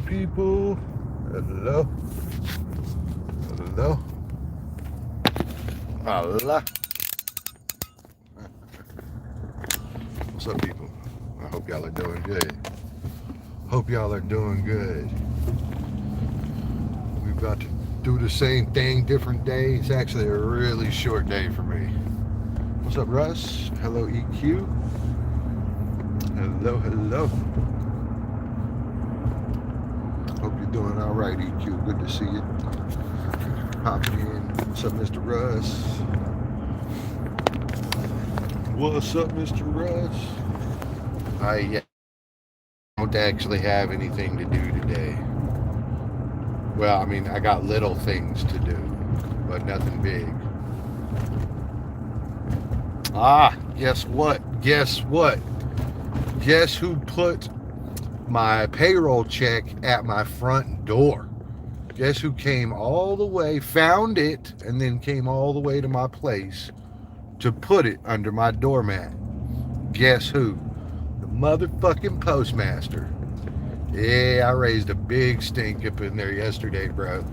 people? Hello? Hello? Allah. What's up, people? I hope y'all are doing good. Hope y'all are doing good. We've got to do the same thing, different day. It's actually a really short day for me. What's up, Russ? Hello, EQ. Hello, hello. Hope you're doing all right, EQ. Good to see you. Popping in. What's up, Mr. Russ? What's up, Mr. Russ? I don't actually have anything to do today. Well, I mean, I got little things to do, but nothing big. Guess what? Guess what? Guess who put my payroll check at my front door? Guess who came all the way, found it, and then came all the way to my place to put it under my doormat? Guess who? The motherfucking postmaster. Yeah, I raised a big stink up in there yesterday, bro.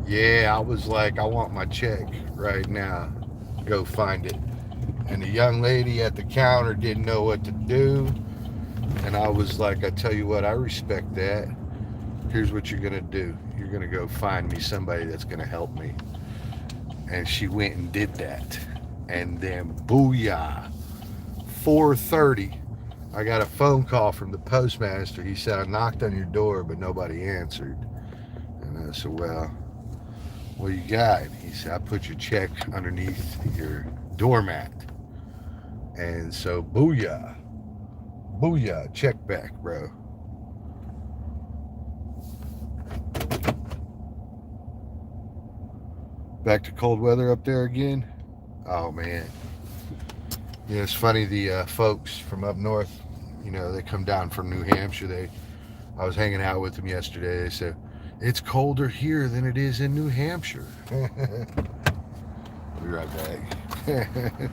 Yeah, I was like, I want my check right now. Go find it. And the young lady at the counter didn't know what to do. And I was like, I tell you what, I respect that. Here's what you're going to do. You're going to go find me somebody that's going to help me. And she went and did that. And then, booyah, 4:30, I got a phone call from the postmaster. He said, I knocked on your door, but nobody answered. And I said, well, what you got? He said, I put your check underneath your doormat. And so, booyah, booyah, check back, bro. Back to cold weather up there again? Oh, man. You know, it's funny, the folks from up north, you know, they come down from New Hampshire. I was hanging out with them yesterday. They said, it's colder here than it is in New Hampshire. I'll be right back.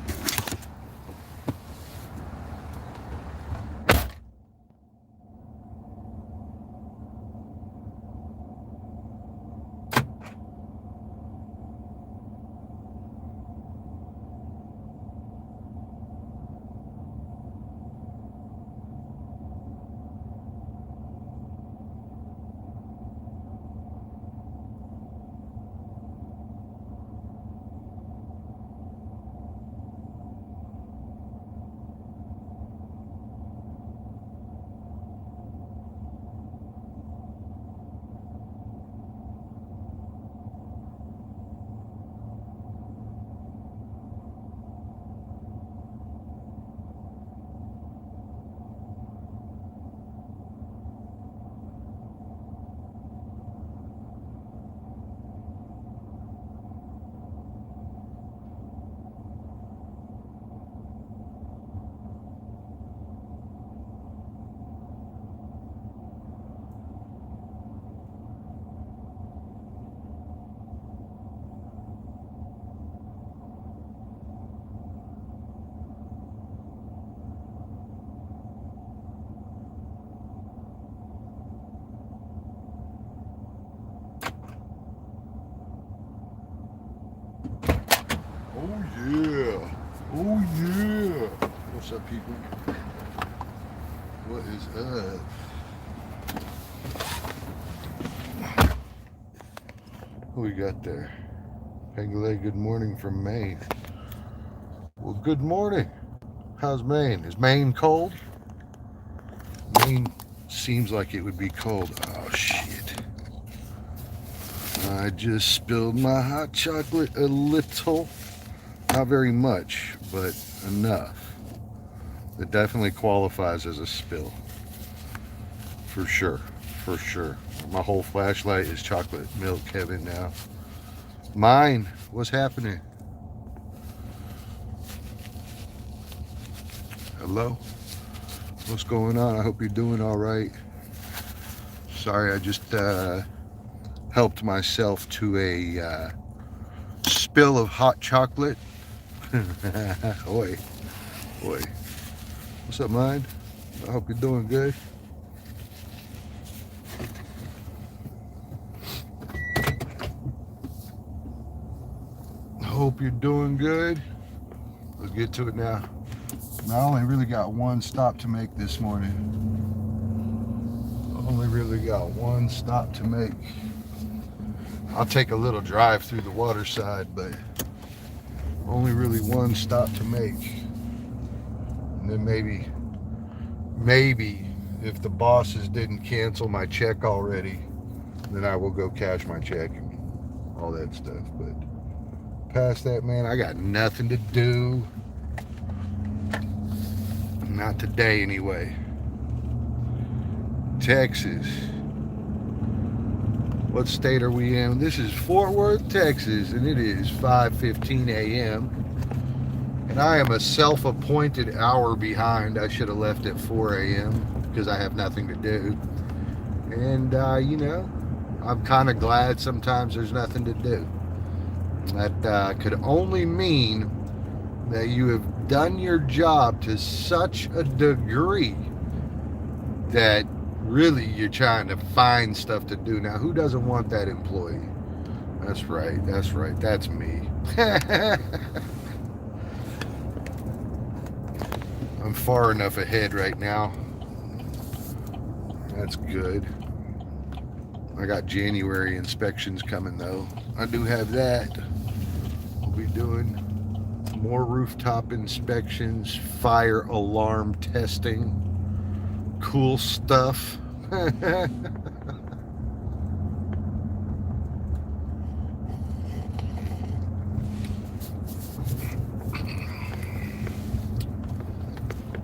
Oh, yeah. Oh, yeah. What's up, people? What is up? Who we got there? Pangolin, good morning from Maine. Well, good morning. How's Maine? Is Maine cold? Maine seems like it would be cold. Oh, shit. I just spilled my hot chocolate a little. Not very much, but enough. It definitely qualifies as a spill. For sure. For sure. My whole flashlight is chocolate milk heaven now. Mine, what's happening? Hello? What's going on? I hope you're doing all right. Sorry, I just helped myself to a spill of hot chocolate. Oi, oi. What's up, mind? I hope you're doing good. Hope you're doing good. Let's get to it now. I only really got one stop to make this morning. Only really got one stop to make. I'll take a little drive through the water side, but only really one stop to make. And then maybe if the bosses didn't cancel my check already, then I will go cash my check and all that stuff. But past that, man, I got nothing to do. Not today, anyway. Texas. What state are we in? This is Fort Worth, Texas, and it is 5:15 a.m. And I am a self-appointed hour behind. I should have left at 4 a.m. because I have nothing to do. And, you know, I'm kind of glad sometimes there's nothing to do. That could only mean that you have done your job to such a degree that really you're trying to find stuff to do. Now, who doesn't want that employee? That's right, that's me. I'm far enough ahead right now. That's good. I got January inspections coming though. I do have that. We'll be doing more rooftop inspections, fire alarm testing, cool stuff.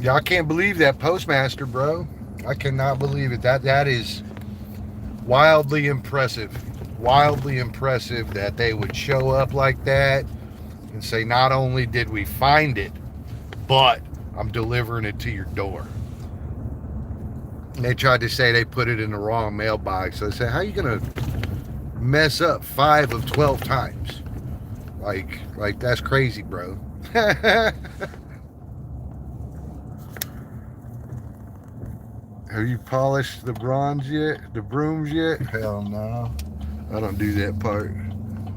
Yeah, I can't believe that postmaster, bro. I cannot believe it. That is wildly impressive. Wildly impressive that they would show up like that and say, not only did we find it, but I'm delivering it to your door. And they tried to say they put it in the wrong mailbox. So I said, how are you going to mess up 5 of 12 times? Like that's crazy, bro. Have you polished the brooms yet? Hell no. I don't do that part.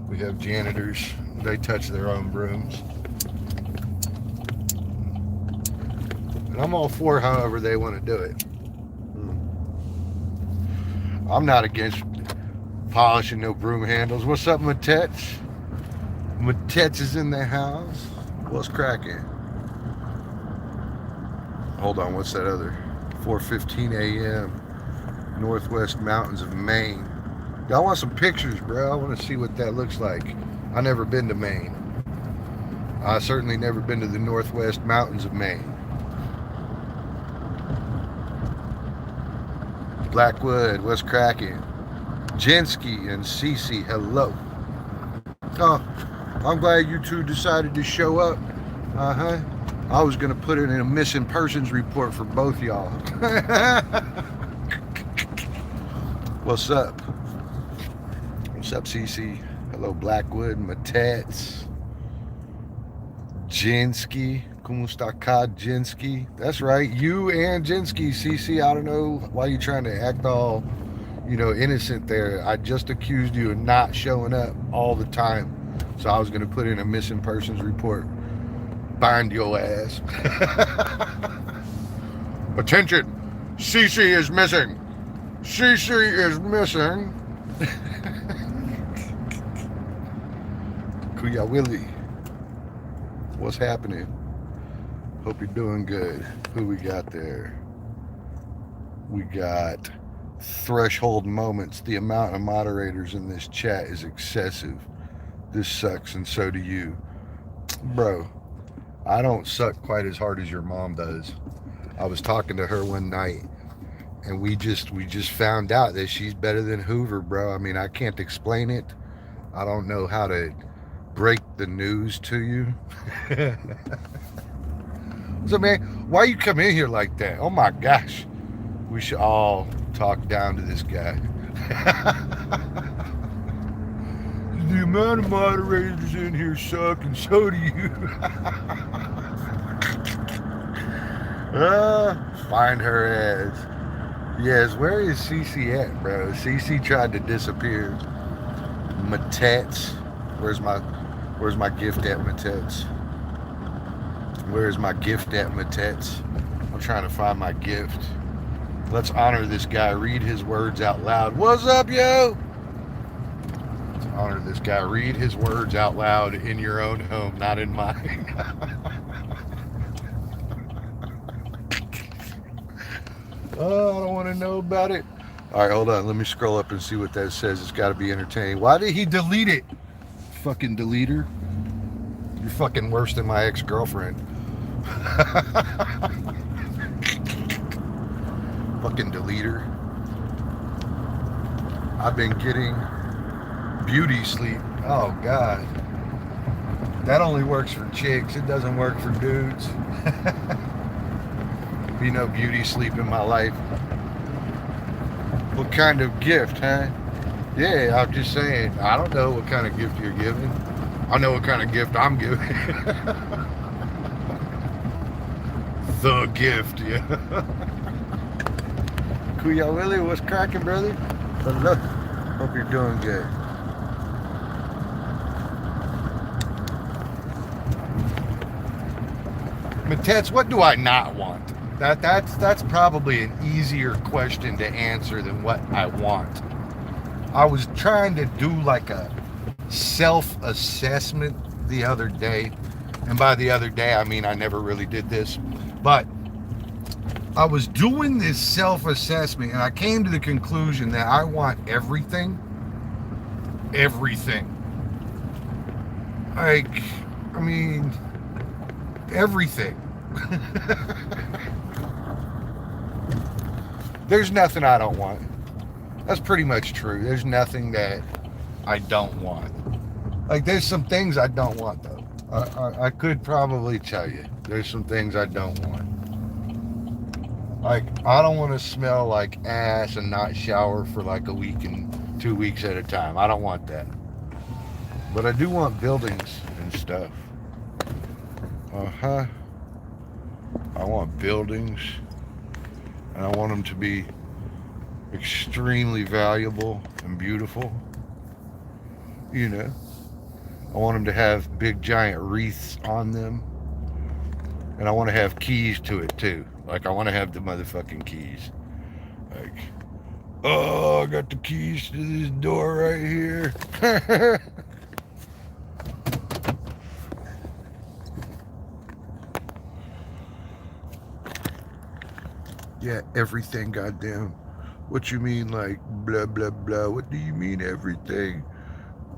We have janitors. They touch their own brooms. And I'm all for however they want to do it. I'm not against polishing no broom handles. What's up, Matets? Matets is in the house. What's cracking? Hold on, what's that other? 4:15 a.m. Northwest Mountains of Maine. Y'all want some pictures, bro? I want to see what that looks like. I've never been to Maine. I certainly never been to the Northwest Mountains of Maine. Blackwood, what's cracking? Jensky and Cece, hello. Oh, I'm glad you two decided to show up. I was going to put it in a missing persons report for both y'all. What's up? What's up, Cece? Hello, Blackwood, Matets, Jensky. ¿Cómo está acá, Jensky? That's right, you and Jensky, Cece. I don't know why you're trying to act all, innocent there. I just accused you of not showing up all the time. So I was going to put in a missing persons report. Bind your ass. Attention, Cece is missing. Cece is missing. Kuya Willie, what's happening? Hope you're doing good. Who we got there? We got Threshold Moments. The amount of moderators in this chat is excessive. This sucks, and so do you. Bro, I don't suck quite as hard as your mom does. I was talking to her one night, and we just found out that she's better than Hoover, bro. I mean, I can't explain it. I don't know how to break the news to you. So, man, why you come in here like that? Oh, my gosh. We should all talk down to this guy. The amount of moderators in here suck, and so do you. Find her ass. Yes, where is Cece at, bro? Cece tried to disappear. Matets. Where's my Where's my gift at, Matets? Where's my gift at, Matets? I'm trying to find my gift. Let's honor this guy. Read his words out loud. What's up, yo? Let's honor this guy. Read his words out loud in your own home, not in mine. Oh, I don't want to know about it. All right, hold on. Let me scroll up and see what that says. It's got to be entertaining. Why did he delete it? Fucking deleter. You're fucking worse than my ex-girlfriend. Fucking deleter. I've been getting beauty sleep. Oh, God. That only works for chicks. It doesn't work for dudes. Be no beauty sleep in my life. What kind of gift, huh? Yeah, I'm just saying. I don't know what kind of gift you're giving. I know what kind of gift I'm giving. The gift, yeah. Kuya Willie, what's cracking, brother? Hello. Hope you're doing good. Matets, what do I not want? That's probably an easier question to answer than what I want. I was trying to do like a self-assessment the other day. And by the other day, I mean I never really did this. But I was doing this self-assessment and I came to the conclusion that I want everything. Everything. Like, I mean, everything. There's nothing I don't want. That's pretty much true. There's nothing that I don't want. Like, there's some things I don't want, though. I could probably tell you. There's some things I don't want. Like, I don't want to smell like ass and not shower for like a week and 2 weeks at a time. I don't want that. But I do want buildings and stuff. I want buildings. And I want them to be extremely valuable and beautiful. You know. I want them to have big giant wreaths on them. And I want to have keys to it too. Like, I want to have the motherfucking keys. Like, oh, I got the keys to this door right here. Yeah, everything, goddamn. What you mean, like, blah, blah, blah? What do you mean, everything?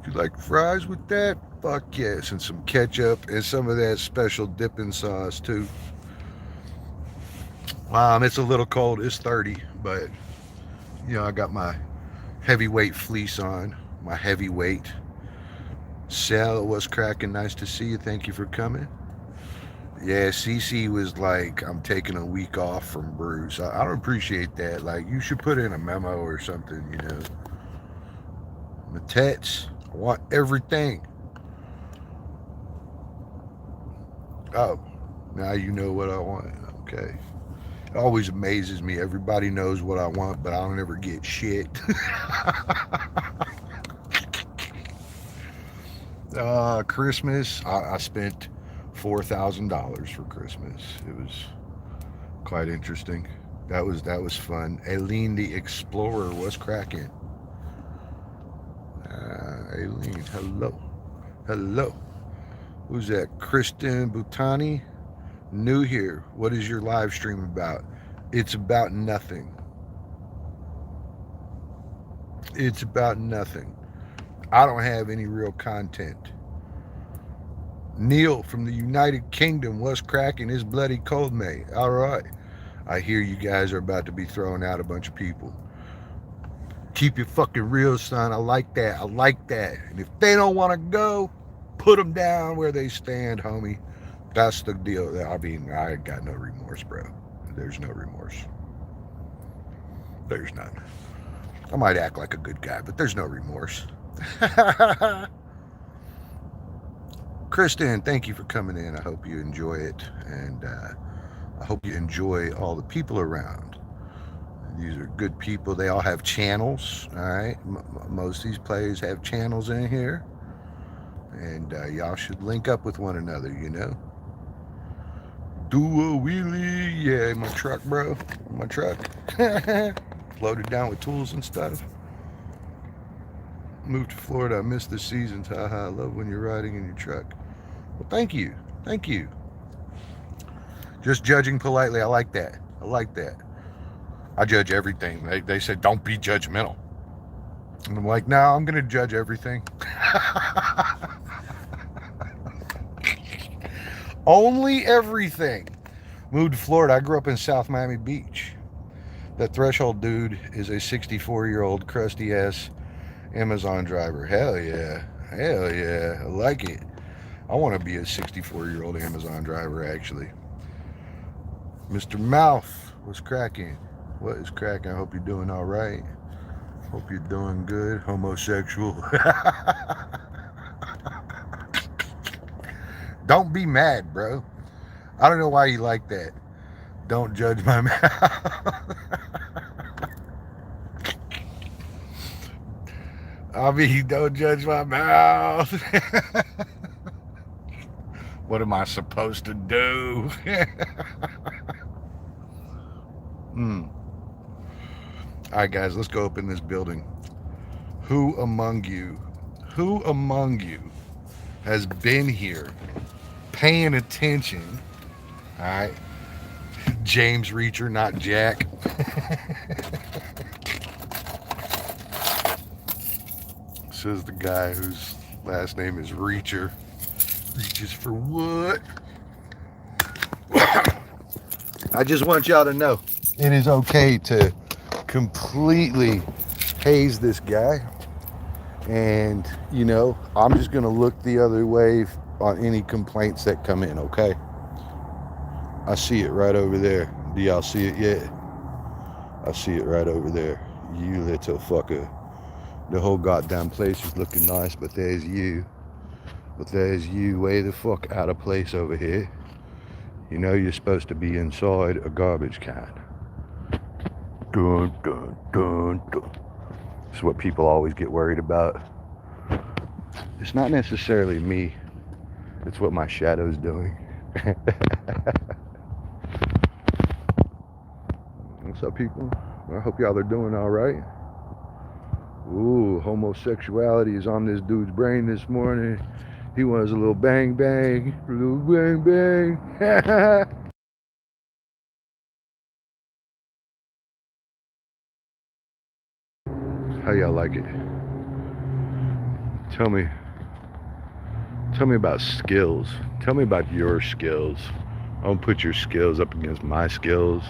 You like fries with that? Fuck yes, and some ketchup and some of that special dipping sauce too. It's a little cold. It's 30, but you know I got my heavyweight fleece on. My heavyweight. Sal, what's cracking? Nice to see you. Thank you for coming. Yeah, Cece was like, I'm taking a week off from Bruce. I don't appreciate that. Like, you should put in a memo or something, you know. Matets, I want everything. Oh, now you know what I want. Okay. It always amazes me. Everybody knows what I want, but I don't ever get shit. Christmas, I spent $4,000 for Christmas. It was quite interesting. That was fun. Aileen the Explorer was cracking. Aileen, hello. Who's that? Kristen Butani. New here. What is your live stream about? It's about nothing. It's about nothing. I don't have any real content. Neil from the United Kingdom, what's cracking? It's bloody cold, mate. All right. I hear you guys are about to be throwing out a bunch of people. Keep it fucking real, son. I like that. And if they don't want to go, put them down where they stand, homie. That's the deal. I mean, I got no remorse, bro. There's no remorse. There's none. I might act like a good guy, but there's no remorse. Kristen, thank you for coming in. I hope you enjoy it. And I hope you enjoy all the people around. These are good people. They all have channels, all right? Most of these players have channels in here. And y'all should link up with one another, you know? Do a wheelie, yeah, my truck, bro. My truck. Loaded down with tools and stuff. Moved to Florida, I missed the seasons, haha. I love when you're riding in your truck. Well, thank you. Thank you. Just judging politely, I like that. I like that. I judge everything. They said, don't be judgmental. And I'm like, no, I'm going to judge everything. Only everything. Moved to Florida. I grew up in South Miami Beach. That Threshold dude is a 64-year-old crusty-ass Amazon driver. Hell yeah. Hell yeah. I like it. I want to be a 64-year-old Amazon driver, actually. Mr. Mouth, what's cracking? What is cracking? I hope you're doing all right. Hope you're doing good. Homosexual. Don't be mad, bro. I don't know why you like that. Don't judge my mouth. I mean, don't judge my mouth. What am I supposed to do? All right, guys, let's go up in this building. Who among you has been here paying attention? All right. James Reacher, not Jack. Says the guy whose last name is Reacher. Reaches for what? I just want y'all to know it is okay to completely haze this guy. And, you know, I'm just going to look the other way on any complaints that come in, okay? I see it right over there. Do y'all see it yet? I see it right over there. You little fucker. The whole goddamn place is looking nice, but there's you. But there's you way the fuck out of place over here. You know you're supposed to be inside a garbage can. Dun, dun, dun, dun. It's what people always get worried about. It's not necessarily me. It's what my shadow's doing. What's up, people? I hope y'all are doing all right. Ooh, homosexuality is on this dude's brain this morning. He wants a little bang bang, a little bang bang. How y'all like it? Tell me about skills. Tell me about your skills. I'm gonna put your skills up against my skills.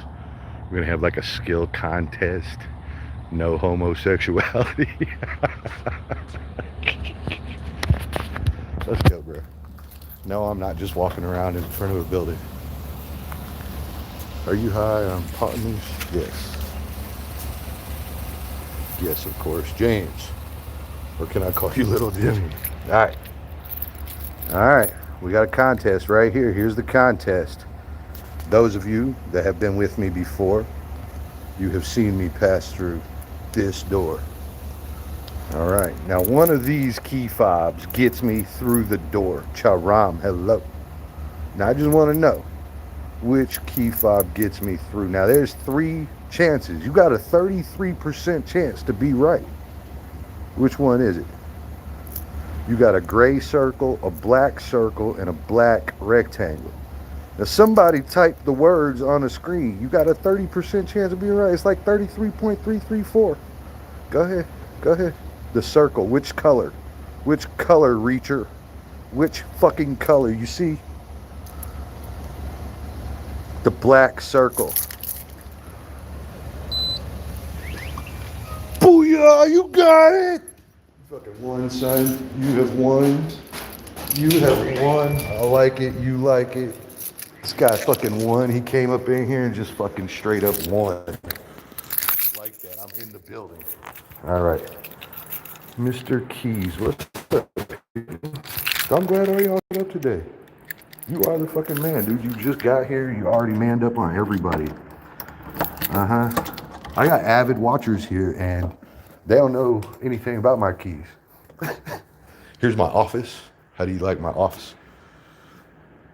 We're gonna have like a skill contest. No homosexuality. Let's go, bro. No, I'm not just walking around in front of a building. Are you high on pot news? Yes. Yes, of course. James. Or can I call you Little Jimmy? All right. All right. We got a contest right here. Here's the contest. Those of you that have been with me before, you have seen me pass through this door. All right. Now, one of these key fobs gets me through the door. Charam, hello. Now, I just want to know which key fob gets me through. Now, there's 3 chances. You got a 33% chance to be right. Which one is it? You got a gray circle, a black circle, and a black rectangle. Now, somebody typed the words on the screen. You got a 30% chance of being right. It's like 33.334. Go ahead. Go ahead. The circle. Which color? Which color, Reacher? Which fucking color? You see? The black circle. Booyah! You got it! You fucking won, son. You have won. You have won. I like it. You like it. This guy fucking won. He came up in here and just fucking straight up won. Like that. I'm in the building. All right. Mr. Keys, what's up? I'm glad all y'all got up today. You are the fucking man, dude. You just got here. You already manned up on everybody. I got avid watchers here, and they don't know anything about my keys. Here's my office. How do you like my office?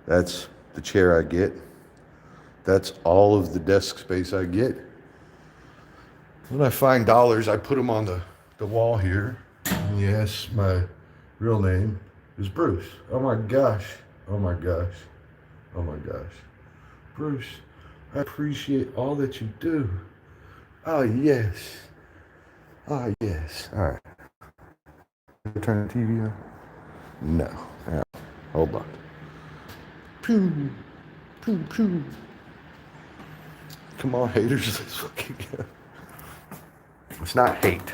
That's the chair I get. That's all of the desk space I get. When I find dollars, I put them on the wall here. And yes, my real name is Bruce. Oh my gosh. Oh my gosh. Oh my gosh. Bruce, I appreciate all that you do. Oh yes. Oh yes. All right. Turn the TV on? No. Yeah. Hold on. Pew. Pew, pew. Come on, haters. Let's fucking go. It's not hate.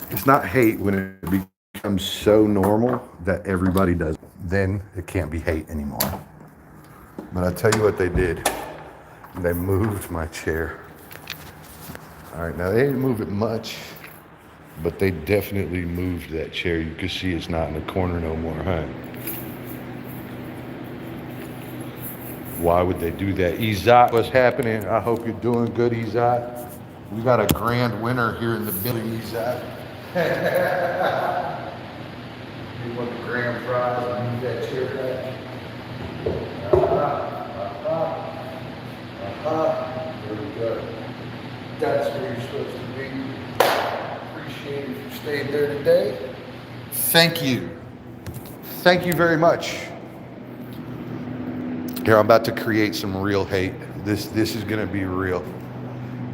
It's not hate when it becomes so normal that everybody does it. Then it can't be hate anymore. But I tell you what they did. They moved my chair. All right, now they didn't move it much, but they definitely moved that chair. You can see it's not in the corner no more, huh? Why would they do that? Izat, what's happening? I hope you're doing good, Izat. We got a grand winner here in the building, Izat. You want the grand prize and move that chair back? There we go. That's where you're supposed to be. Appreciate if you stayed there today. Thank you. Thank you very much. Here, I'm about to create some real hate. This is gonna be real.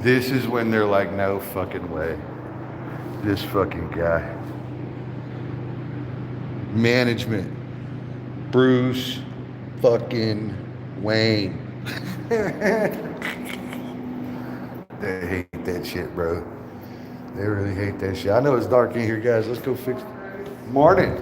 This is when they're like, no fucking way. This fucking guy. Management. Bruce fucking Wayne. They hate that shit, bro. They really hate that shit. I know it's dark in here, guys. Let's go fix it. Morning.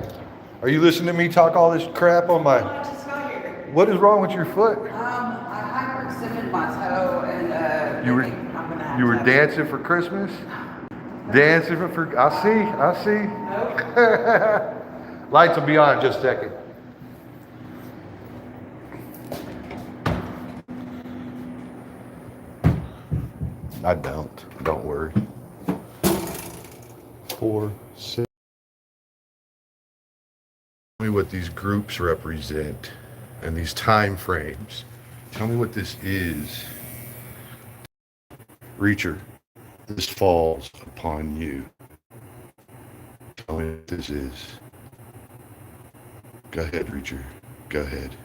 Are you listening to me talk all this crap on my... I just got here. What is wrong with your foot? I hyperextended my toe and You were dancing for Christmas? Dancing for I see. Nope. Lights will be on in just a second. I don't worry. 4, 6. Tell me what these groups represent and these time frames. Tell me what this is. Reacher, this falls upon you. Tell me what this is. Go ahead, Reacher. Go ahead.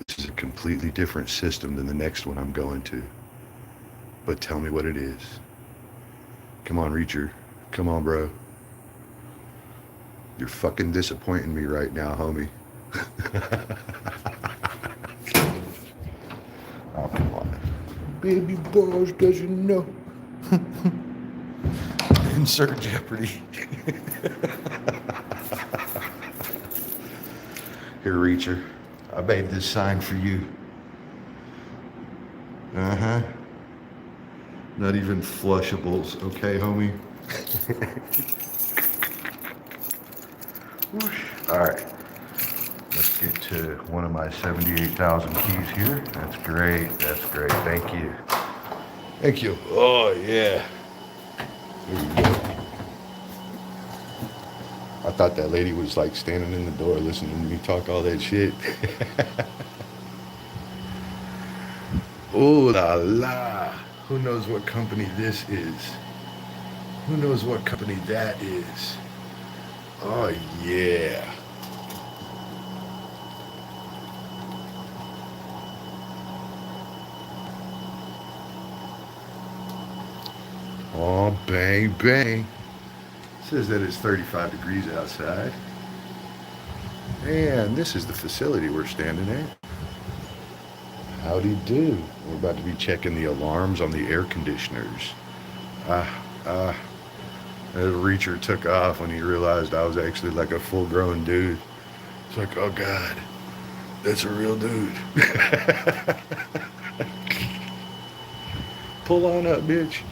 This is a completely different system than the next one I'm going to. But tell me what it is. Come on, Reacher. Come on, bro. You're fucking disappointing me right now, homie. Oh, come on. Baby Boss doesn't know. Insert Jeopardy. Here, Reacher. I made this sign for you. Uh-huh. Not even flushables, okay, homie? All right. Let's get to one of my 78,000 keys here. That's great. That's great. Thank you. Thank you. Oh, yeah. There we go. I thought that lady was like standing in the door listening to me talk all that shit. Ooh la la. Who knows what company this is? Who knows what company that is? Oh, yeah. Oh, bang, bang. Says that it's 35 degrees outside. And this is the facility we're standing at. Howdy do. We're about to be checking the alarms on the air conditioners. The Reacher took off when he realized I was actually like a full-grown dude. It's like, oh God, that's a real dude. Pull on up, bitch.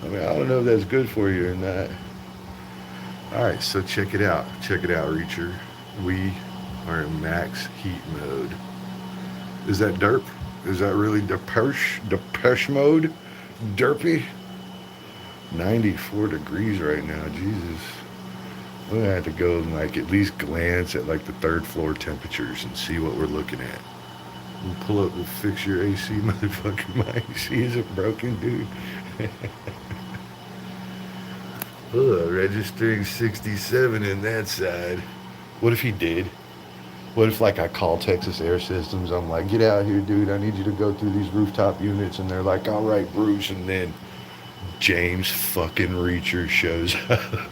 I mean, I don't know if that's good for you or not. All right, so check it out. Check it out, Reacher. We are in max heat mode. Is that derp? Is that really Depeche mode? Derpy? 94 degrees right now, Jesus. I'm gonna have to go and like at least glance at like the third floor temperatures and see what we're looking at. And pull up the fix your AC motherfucking. My AC isn't broken, dude. Ugh, registering 67 in that side. What if he did? What if like I call Texas Air Systems, I'm like, get out here, dude, I need you to go through these rooftop units, and they're like, all right, Bruce, and then James fucking Reacher shows up.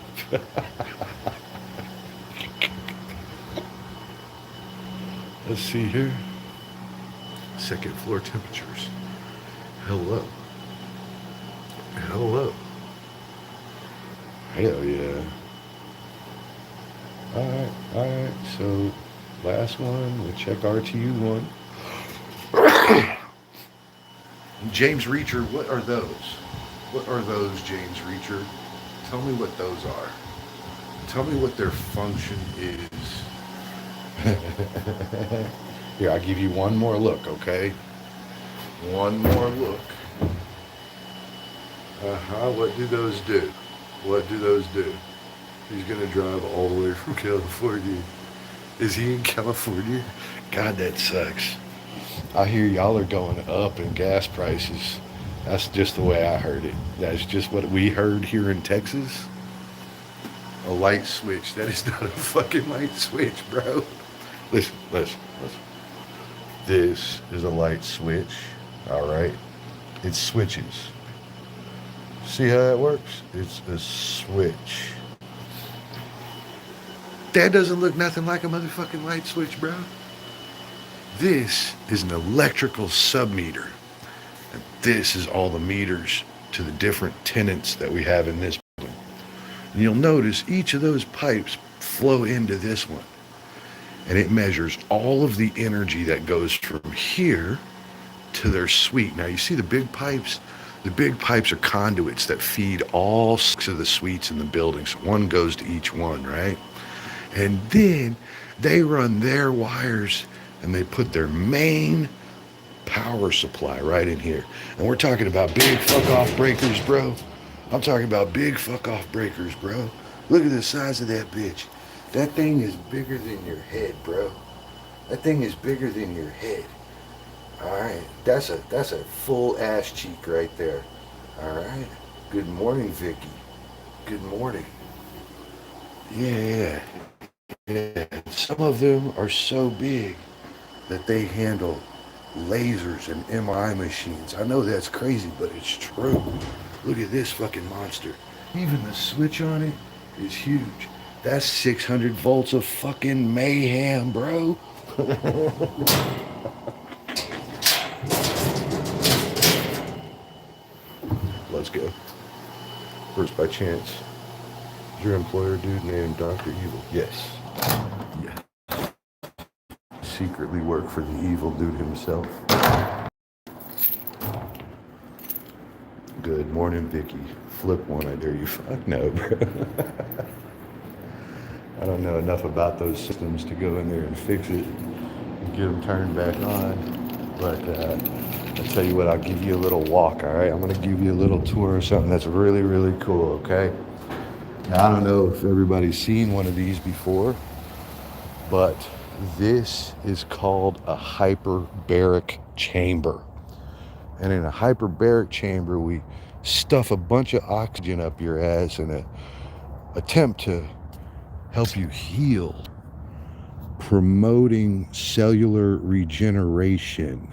Let's see here. Second floor temperatures. Hello. Hello. Hell yeah. Alright, so last one, we'll check RTU1. James Reacher, what are those? What are those, James Reacher? Tell me what those are. Tell me what their function is. Here, I'll give you one more look, okay? One more look. What do those do? What do those do? He's gonna drive all the way from California. Is he in California? God, that sucks. I hear y'all are going up in gas prices. That's just the way I heard it. That's just what we heard here in Texas. A light switch. That is not a fucking light switch, bro. Listen. This is a light switch, all right? It switches. See how that works? It's a switch. That doesn't look nothing like a motherfucking light switch, bro. This is an electrical submeter. And this is all the meters to the different tenants that we have in this building. And you'll notice each of those pipes flow into this one. And it measures all of the energy that goes from here to their suite. Now you see the big pipes? The big pipes are conduits that feed all 6 of the suites in the building. So one goes to each one, right? And then they run their wires and they put their main power supply right in here. And we're talking about big fuck off breakers, bro. I'm talking about big fuck off breakers, bro. Look at the size of that bitch. That thing is bigger than your head, bro. That thing is bigger than your head. Alright, that's a full ass cheek right there. Alright. Good morning, Vicky. Good morning. Yeah. Some of them are so big that they handle lasers and MRI machines. I know that's crazy, but it's true. Look at this fucking monster. Even the switch on it is huge. That's 600 volts of fucking mayhem, bro. Let's go. First by chance. Is your employer a dude named Dr. Evil? Yes. Yeah. Secretly work for the evil dude himself. Good morning, Vicky. Flip one, I dare you. Fuck no, bro. I don't know enough about those systems to go in there and fix it and get them turned back on. But I'll tell you what, I'll give you a little walk, all right? I'm going to give you a little tour of something that's really, really cool, okay? Now, I don't know if everybody's seen one of these before, but this is called a hyperbaric chamber. And in a hyperbaric chamber, we stuff a bunch of oxygen up your ass in an attempt to help you heal, promoting cellular regeneration.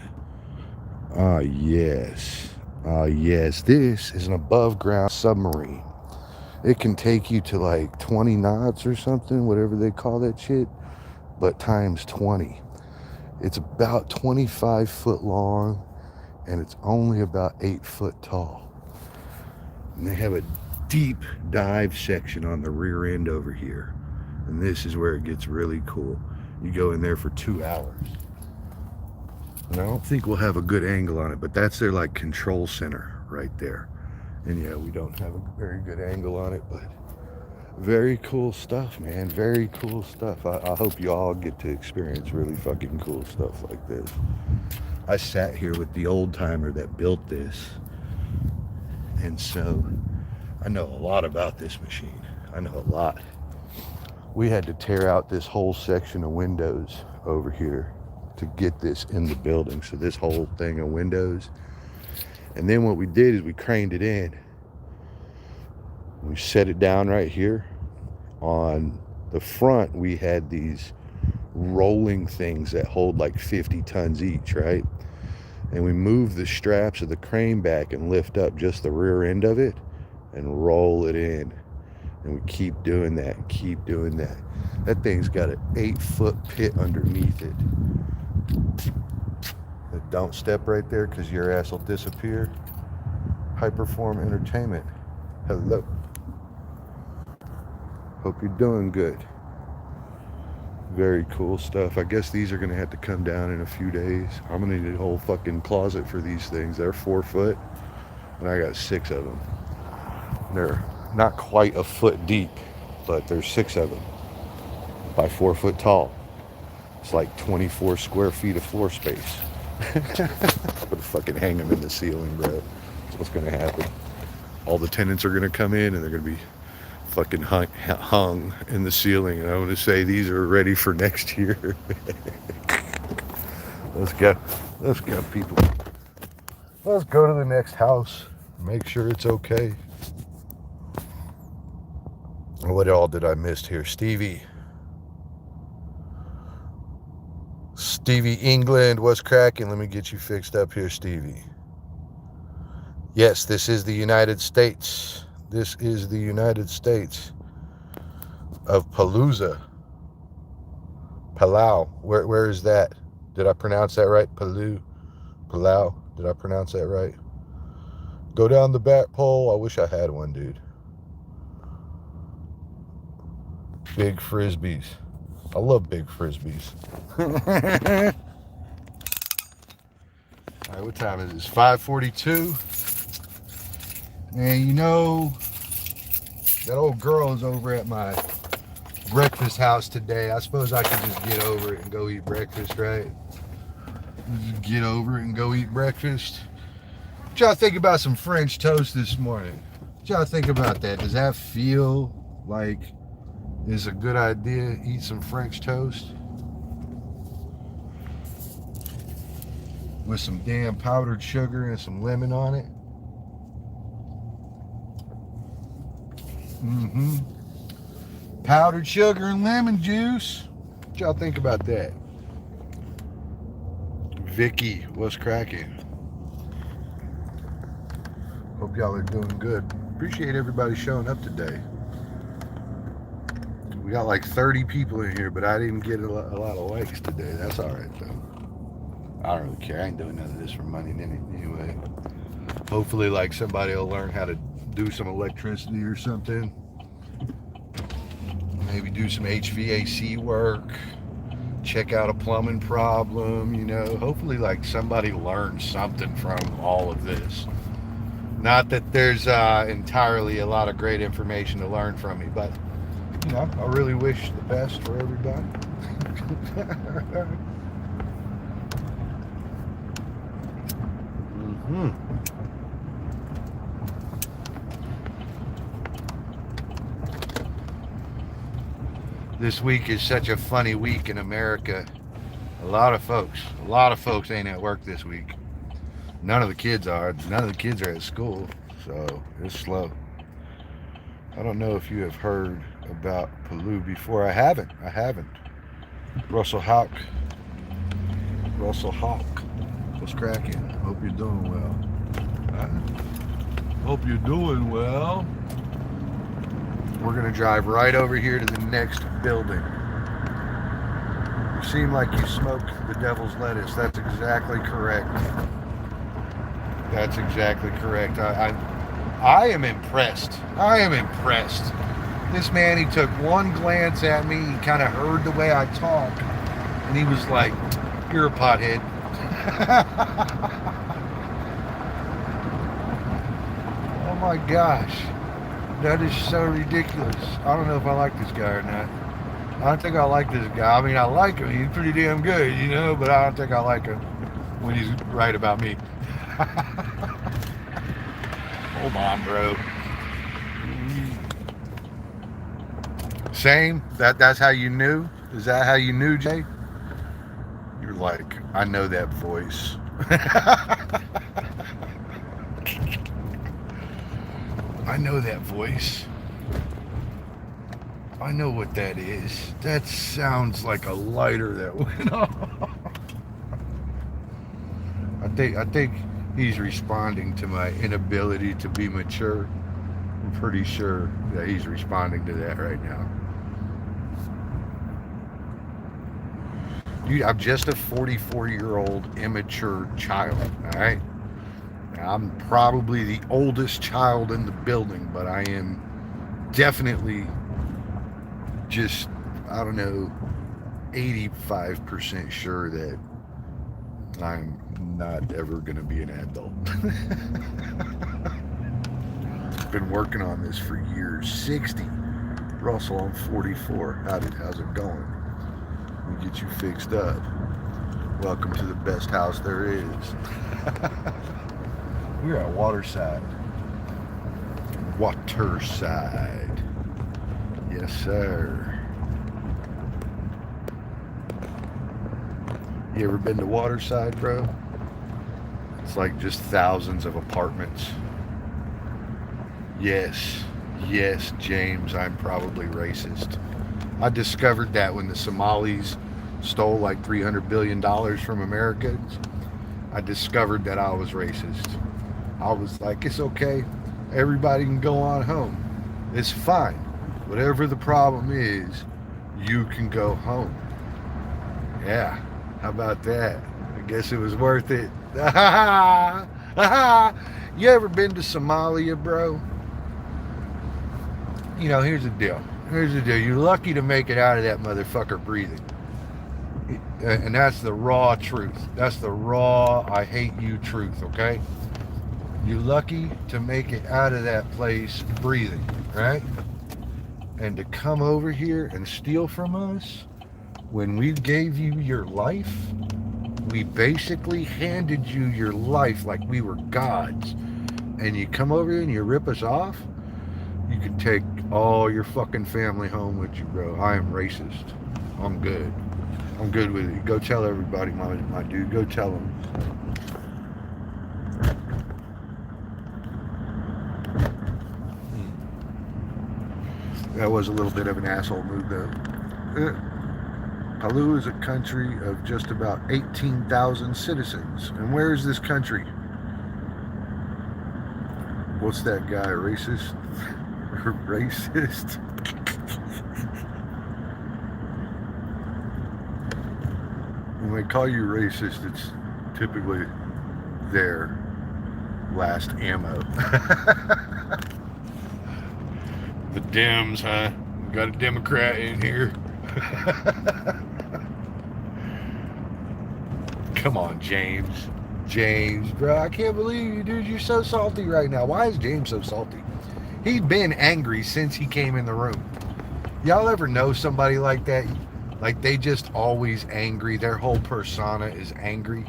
Yes. This is an above ground submarine. It can take you to like 20 knots or something, whatever they call that shit, but times 20. It's about 25 foot long and it's only about 8 foot tall. And they have a deep dive section on the rear end over here. And this is where it gets really cool. You go in there for 2 hours. And I don't think we'll have a good angle on it, but that's their like control center right there. And yeah, we don't have a very good angle on it, but very cool stuff, man. Very cool stuff. I hope you all get to experience really fucking cool stuff like this. I sat here with the old timer that built this. And so I know a lot about this machine. I know a lot. We had to tear out this whole section of windows over here to get this in the building. So this whole thing of windows. And then what we did is we craned it in. We set it down right here. On the front, we had these rolling things that hold like 50 tons each, right? And we move the straps of the crane back and lift up just the rear end of it and roll it in. And we keep doing that, keep doing that. That thing's got an 8-foot pit underneath it. But don't step right there because your ass will disappear. Hyperform Entertainment. Hello. Hope you're doing good. Very cool stuff. I guess these are gonna have to come down in a few days. I'm gonna need a whole fucking closet for these things. They're 4 foot and I got 6 of them. They're not quite a foot deep, but there's 6 of them by 4 foot tall. It's like 24 square feet of floor space. I'm gonna fucking hang them in the ceiling, bro. That's what's gonna happen. All the tenants are gonna come in and they're gonna be fucking hung in the ceiling, and I'm gonna say these are ready for next year. Let's go people. Let's go to the next house, make sure it's okay. What all did I miss here? Stevie England, what's cracking? Let me get you fixed up here, Stevie. Yes, this is the United States. This is the United States of Palau. Where is that? Did I pronounce that right? Palau. Did I pronounce that right? Go down the back pole. I wish I had one, dude. Big frisbees. I love big frisbees. All right, what time is this? 5:42. And you know, that old girl is over at my breakfast house today. I suppose I could just get over it and go eat breakfast, right? Just get over it and go eat breakfast. What y'all think about some French toast this morning? What y'all think about that? Does that feel like it's a good idea? Eat some French toast with some damn powdered sugar and some lemon on it. Powdered sugar and lemon juice. What y'all think about that? Vicky, what's cracking? Hope y'all are doing good. Appreciate everybody showing up today. We got like 30 people in here, but I didn't get a lot of likes today. That's all right though. I don't really care. I ain't doing none of this for money anyway. Hopefully, like, somebody will learn how to do some electricity or something. Maybe do some HVAC work. Check out a plumbing problem, you know. Hopefully, like, somebody learns something from all of this. Not that there's entirely a lot of great information to learn from me, but, you know, I really wish the best for everybody. This week is such a funny week in America. A lot of folks ain't at work this week. None of the kids are. None of the kids are at school, so it's slow. I don't know if you have heard about Palau before. I haven't. Russell Hawk. What's cracking? Hope you're doing well. Hope you're doing well. We're gonna drive right over here to the next building. You seem like you smoked the devil's lettuce. That's exactly correct. That's exactly correct. I am impressed. This man, he took one glance at me, he kind of heard the way I talk, and he was like, "You're a pothead." Oh my gosh. That is so ridiculous. I don't know if I like this guy or not. I don't think I like this guy. I mean, I like him. He's pretty damn good, you know, but I don't think I like him when he's right about me. Hold on, bro. Same? That's how you knew? Is that how you knew, Jay? You're like, I know that voice. I know that voice. I know what that is. That sounds like a lighter that went off. I think he's responding to my inability to be mature. I'm pretty sure that he's responding to that right now. Dude, I'm just a 44-year-old immature child, all right? Now, I'm probably the oldest child in the building, but I am definitely just, I don't know, 85% sure that I'm not ever going to be an adult. Been working on this for years. 60. Russell, I'm 44. How's it going? We get you fixed up. Welcome to the best house there is. We're at Waterside. Waterside. Yes, sir. You ever been to Waterside, bro? It's like just thousands of apartments. Yes, James, I'm probably racist. I discovered that when the Somalis stole like $300 billion from Americans. I discovered that I was racist. I was like, it's okay. Everybody can go on home. It's fine. Whatever the problem is, you can go home. Yeah. How about that? I guess it was worth it. You ever been to Somalia, bro? You know, here's the deal. You're lucky to make it out of that motherfucker breathing. And that's the raw truth. That's the raw, I hate you truth, okay? You're lucky to make it out of that place breathing, right? And to come over here and steal from us, when we gave you your life, we basically handed you your life like we were gods. And you come over here and you rip us off, you can take all your fucking family home with you, bro. I am racist. I'm good. I'm good with it. Go tell everybody, my dude. Go tell them. That was a little bit of an asshole move, though. Palau is a country of just about 18,000 citizens. And where is this country? What's that guy, racist? Racist? When they call you racist, it's typically their last ammo. The Dems, huh? We got a Democrat in here. Come on, James. James, bro, I can't believe you, dude. You're so salty right now. Why is James so salty? He's been angry since he came in the room. Y'all ever know somebody like that? Like they just always angry. Their whole persona is angry.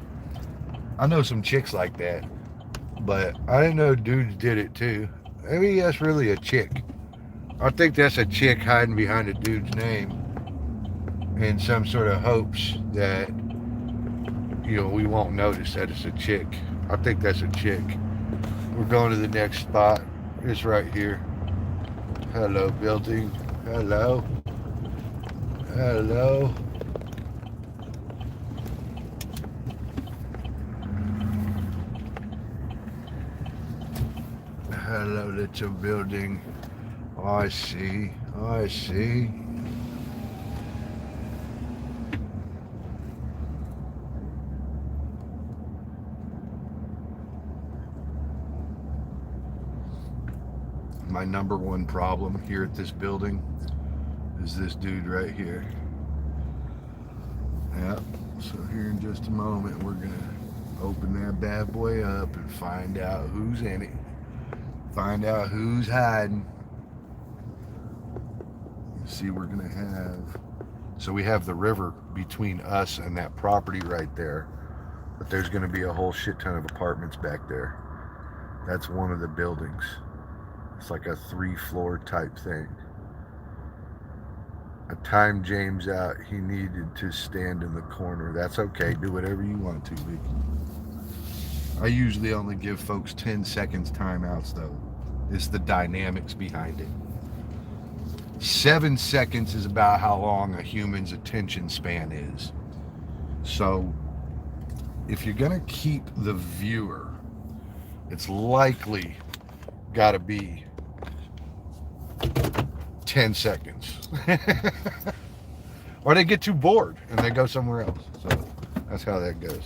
I know some chicks like that, but I didn't know dudes did it too. Maybe that's really a chick. I think that's a chick hiding behind a dude's name in some sort of hopes that, you know, we won't notice that it's a chick. I think that's a chick. We're going to the next spot. It's right here. Hello, building. Hello. Hello. Hello, little building. I see. I see. My number one problem here at this building is this dude right here. Yep. So here in just a moment, we're gonna open that bad boy up and find out who's in it. Find out who's hiding. See, we're gonna have, so we have the river between us and that property right there, but there's gonna be a whole shit ton of apartments back there. That's one of the buildings. It's like a 3-floor type thing. I timed James out. He needed to stand in the corner. That's okay. Do whatever you want to, Vicky. I usually only give folks 10 seconds timeouts, though. It's the dynamics behind it. 7 seconds is about how long a human's attention span is. So, if you're going to keep the viewer, it's likely got to be 10 seconds. Or they get too bored and they go somewhere else. So that's how that goes.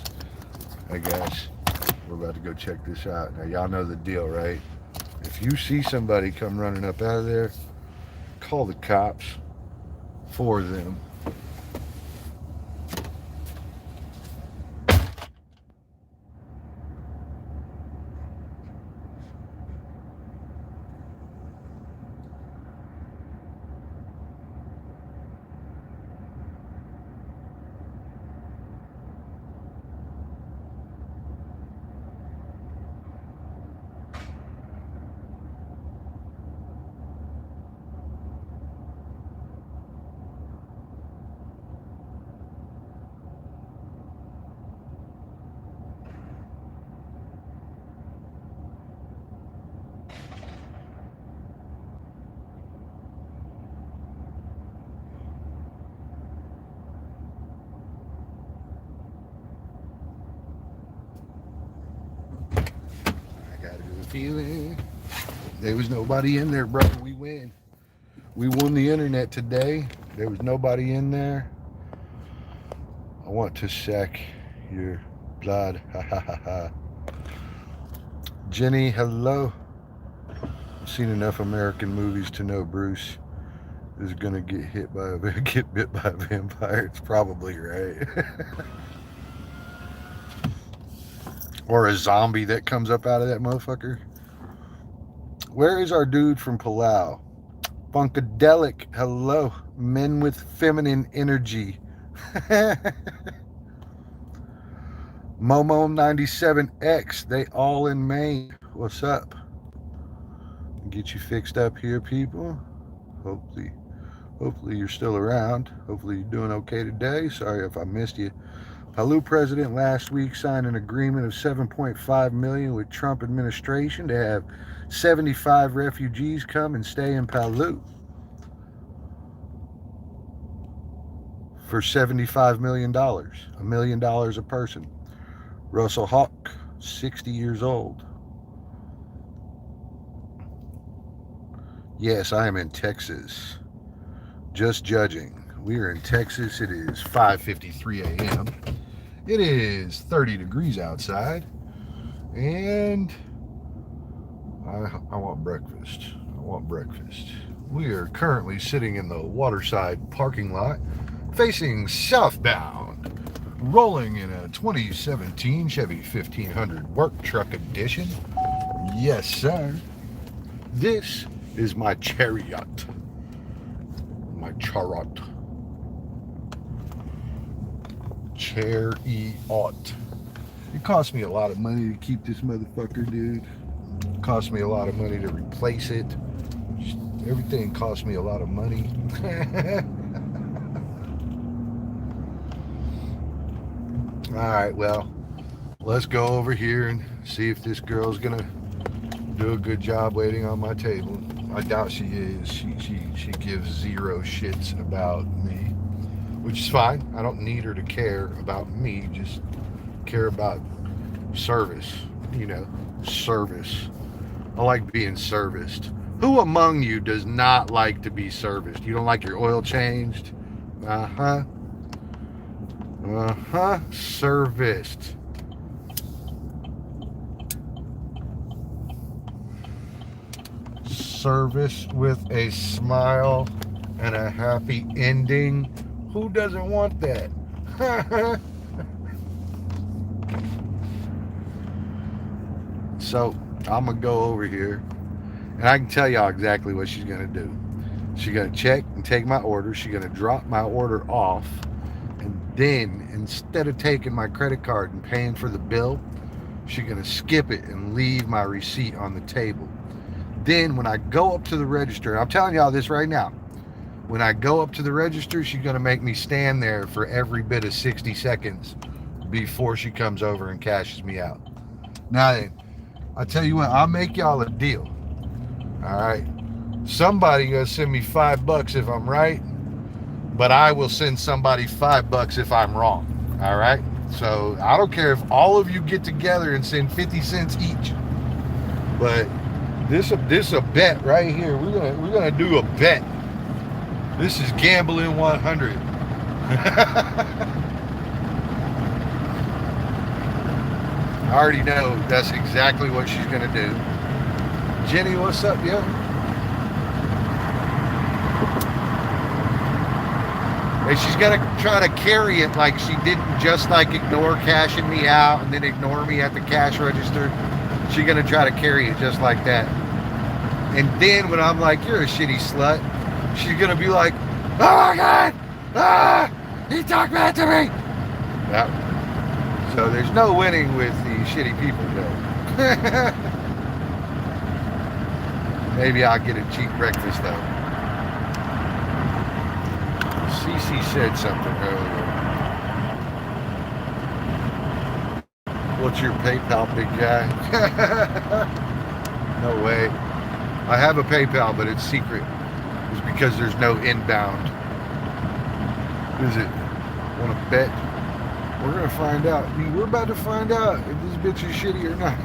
Hey guys, we're about to go check this out. Now y'all know the deal, right? If you see somebody come running up out of there, call the cops for them. Feeling there was nobody in there, brother. We win. We won the internet today. There was nobody in there. I want to suck your blood. Ha ha ha ha. Jenny, hello. I've seen enough American movies to know Bruce is gonna get bit by a vampire. It's probably right. Or a zombie that comes up out of that motherfucker. Where is our dude from Palau? Funkadelic, hello. Men with feminine energy. Momo97X, they all in Maine. What's up? Get you fixed up here, people. Hopefully you're still around. Hopefully you're doing okay today. Sorry if I missed you. Palau president last week signed an agreement of $7.5 million with Trump administration to have 75 refugees come and stay in Palau for $75 million, $1 million a person. Russell Hawk, 60 years old. Yes, I am in Texas. Just judging. We are in Texas. It is 5:53 a.m. It is 30 degrees outside. And I want breakfast. We are currently sitting in the Waterside parking lot, facing southbound, rolling in a 2017 Chevy 1500 Work Truck Edition. Yes, sir. This is my chariot. Chariot. It cost me a lot of money to keep this motherfucker, dude. It cost me a lot of money to replace it. Everything cost me a lot of money. Alright, well, let's go over here and see if this girl's gonna do a good job waiting on my table. I doubt she is. She gives zero shits about me, which is fine. I don't need her to care about me, just care about service, service. I like being serviced. Who among you does not like to be serviced? You don't like your oil changed? Serviced. Service with a smile and a happy ending. Who doesn't want that? So I'm gonna go over here and I can tell y'all exactly what she's gonna do. She's gonna check and take my order. She's gonna drop my order off, and then instead of taking my credit card and paying for the bill, she's gonna skip it and leave my receipt on the table. Then when I go up to the register, I'm telling y'all this right now, when I go up to the register, she's going to make me stand there for every bit of 60 seconds before she comes over and cashes me out. Now then, I tell you what, I'll make y'all a deal. All right. Somebody gonna send me $5 if I'm right, but I will send somebody $5 if I'm wrong. All right. So I don't care if all of you get together and send 50 cents each, but this a bet right here. We're gonna do a bet. This is gambling 100. I already know that's exactly what she's gonna do. Jenny, what's up, yo? And she's gonna try to carry it like she didn't just like ignore cashing me out and then ignore me at the cash register. She's gonna try to carry it just like that. And then when I'm like, you're a shitty slut, she's gonna be like, oh my God, he talked back to me. Yep. So there's no winning with the shitty people though. Maybe I'll get a cheap breakfast though. Cece said something earlier. What's your PayPal, big guy? No way. I have a PayPal, but it's secret. It's because there's no inbound. Is it? Want to bet? We're going to find out. We're about to find out if this bitch is shitty or not.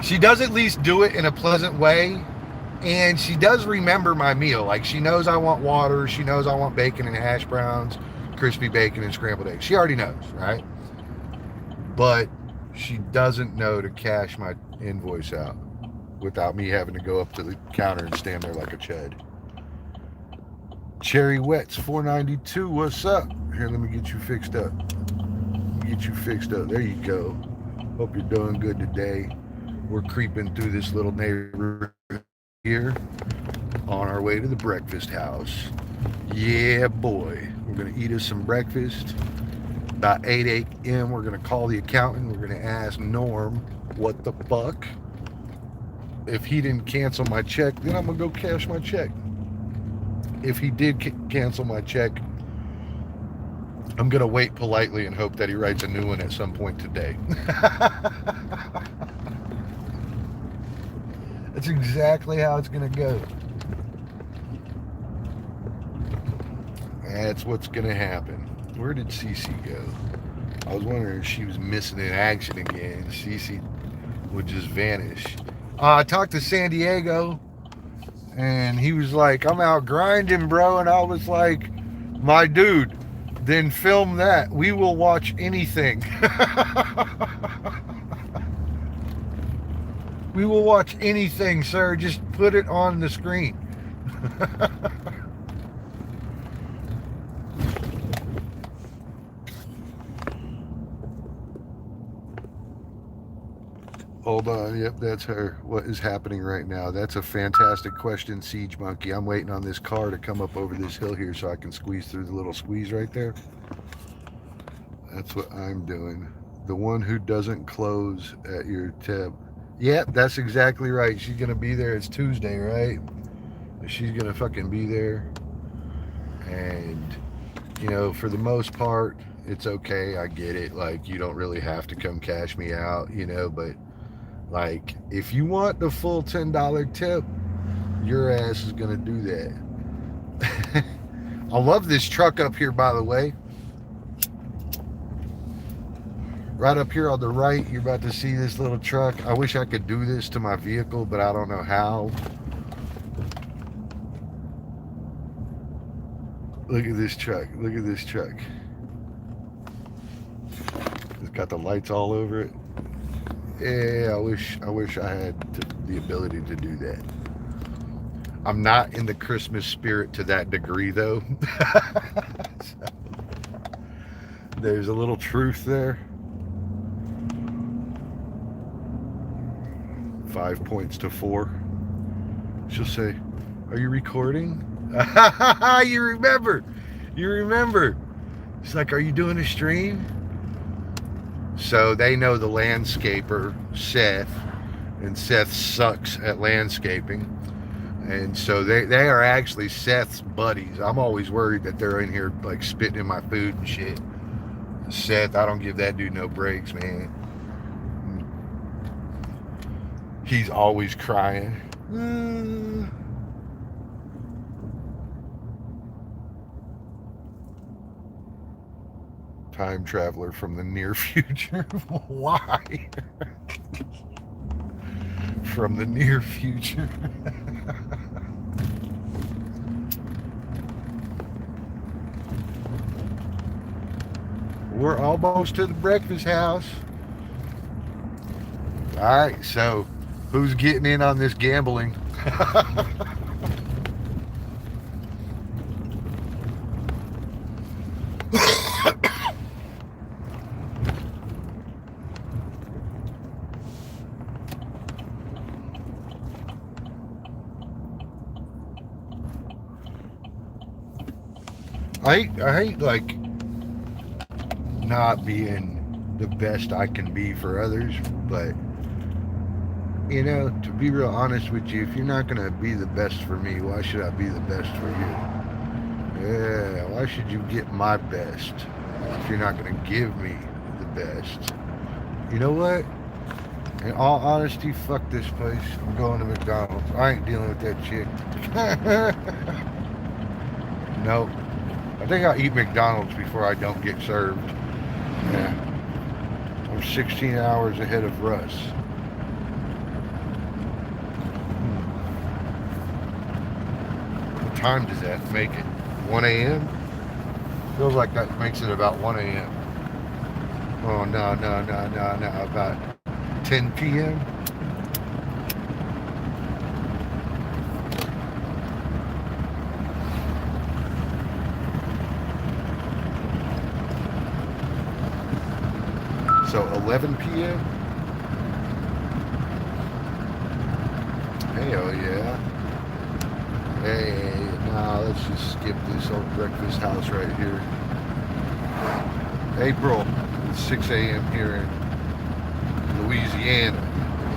She does at least do it in a pleasant way. And she does remember my meal. Like, she knows I want water. She knows I want bacon and hash browns, crispy bacon and scrambled eggs. She already knows, right? But she doesn't know to cash my invoice out without me having to go up to the counter and stand there like a chud. Cherry Wets 492, what's up? Here, let me get you fixed up. There you go. Hope you're doing good today. We're creeping through this little neighborhood here on our way to the breakfast house. Yeah, boy. We're going to eat us some breakfast. About 8 a.m. we're going to call the accountant. We're going to ask Norm what the fuck. If he didn't cancel my check, then I'm going to go cash my check. If he did cancel my check, I'm going to wait politely and hope that he writes a new one at some point today. That's exactly how it's going to go. That's what's going to happen. Where did Cece go? I was wondering if she was missing in action again. Cece would just vanish. I talked to San Diego, and he was like, I'm out grinding, bro. And I was like, my dude, then film that. We will watch anything. We will watch anything, sir. Just put it on the screen. Hold on. Yep, that's her. What is happening right now? That's a fantastic question, Siege Monkey. I'm waiting on this car to come up over this hill here so I can squeeze through the little squeeze right there. That's what I'm doing. The one who doesn't close at your tab. Yep, that's exactly right. She's going to be there. It's Tuesday, right? She's going to fucking be there. And, you know, for the most part, it's okay. I get it. Like, you don't really have to come cash me out, you know, but like, if you want the full $10 tip, your ass is going to do that. I love this truck up here, by the way. Right up here on the right, you're about to see this little truck. I wish I could do this to my vehicle, but I don't know how. Look at this truck. Look at this truck. It's got the lights all over it. Yeah, I wish I had the ability to do that. I'm not in the Christmas spirit to that degree, though. So, there's a little truth there. 5 points to 4. She'll say, are you recording? You remember. It's like, are you doing a stream? So they know the landscaper, Seth, and Seth sucks at landscaping. And so they are actually Seth's buddies. I'm always worried that they're in here like spitting in my food and shit. Seth, I don't give that dude no breaks, man. He's always crying. Time traveler from the near future. Why? From the near future. We're almost to the breakfast house. All right, so who's getting in on this gambling? I hate like not being the best I can be for others, but you know, to be real honest with you, if you're not gonna be the best for me, why should I be the best for you? Yeah, why should you get my best if you're not gonna give me the best? You know what? In all honesty, fuck this place. I'm going to McDonald's. I ain't dealing with that chick. Nope. I think I'll eat McDonald's before I don't get served. Yeah. I'm 16 hours ahead of Russ. What time does that make it? 1 a.m.? Feels like that makes it about 1 a.m. Oh, no. About 10 p.m.? So 11 p.m.? Hell yeah. Hey, nah, let's just skip this old breakfast house right here. April, it's 6 a.m. here in Louisiana.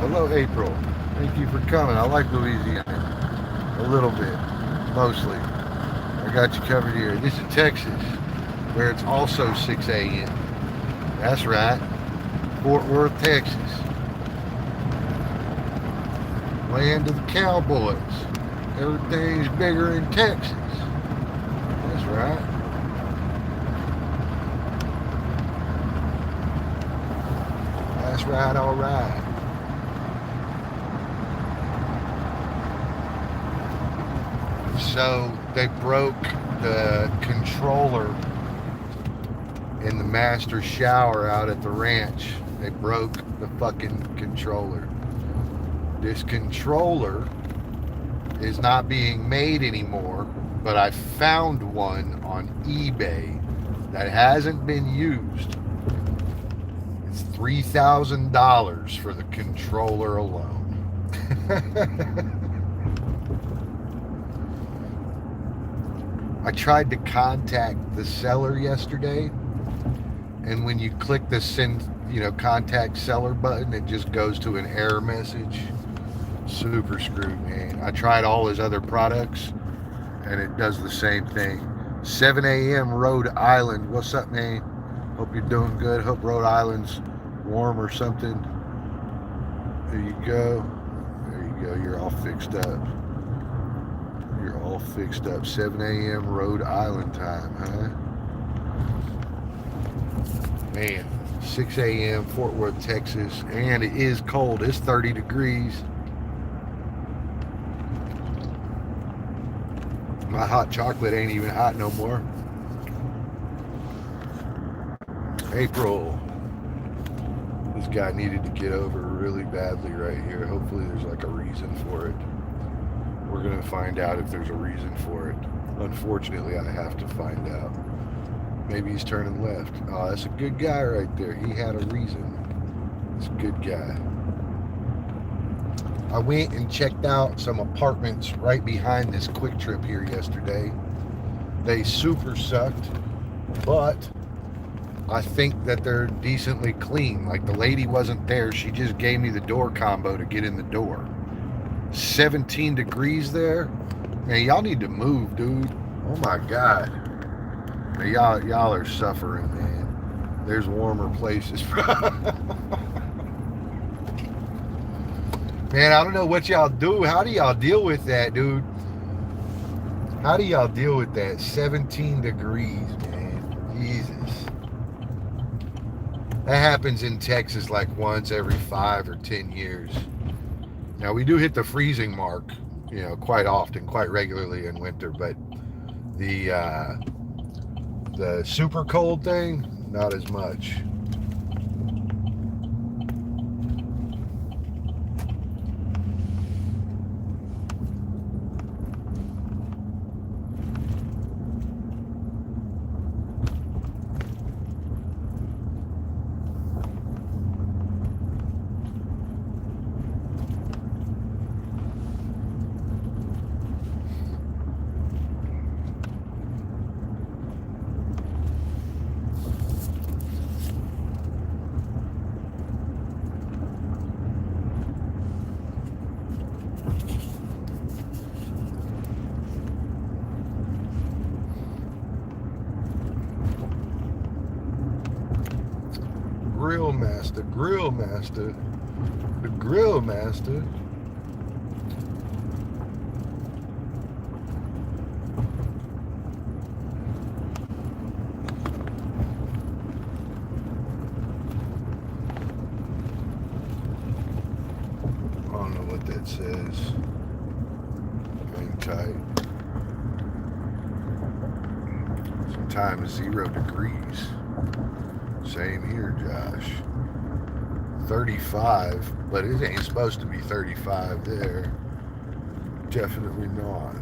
Hello, April. Thank you for coming. I like Louisiana. A little bit. Mostly. I got you covered here. This is Texas, where it's also 6 a.m. That's right. Fort Worth, Texas. Land of the cowboys. Everything's bigger in Texas. That's right. That's right, all right. So they broke the controller in the master shower out at the ranch. They broke the fucking controller. This controller is not being made anymore, but I found one on eBay that hasn't been used. It's $3,000 for the controller alone. I tried to contact the seller yesterday, and when you click the send, contact seller button, it just goes to an error message. Super screwed, man. I tried all his other products, and it does the same thing. 7 a.m. Rhode Island. What's up, man? Hope you're doing good. Hope Rhode Island's warm or something. There you go. There you go. You're all fixed up. You're all fixed up. 7 a.m. Rhode Island time, huh? Man, 6 a.m. Fort Worth, Texas, and it is cold. It's 30 degrees. My hot chocolate ain't even hot no more. April. This guy needed to get over really badly right here. Hopefully there's like a reason for it. We're going to find out if there's a reason for it. Unfortunately, I have to find out. Maybe he's turning left. Oh, that's a good guy right there. He had a reason. It's a good guy. I went and checked out some apartments right behind this Quick Trip here yesterday. They super sucked, but I think that they're decently clean. Like the lady wasn't there. She just gave me the door combo to get in the door. 17 degrees there. Man, y'all need to move, dude. Oh my God. Man, y'all are suffering, man. There's warmer places. Man, I don't know what y'all do. How do y'all deal with that, dude? How do y'all deal with that? 17 degrees, man. Jesus. That happens in Texas like once every 5 or 10 years. Now, we do hit the freezing mark, quite often, quite regularly in winter, but the super cold thing, not as much. Grill master, the grill master. I don't know what that says. Hang tight. Sometimes 0 degrees. Same here, Josh. 35, but it ain't supposed to be 35 there. Definitely not.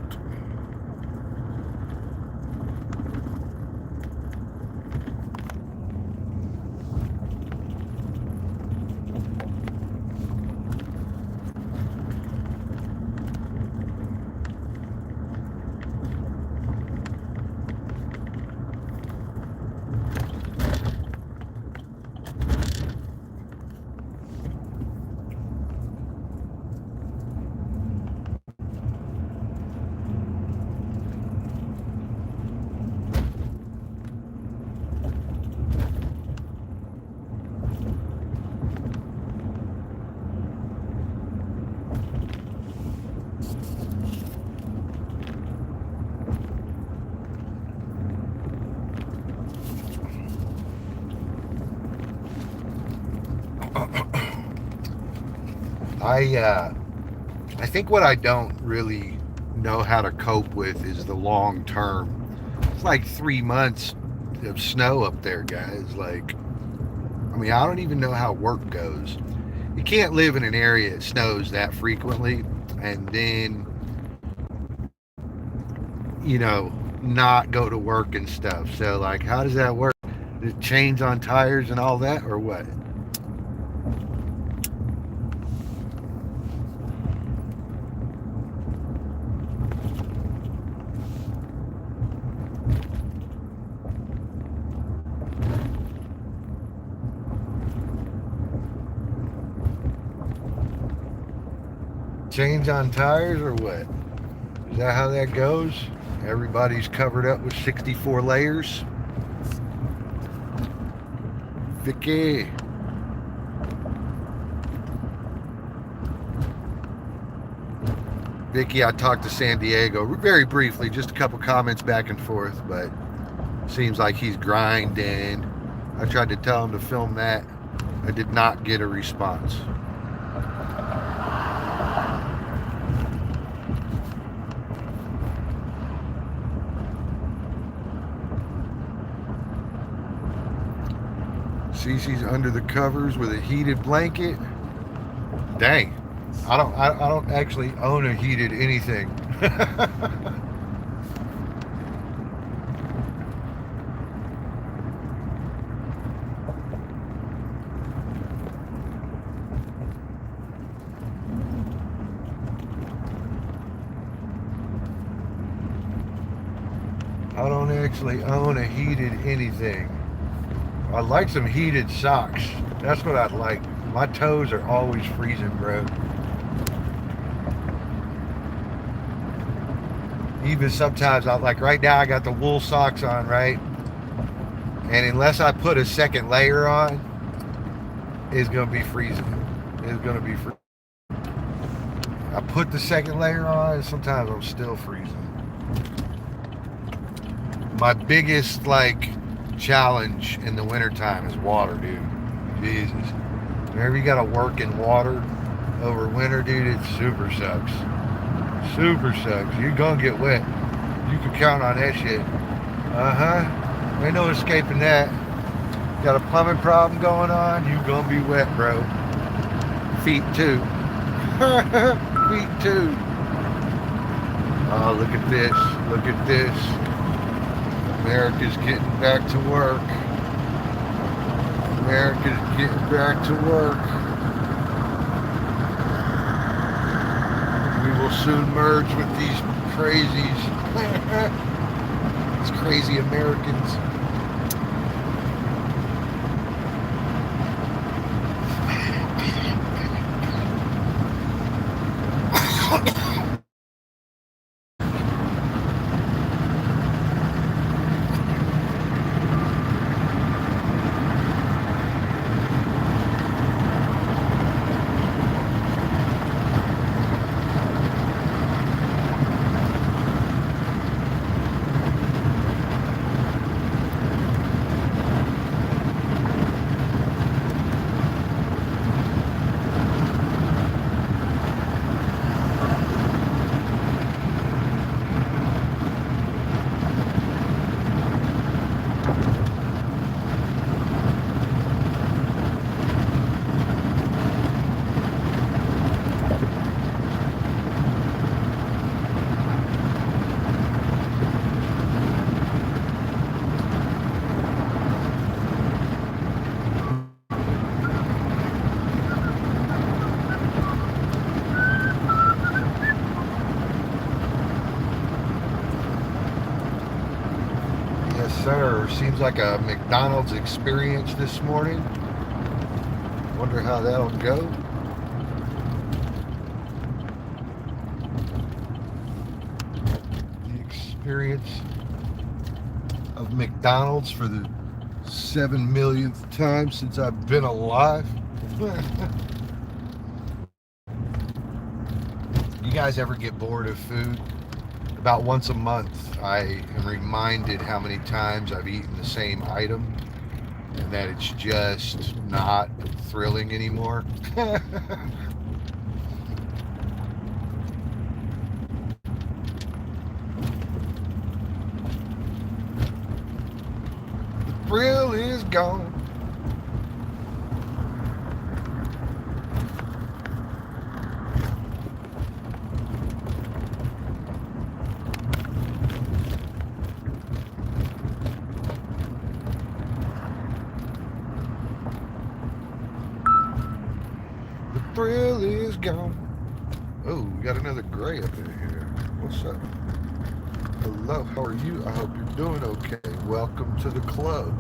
I think what I don't really know how to cope with is the long term. It's like 3 months of snow up there, guys. Like, I mean, I don't even know how work goes. You can't live in an area that snows that frequently and then, not go to work and stuff. So, like, how does that work? Does it change on tires and all that, or what? Change on tires or what? Is that how that goes? Everybody's covered up with 64 layers. Vicky. Vicky, I talked to San Diego very briefly, just a couple comments back and forth, but seems like he's grinding. I tried to tell him to film that. I did not get a response. Cece's under the covers with a heated blanket. Dang, I don't actually own a heated anything. I don't actually own a heated anything. I like some heated socks. That's what I'd like. My toes are always freezing, bro. Even sometimes, like right now, I got the wool socks on, right? And unless I put a second layer on, it's gonna be freezing. It's gonna be freezing. I put the second layer on, and sometimes I'm still freezing. My biggest like challenge in the wintertime is water, dude. Jesus. Whenever you gotta work in water over winter, dude, it super sucks. Super sucks. You're gonna get wet. You can count on that shit. Ain't no escaping that. Got a plumbing problem going on, you gonna be wet, bro. Feet too. Feet too. Oh, look at this. Look at this. America's getting back to work. America's getting back to work. We will soon merge with these crazies. These crazy Americans. Sir, seems like a McDonald's experience this morning. Wonder how that'll go. The experience of McDonald's for the 7 millionth time since I've been alive. You guys ever get bored of food? About once a month, I am reminded how many times I've eaten the same item and that it's just not thrilling anymore. The thrill is gone. Thrill is gone. Oh, we got another gray up in here. What's up? Hello, how are you? I hope you're doing okay. Welcome to the club.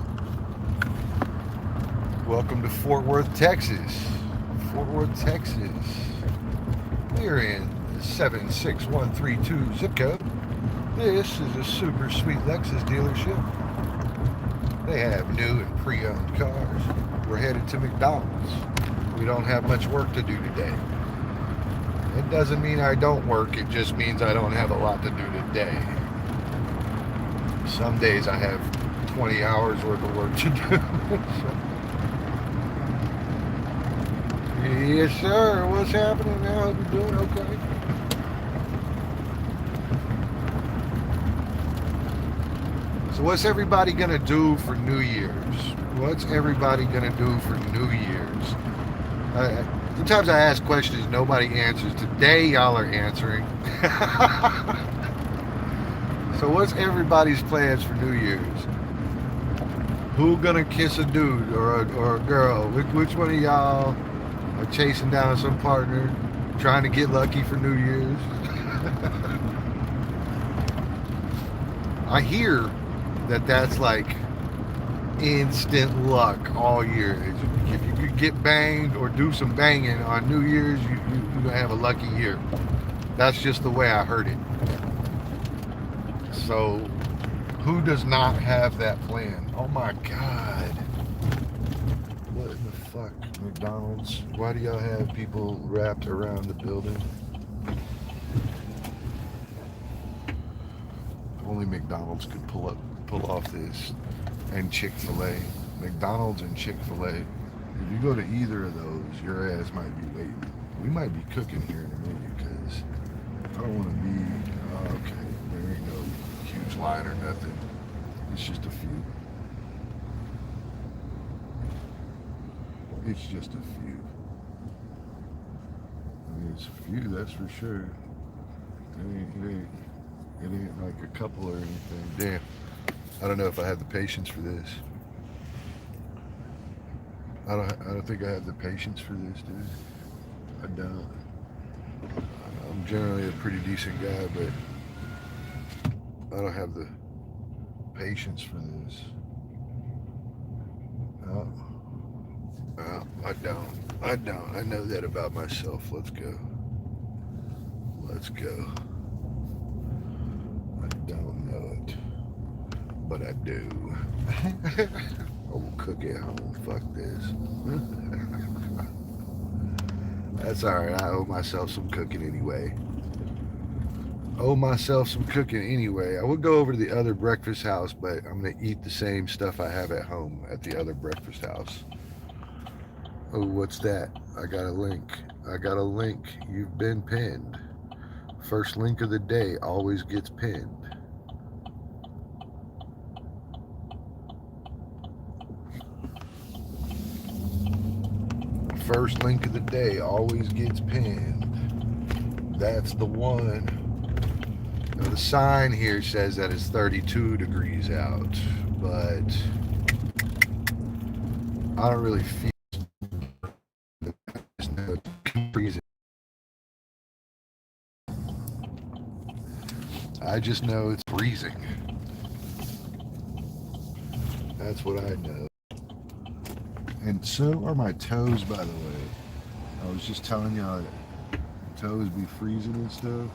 Welcome to Fort Worth, Texas. Fort Worth, Texas. We're in the 76132 zip code. This is a super sweet Lexus dealership. They have new and pre-owned cars. We're headed to McDonald's. We don't have much work to do today. It doesn't mean I don't work, it just means I don't have a lot to do today. Some days I have 20 hours worth of work to do. Yes, sir. What's happening now? Hope you're doing okay. So what's everybody gonna do for New Year's? What's everybody gonna do for New Year's? Sometimes I ask questions nobody answers. Today y'all are answering. So what's everybody's plans for New Year's? Who gonna kiss a dude or a girl? Which one of y'all are chasing down some partner, trying to get lucky for New Year's? I hear that that's like instant luck all year. If you could get banged or do some banging on New Year's, you're gonna have a lucky year. That's just the way I heard it. So, who does not have that plan? Oh my God. What in the fuck? McDonald's? Why do y'all have people wrapped around the building? Only McDonald's could pull off this. And Chick-fil-A. McDonald's and Chick-fil-A. If you go to either of those, your ass might be waiting. We might be cooking here in a minute because I don't want to be, okay, there ain't no huge line or nothing. It's just a few. It's just a few. I mean, it's a few, that's for sure. It ain't like a couple or anything. Damn. I don't know if I have the patience for this. I don't think I have the patience for this, dude. I don't. I'm generally a pretty decent guy, but I don't have the patience for this. No, I don't. I know that about myself. Let's go. Let's go. I don't know it, but I do. I will cook at home. Fuck this. That's alright. I owe myself some cooking anyway. I would go over to the other breakfast house, but I'm going to eat the same stuff I have at home at the other breakfast house. Oh, what's that? I got a link. You've been pinned. First link of the day always gets pinned. First link of the day always gets pinned. That's the one. Now, the sign here says that it's 32 degrees out, but I don't really feel freezing. I just know it's freezing. That's what I know. And so are my toes, by the way. I was just telling y'all that toes be freezing and stuff.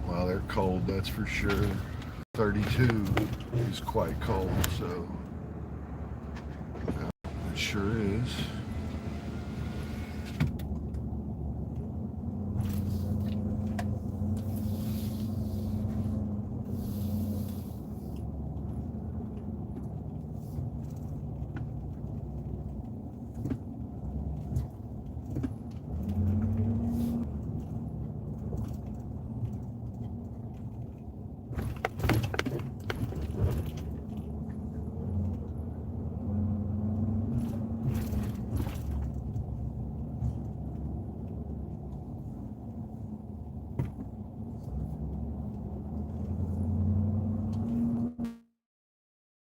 Well, they're cold, that's for sure. 32 is quite cold, so it sure is.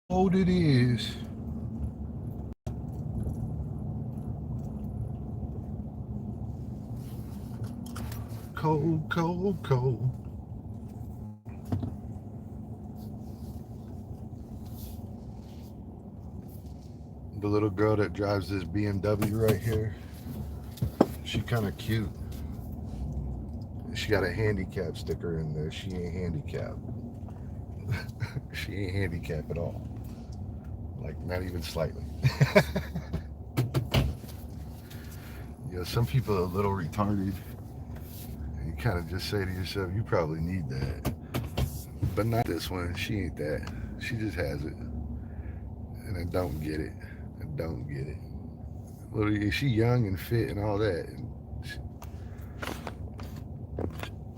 Cold it is. Cold, cold, cold. The little girl that drives this BMW right here, she kind of cute. She got a handicap sticker in there. She ain't handicapped. She ain't handicapped at all. Like, not even slightly. You know, some people are a little retarded. And you kind of just say to yourself, you probably need that. But not this one. She ain't that. She just has it. And I don't get it. Well, she young and fit and all that.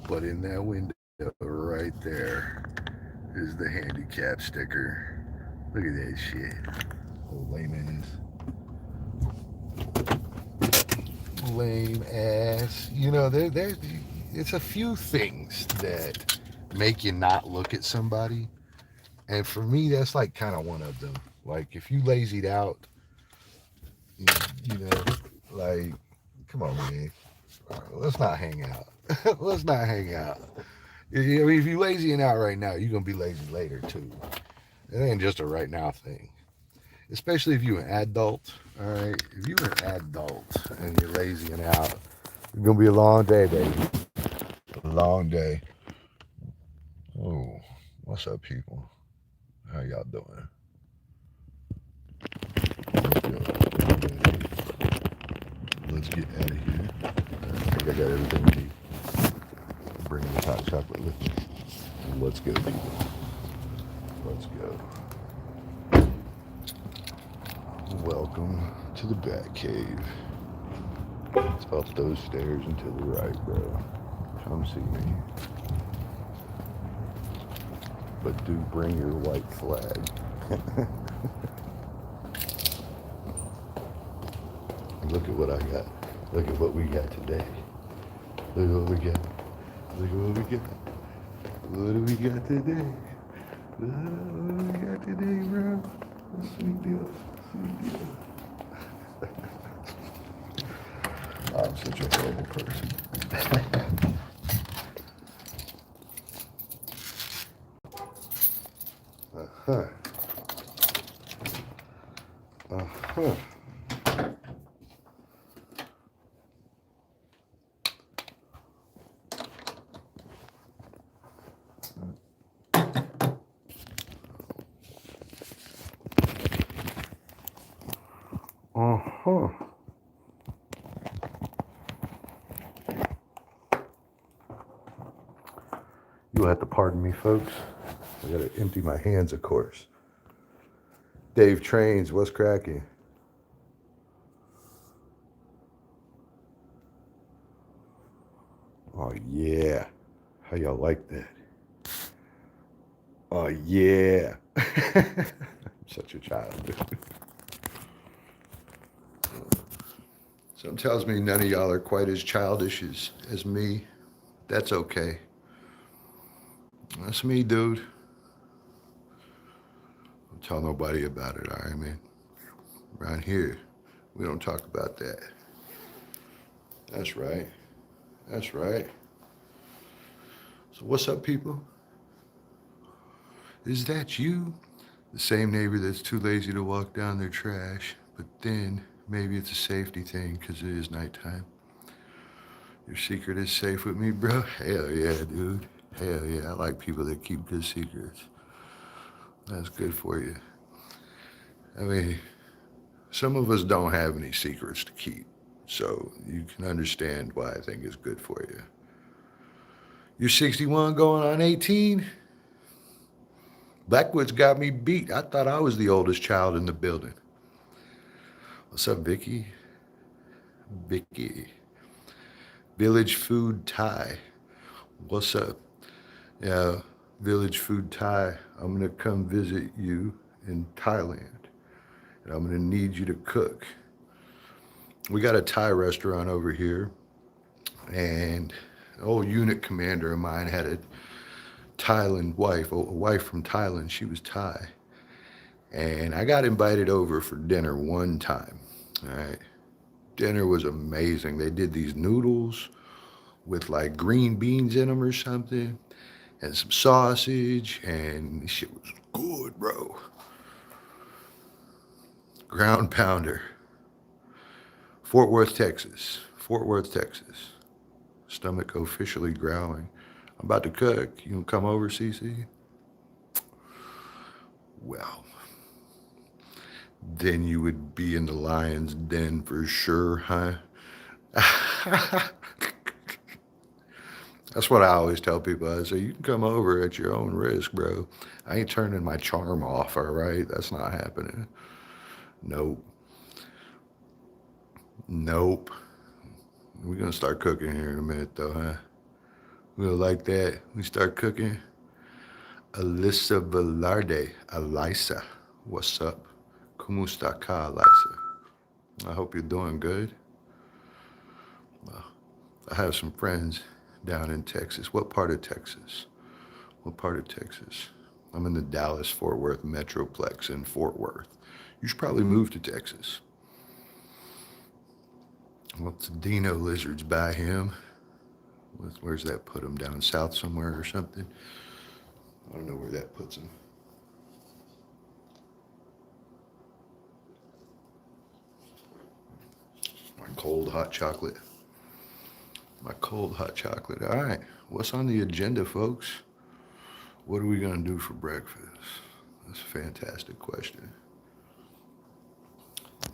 But in that window right there is the handicap sticker. Look at that shit. Old lame ass. You know, it's a few things that make you not look at somebody. And for me, that's like kind of one of them. Like if you lazied out, you know, like, come on, man, let's not hang out. Let's not hang out. I mean, if you're lazying out right now, you're gonna be lazy later too. It ain't just a right now thing. Especially if you're an adult. All right, if you're an adult and you're lazying out, it's gonna be a long day, baby. A long day. Oh, what's up, people? How y'all doing? Let's get out of here. I think I got everything we need. Bringing the hot chocolate with me. Let's go, people. Let's go. Welcome to the Bat Cave. It's up those stairs and to the right, bro. Come see me. But do bring your white flag. Look at what I got. Look at what we got today. Look at what we got. Look at what we got. What do we got today? What do we got today, bro? Sweet deal. Sweet deal. I'm such a horrible person. Uh-huh. Uh-huh. Uh-huh. You'll have to pardon me, folks. I gotta empty my hands, of course. Dave Trains, what's cracking? Oh yeah. How y'all like that? Oh yeah. I'm such a child. Something tells me none of y'all are quite as childish as me. That's okay. That's me, dude. Don't tell nobody about it, all right, man? Around here, we don't talk about that. That's right. That's right. So what's up, people? Is that you? The same neighbor that's too lazy to walk down their trash, but then maybe it's a safety thing because it is nighttime. Your secret is safe with me, bro? Hell yeah, dude. Hell yeah. I like people that keep good secrets. That's good for you. I mean, some of us don't have any secrets to keep, so you can understand why I think it's good for you. You're 61 going on 18? Blackwood's got me beat. I thought I was the oldest child in the building. What's up, Vicky? Vicky. Village Food Thai. What's up? Yeah, Village Food Thai. I'm gonna come visit you in Thailand, and I'm gonna need you to cook. We got a Thai restaurant over here, and an old unit commander of mine had a Thailand wife, a wife from Thailand. She was Thai, and I got invited over for dinner one time. All right, dinner was amazing. They did these noodles with like green beans in them or something, and some sausage, and this shit was good, bro. Ground pounder. Fort Worth, Texas. Fort Worth, Texas. Stomach officially growling. I'm about to cook. You can come over, Cece? Well, then you would be in the lion's den for sure, huh? That's what I always tell people. I say, you can come over at your own risk, bro. I ain't turning my charm off, all right? That's not happening. Nope. Nope. We're going to start cooking here in a minute, though, huh? We'll like that. We start cooking. Alyssa Velarde. Elisa. What's up? ¿Cómo está acá, Elisa? I hope you're doing good. Well, I have some friends down in Texas. What part of Texas? What part of Texas? I'm in the Dallas-Fort Worth Metroplex in Fort Worth. You should probably move to Texas. What's Dino Lizards by him? Where's that put him? Down south somewhere or something? I don't know where that puts him. My cold hot chocolate. My cold hot chocolate. All right. What's on the agenda, folks? What are we going to do for breakfast? That's a fantastic question.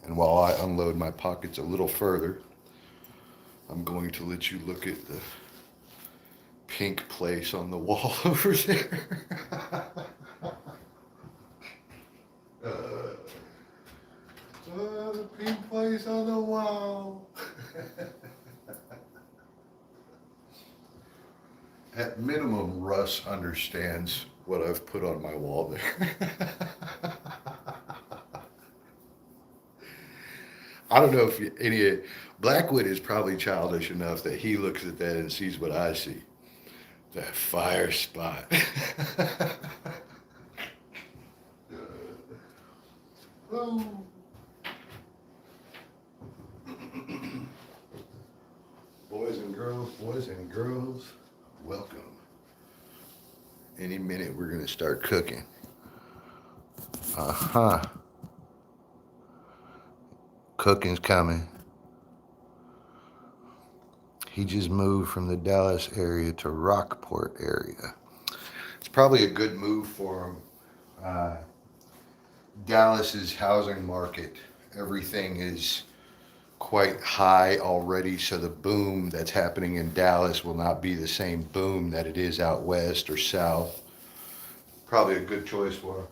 And while I unload my pockets a little further, I'm going to let you look at the pink place on the wall over there. The pink place on the wall. At minimum, Russ understands what I've put on my wall there. I don't know if Blackwood is probably childish enough that he looks at that and sees what I see. That fire spot. Oh. Boys and girls, welcome. Any minute we're gonna start cooking. Cooking's coming. He just moved from the Dallas area to Rockport area. It's probably a good move for him. Dallas's housing market, everything is quite high already, so the boom that's happening in Dallas will not be the same boom that it is out west or south. Probably a good choice for him.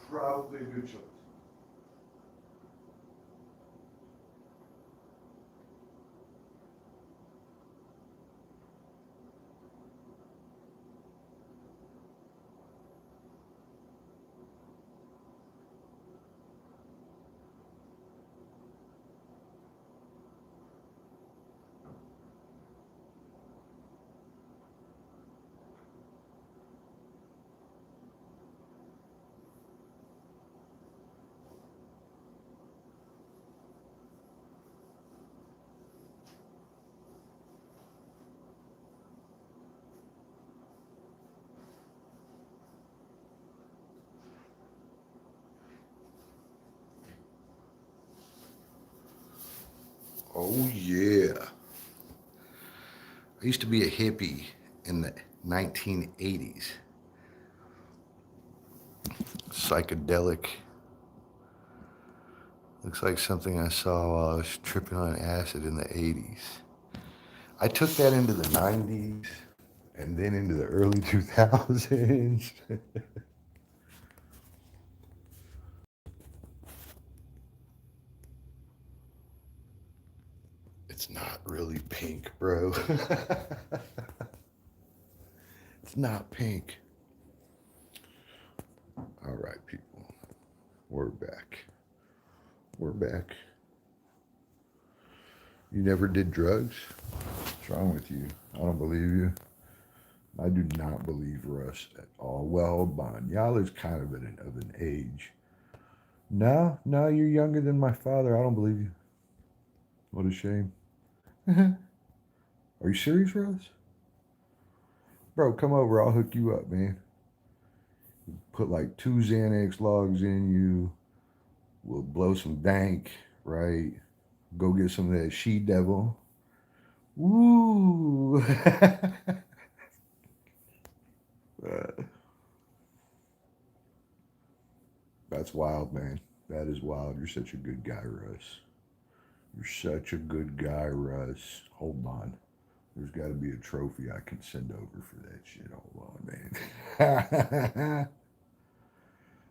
Probably a good choice. Oh yeah. I used to be a hippie in the 1980s. Psychedelic. Looks like something I saw while I was tripping on acid in the 80s. I took that into the 90s and then into the early 2000s. It's not really pink, bro. It's not pink. All right, people. We're back. We're back. You never did drugs? What's wrong with you? I don't believe you. I do not believe Russ at all. Well, Bon, y'all is kind of an age. No, you're younger than my father. I don't believe you. What a shame. Are you serious, Russ? Bro, come over. I'll hook you up, man. Put like 2 Xanax logs in you. We'll blow some dank, right? Go get some of that she-devil. Woo! That's wild, man. That is wild. You're such a good guy, Russ. You're such a good guy, Russ. Hold on. There's got to be a trophy I can send over for that shit. Hold on, man.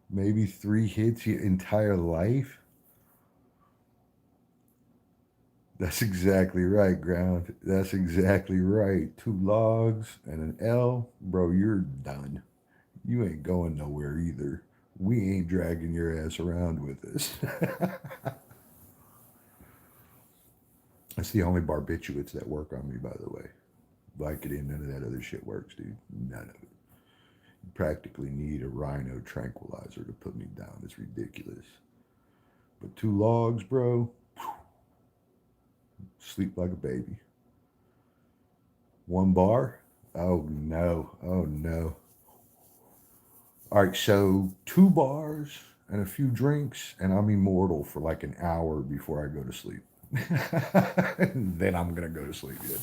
Maybe 3 hits your entire life? That's exactly right, Ground. That's exactly right. 2 logs and an L. Bro, you're done. You ain't going nowhere either. We ain't dragging your ass around with us. That's the only barbiturates that work on me, by the way. Vicodin, none of that other shit works, dude. None of it. You practically need a rhino tranquilizer to put me down. It's ridiculous. But 2 logs, bro, sleep like a baby. 1 bar? Oh no. Oh no. All right, so 2 bars and a few drinks, and I'm immortal for like an hour before I go to sleep. Then I'm going to go to sleep, yeah.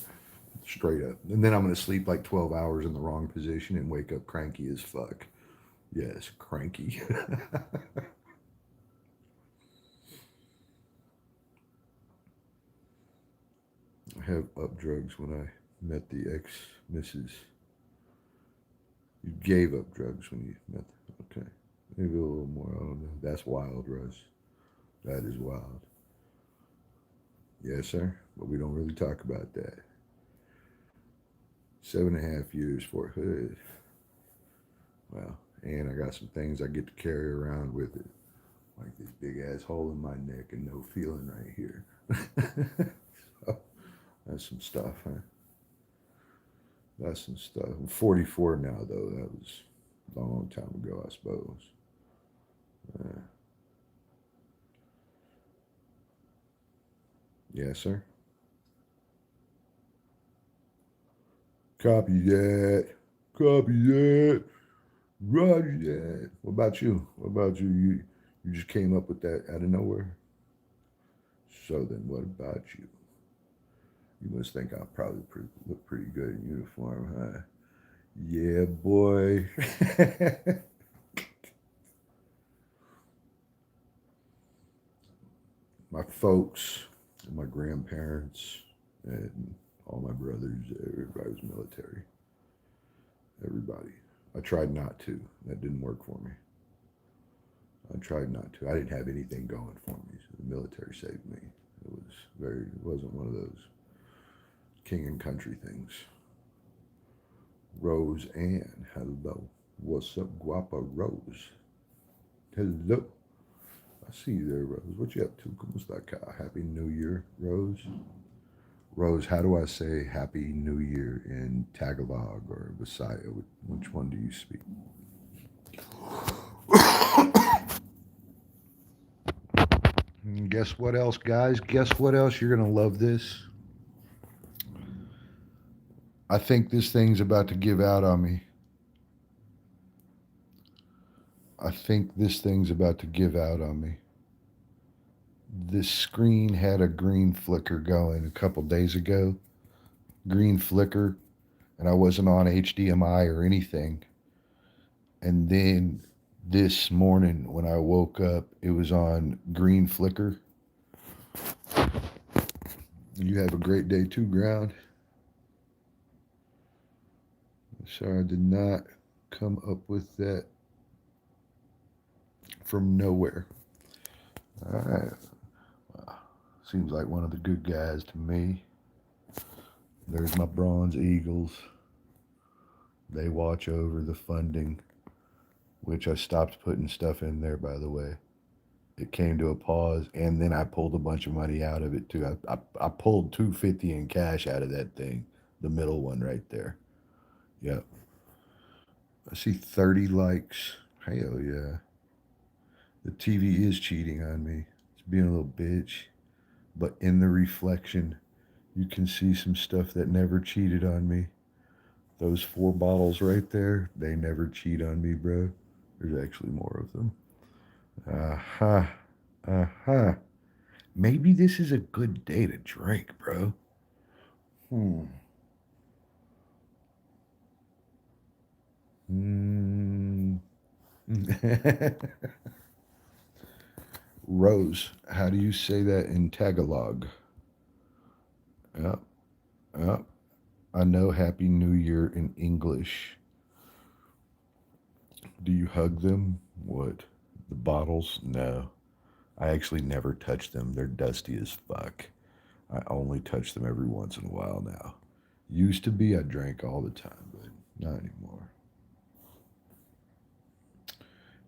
Straight up. And then I'm going to sleep like 12 hours in the wrong position and wake up cranky as fuck. Yes, cranky. I have up drugs when I met the ex-missus. You gave up drugs when you met them. Okay. Maybe a little more. I don't know. That's wild, Russ. That is wild. Yes, sir. But we don't really talk about that. 7.5 years for hood. Well, and I got some things I get to carry around with it. Like this big ass hole in my neck and no feeling right here. So, that's some stuff, huh? That's some stuff. I'm 44 now, though. That was a long time ago, I suppose. Yes, sir. Copy that. Copy that. Roger that. What about you? What about you? You just came up with that out of nowhere? So then what about you? You must think I probably look pretty good in uniform, huh? Yeah, boy. My folks and my grandparents and all my brothers, everybody was military. Everybody. I tried not to. That didn't work for me. I tried not to. I didn't have anything going for me. So the military saved me. It wasn't one of those king and country things. Rose Ann, hello. What's up, Guapa Rose? Hello. I see you there, Rose. What you up to? Kumusta? Happy New Year, Rose. Rose, how do I say Happy New Year in Tagalog or Visaya? Which one do you speak? And guess what else, guys? Guess what else? You're going to love this. I think this thing's about to give out on me. I think this thing's about to give out on me. This screen had a green flicker going a couple days ago. Green flicker. And I wasn't on HDMI or anything. And then this morning when I woke up, it was on green flicker. You have a great day too, Ground. Sorry, I did not come up with that from nowhere. All right. Well, seems like one of the good guys to me. There's my Bronze Eagles. They watch over the funding, which I stopped putting stuff in there, by the way. It came to a pause, and then I pulled a bunch of money out of it, too. I pulled $250 in cash out of that thing, the middle one right there. Yep. I see 30 likes. Hell yeah. The TV is cheating on me. It's being a little bitch. But in the reflection, you can see some stuff that never cheated on me. Those 4 bottles right there, they never cheat on me, bro. There's actually more of them. Aha. Aha. Maybe this is a good day to drink, bro. Rose, how do you say that in Tagalog? Yep. Yep. I know Happy New Year in English. Do you hug them? What? The bottles? No. I actually never touch them. They're dusty as fuck. I only touch them every once in a while now. Used to be I drank all the time, but not anymore.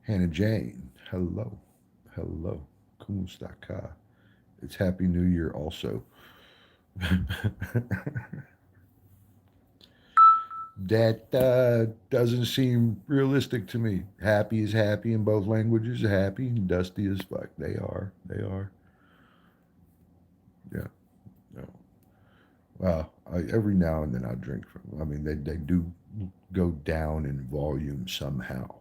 Hannah Jane, hello. Hello. Kumusta ka? It's Happy New Year also. That doesn't seem realistic to me. Happy is happy in both languages. Happy and dusty as fuck. They are. They are. Yeah. No. Well, every now and then I drink from them. I mean, they do go down in volume somehow.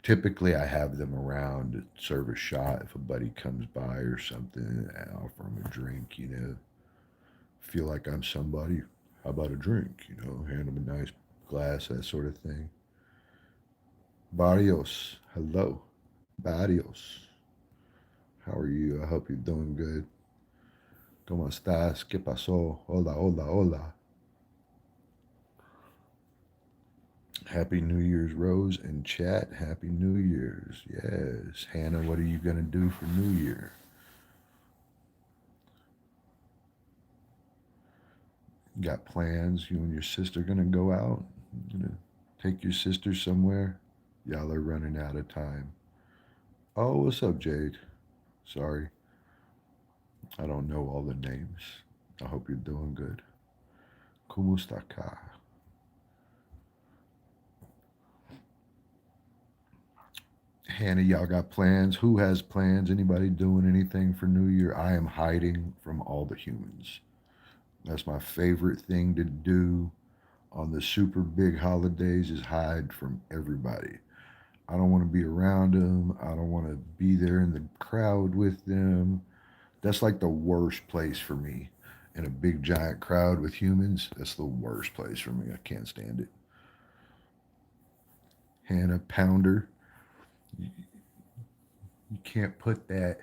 Typically, I have them around to serve a shot if a buddy comes by or something. I offer them a drink, you know. Feel like I'm somebody. How about a drink? You know, hand them a nice glass, that sort of thing. Barrios, hello. Barrios, how are you? I hope you're doing good. ¿Cómo estás? ¿Qué pasó? Hola, hola, hola. Happy New Year's, Rose and chat. Happy New Year's. Yes. Hannah, what are you going to do for New Year? Got plans? You and your sister going to go out? You know, take your sister somewhere? Y'all are running out of time. Oh, what's up, Jade? Sorry. I don't know all the names. I hope you're doing good. ¿Cómo está acá? Hannah, y'all got plans? Who has plans? Anybody doing anything for New Year? I am hiding from all the humans. That's my favorite thing to do on the super big holidays is hide from everybody. I don't want to be around them. I don't want to be there in the crowd with them. That's like the worst place for me. In a big giant crowd with humans, that's the worst place for me. I can't stand it. Hannah Pounder, you can't put that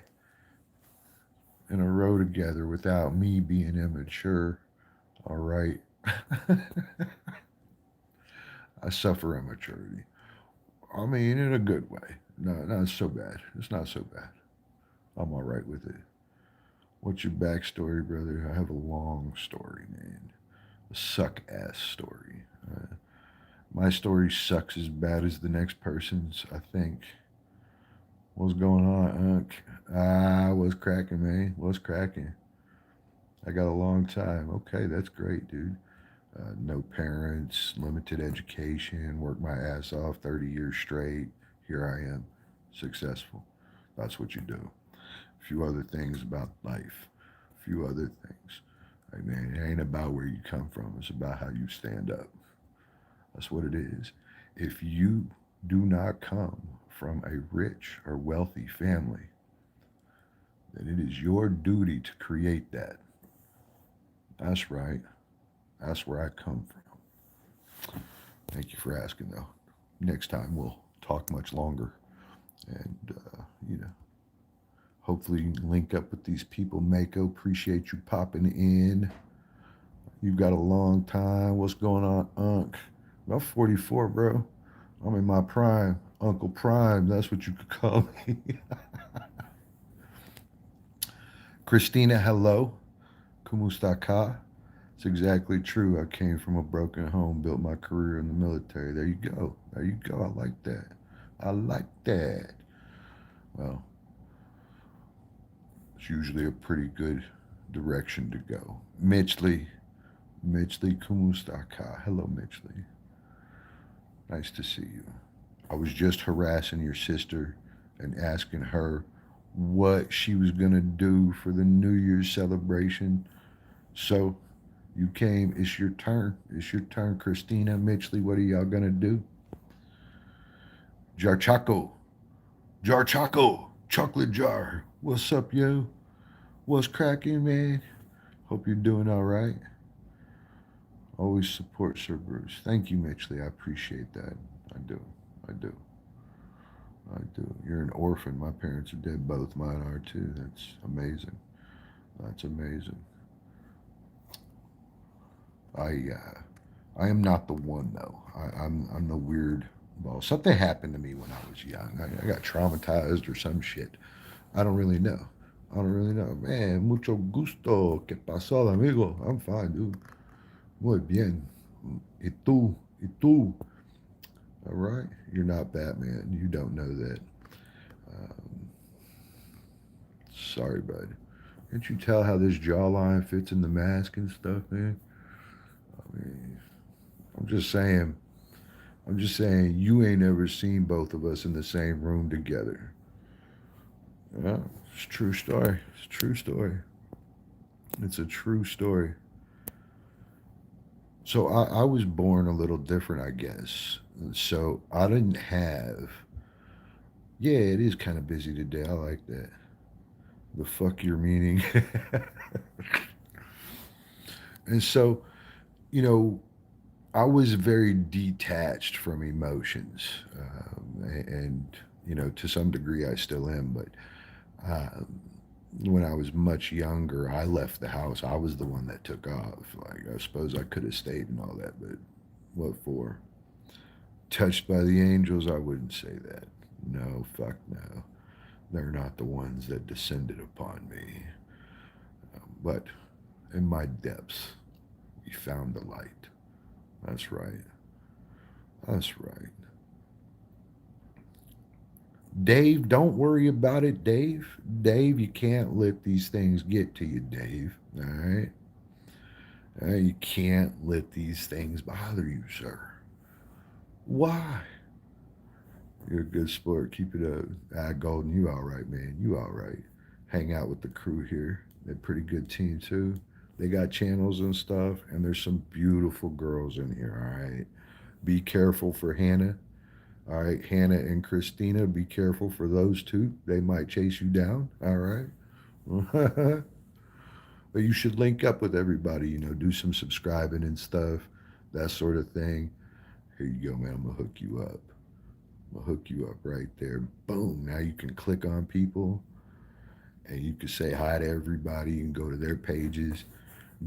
in a row together without me being immature. All right. I suffer immaturity. I mean, in a good way. No, not so bad. It's not so bad. I'm all right with it. What's your backstory, brother? I have a long story, man. A suck ass story. My story sucks as bad as the next person's, I think. What's going on, Unc? What's cracking, man? What's cracking? I got a long time. Okay, that's great, dude. No parents, limited education, worked my ass off 30 years straight. Here I am, successful. That's what you do. A few other things about life, a few other things. Hey, man, it ain't about where you come from, it's about how you stand up. That's what it is. If you do not come from a rich or wealthy family, then it is your duty to create that. That's right. That's where I come from. Thank you for asking, though. Next time we'll talk much longer. And, you know, hopefully you can link up with these people. Mako, appreciate you popping in. You've got a long time. What's going on, Unc? About 44, bro. I'm in my prime. Uncle Prime, that's what you could call me. Christina, hello. Kumustaka. It's exactly true. I came from a broken home, built my career in the military. There you go. There you go. I like that. I like that. Well, it's usually a pretty good direction to go. Mitchley Kumustaka. Hello, Mitchley. Nice to see you. I was just harassing your sister and asking her what she was going to do for the New Year's celebration. So you came. It's your turn. It's your turn, Christina, Mitchley. What are y'all going to do? Jarchaco. Jarchaco. Chocolate jar. What's up, yo? What's cracking, man? Hope you're doing all right. Always support Sir Bruce. Thank you, Mitchley. I appreciate that. I do. I do. I do. You're an orphan. My parents are dead. Both mine are too. That's amazing. That's amazing. I am not the one though. I'm the weird. Well, something happened to me when I was young. I got traumatized or some shit. I don't really know. I don't really know. Man, mucho gusto. ¿Qué pasó, amigo? I'm fine, dude. Muy bien. ¿Y tú? ¿Y tú? All right. You're not Batman. You don't know that. Um, sorry, bud. Can't you tell how this jawline fits in the mask and stuff, man? I mean, I'm just saying. I'm just saying you ain't ever seen both of us in the same room together. Yeah, it's a true story. It's a true story. It's a true story. So I was born a little different, I guess. So I didn't have. Yeah, it is kind of busy today. I like that. The fuck your meaning. And so, you know, I was very detached from emotions, and to some degree, I still am. But um, when I was much younger, I left the house. I was the one that took off. Like I suppose I could have stayed and all that, but what for? Touched by the angels? I wouldn't say that. No, fuck no. They're not the ones that descended upon me. But in my depths, we found the light. That's right. That's right. Dave, don't worry about it, Dave. Dave, you can't let these things get to you, Dave. All right? You can't let these things bother you, sir. Why? You're a good sport. Keep it up. Golden, you all right, man. You all right. Hang out with the crew here. They're a pretty good team, too. They got channels and stuff, and there's some beautiful girls in here, all right? Be careful for Hannah. All right, Hannah and Christina, be careful for those two. They might chase you down. All right. But you should link up with everybody, do some subscribing and stuff, that sort of thing. Here you go, man. I'm going to hook you up. I'm going to hook you up right there. Boom. Now you can click on people and you can say hi to everybody and go to their pages.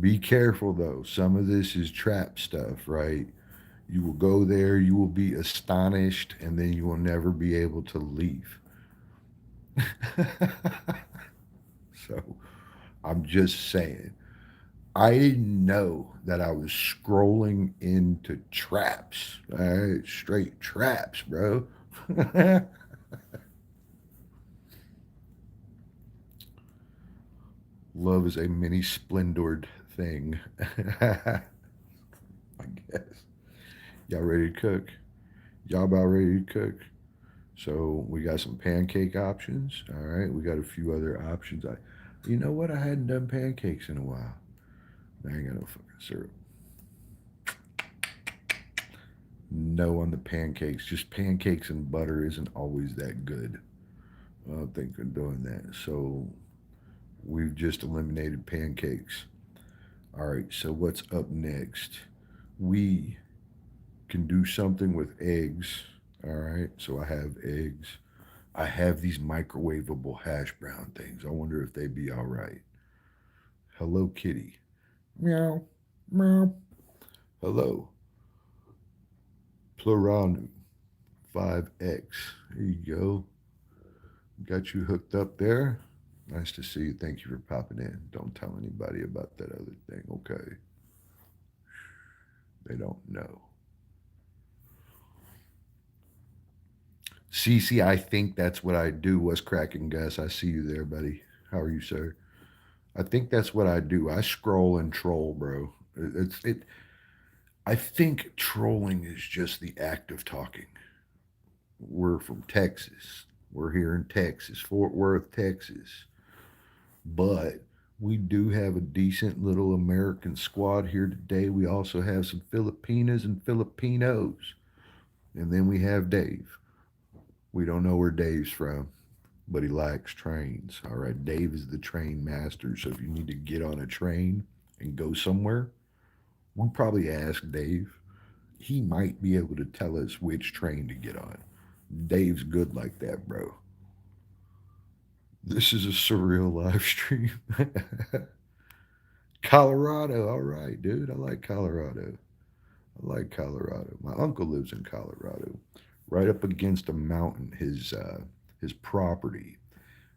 Be careful, though. Some of this is trap stuff, right? You will go there, you will be astonished, and then you will never be able to leave. So I'm just saying, I didn't know that I was scrolling into traps. All right, straight traps, bro. Love is a mini splendored thing. I guess. Y'all ready to cook? Y'all about ready to cook? So we got some pancake options. All right, we got a few other options. You know what? I hadn't done pancakes in a while. I ain't got no fucking syrup. No on the pancakes. Just pancakes and butter isn't always that good. I don't think we're doing that. So we've just eliminated pancakes. All right. So what's up next? We can do something with eggs. All right. So I have eggs. I have these microwavable hash brown things. I wonder if they'd be all right. Hello, kitty. Meow. Meow. Hello. Pluranu 5X. There you go. Got you hooked up there. Nice to see you. Thank you for popping in. Don't tell anybody about that other thing, okay? They don't know. Cece, I think that's what I do. What's cracking, Gus? I see you there, buddy. How are you, sir? I think that's what I do. I scroll and troll, bro. It. I think trolling is just the act of talking. We're from Texas. We're here in Texas, Fort Worth, Texas. But we do have a decent little American squad here today. We also have some Filipinas and Filipinos. And then we have Dave. We don't know where Dave's from, but he likes trains. All right. Dave is the train master. So if you need to get on a train and go somewhere, we'll probably ask Dave. He might be able to tell us which train to get on. Dave's good like that, bro. This is a surreal live stream. Colorado. All right, dude. I like Colorado. I like Colorado. My uncle lives in Colorado, right up against a mountain. His property,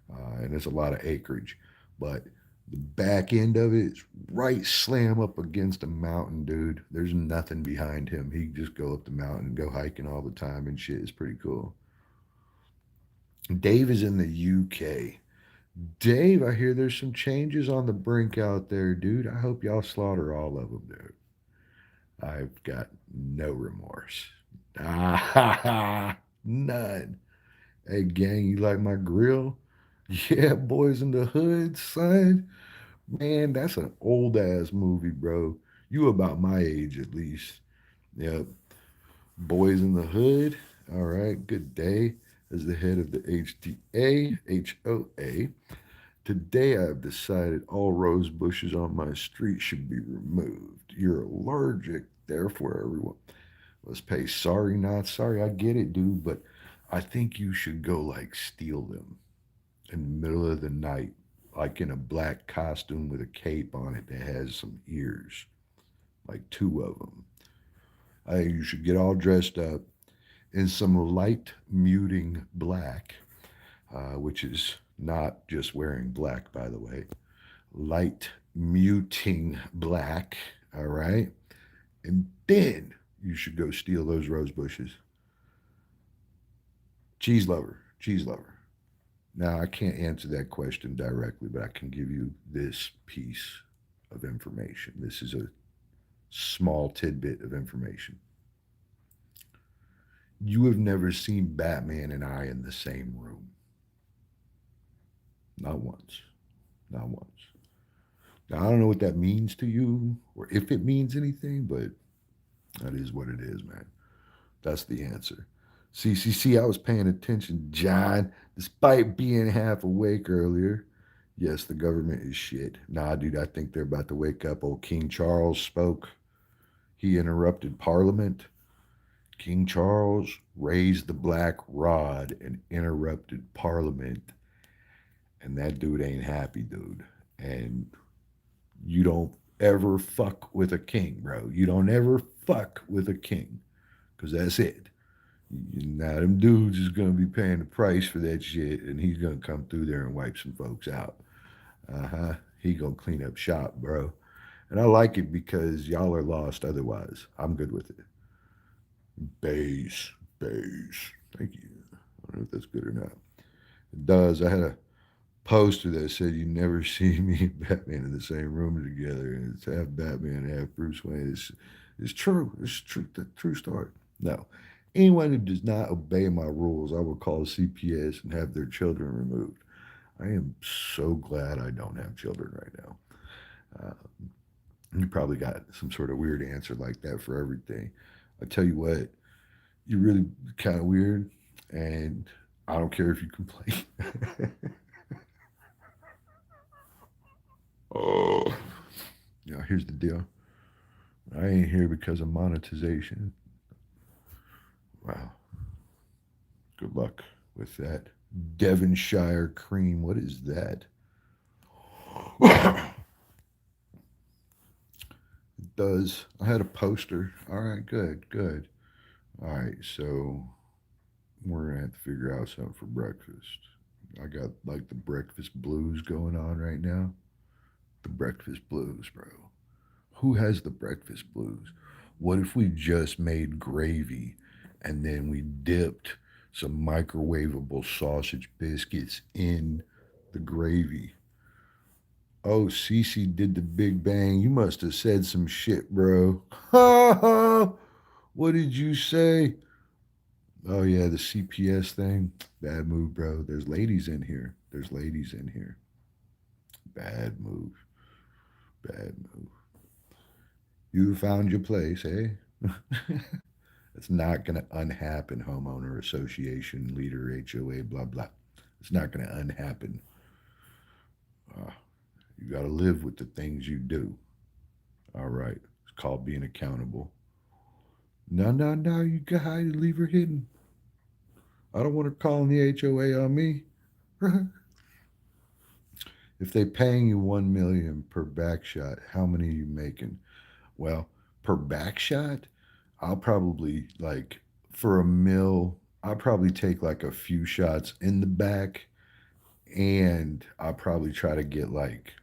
and there's a lot of acreage, but the back end of it is right slam up against a mountain, dude. There's nothing behind him. He can just go up the mountain and go hiking all the time and shit. It's pretty cool. Dave is in the UK. Dave, I hear there's some changes on the brink out there, dude. I hope y'all slaughter all of them, dude. I've got no remorse. Ah, none. Hey, gang, you like my grill? Yeah, Boys in the Hood, son. Man, that's an old ass movie, bro. You about my age at least. Yep. Boys in the Hood. All right. Good day. As the head of the HDA, HOA, today I've decided all rose bushes on my street should be removed. You're allergic, therefore everyone must pay. Sorry, not sorry. I get it, dude, but I think you should go like steal them in the middle of the night, like in a black costume with a cape on it that has some ears, like two of them. I think you should get all dressed up in some light muting black, which is not just wearing black, by the way. Light muting black, all right? And then you should go steal those rose bushes. Cheese lover, cheese lover. Now, I can't answer that question directly, but I can give you this piece of information. This is a small tidbit of information. You have never seen Batman and I in the same room. Not once. Not once. Now, I don't know what that means to you or if it means anything, but that is what it is, man. That's the answer. See, I was paying attention, John, despite being half awake earlier. Yes, the government is shit. Nah, dude, I think they're about to wake up. Old King Charles spoke. He interrupted Parliament. King Charles raised the black rod and interrupted Parliament. And that dude ain't happy, dude. And you don't ever fuck with a king, bro. You don't ever fuck with a king. Because that's it. Now, them dudes is going to be paying the price for that shit, and he's going to come through there and wipe some folks out. He going to clean up shop, bro. And I like it because y'all are lost otherwise. I'm good with it. Base. Thank you. I don't know if that's good or not. It does. I had a poster that said, "You never see me and Batman in the same room together." And it's half Batman, half Bruce Wayne. It's true. It's true. The true story. No. Anyone who does not obey my rules, I will call CPS and have their children removed. I am so glad I don't have children right now. You probably got some sort of weird answer like that for everything. I tell you what, you're really kind of weird, and I don't care if you complain. Oh, now here's the deal. I ain't here because of monetization. Wow. Good luck with that. Devonshire cream. What is that? It does. I had a poster. All right, good. All right, so we're gonna have to figure out something for breakfast. I got like the breakfast blues going on right now. The breakfast blues, bro. Who has the breakfast blues? What if we just made gravy and then we dipped some microwavable sausage biscuits in the gravy? Oh, Cece did the Big Bang. You must have said some shit, bro. Ha ha! What did you say? Oh, yeah, the CPS thing. Bad move, bro. There's ladies in here. There's ladies in here. Bad move. Bad move. You found your place, eh? It's not going to unhappen, homeowner association, leader, HOA, blah, blah. It's not going to unhappen. You got to live with the things you do. All right. It's called being accountable. No. You got to leave her hidden. I don't want her calling the HOA on me. If they paying you 1 million per back shot, how many are you making? Well, per back shot, I'll probably like for a mill, I'll probably take like a few shots in the back, and I'll probably try to get like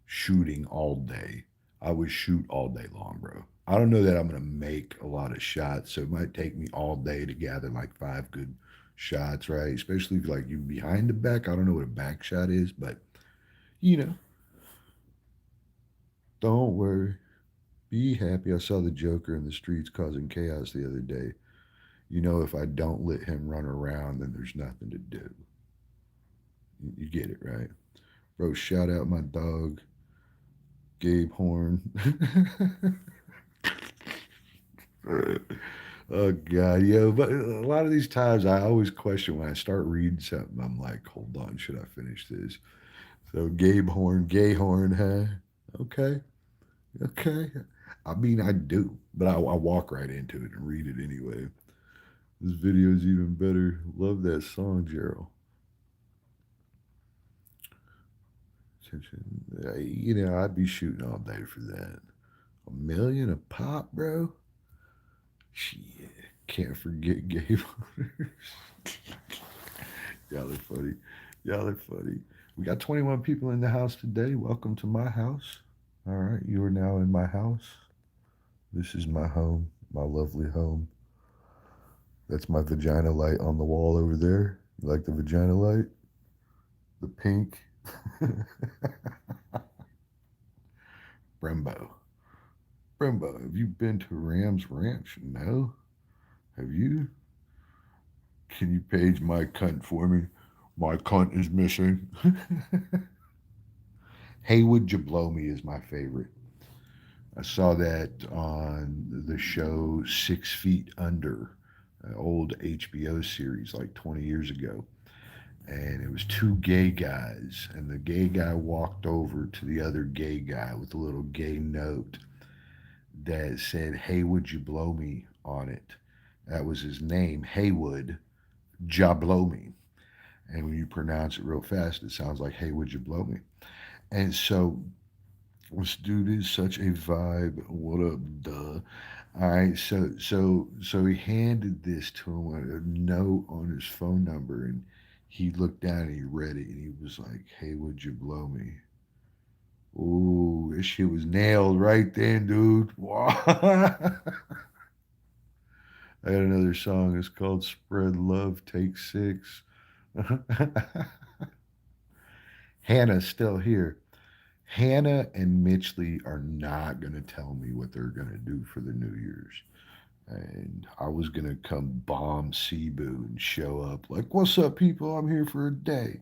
shooting all day. I would shoot all day long, bro. I don't know that I'm gonna make a lot of shots, so it might take me all day to gather like 5 good shots, right? Especially if like you behind the back. I don't know what a back shot is, but you know, don't worry. Be happy. I saw the Joker in the streets causing chaos the other day. You know, if I don't let him run around, then there's nothing to do. You get it, right? Bro, shout out my dog, Gabe Horn. Oh God, yo! But a lot of these times, I always question when I start reading something. I'm like, hold on, should I finish this? So Gabe Horn, Gay Horn, huh? Okay, okay. I mean, I do, but I walk right into it and read it anyway. This video is even better. Love that song, Gerald. You know, I'd be shooting all day for that. A million a pop, bro. Shit, can't forget Gabe Horn. Y'all are funny. Y'all are funny. We got 21 people in the house today. Welcome to my house. All right, you are now in my house. This is my home, my lovely home. That's my vagina light on the wall over there. You like the vagina light? The pink? Brembo. Brembo, have you been to Rams Ranch? No. Have you? Can you page my cunt for me? My cunt is missing. Hey, would you blow me is my favorite. I saw that on the show 6 Feet Under, an old HBO series like 20 years ago. And it was two gay guys, and the gay guy walked over to the other gay guy with a little gay note that said, "Hey, would you blow me?" on it. That was his name, Haywood Jablomi. And when you pronounce it real fast, it sounds like, "Hey, would you blow me?" And so this dude is such a vibe. What up, duh? All right, so he handed this to him, a note on his phone number, and he looked down and he read it, and he was like, "Hey, would you blow me?" Ooh, this shit was nailed right then, dude. Wow. I got another song. It's called "Spread Love, Take Six." Hannah's still here. Hannah and Mitchley are not going to tell me what they're going to do for the New Year's. And I was going to come bomb Cebu and show up like, "What's up, people? I'm here for a day."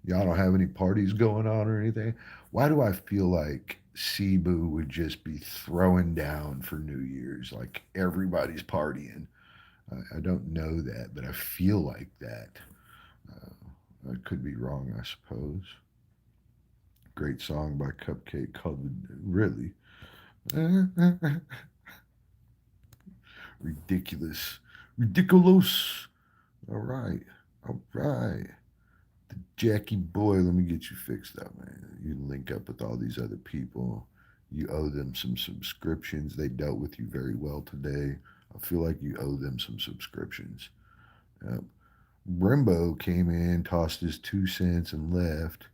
Y'all don't have any parties going on or anything? Why do I feel like Cebu would just be throwing down for New Year's? Like everybody's partying. I don't know that, but I feel like that. I could be wrong, I suppose. Great song by Cupcake called Really? Ridiculous. Ridiculous. All right. All right. Jackie boy, let me get you fixed up, man. You link up with all these other people. You owe them some subscriptions. They dealt with you very well today. I feel like you owe them some subscriptions. Yep. Brembo came in, tossed his 2 cents, and left.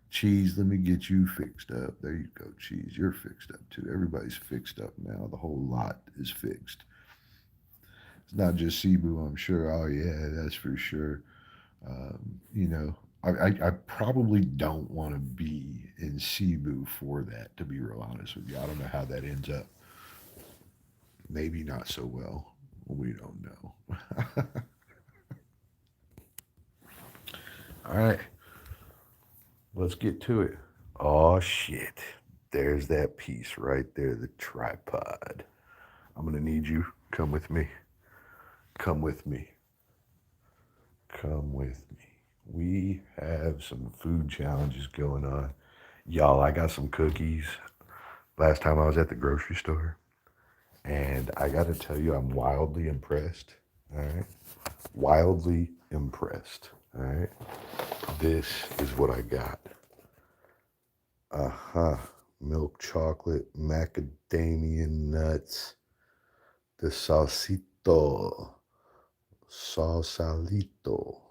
Cheese, let me get you fixed up. There you go, Cheese. You're fixed up too. Everybody's fixed up now. The whole lot is fixed. It's not just Cebu, I'm sure. Oh, yeah, that's for sure. You know, I probably don't want to be in Cebu for that, to be real honest with you. I don't know how that ends up. Maybe not so well. We don't know. All right, let's get to it. Oh, shit. There's that piece right there, the tripod. I'm going to need you. Come with me. Come with me. Come with me. We have some food challenges going on. Y'all, I got some cookies last time I was at the grocery store. And I got to tell you, I'm wildly impressed. All right. Wildly impressed. All right. This is what I got. Milk chocolate, macadamia nuts, the salsito, salsalito.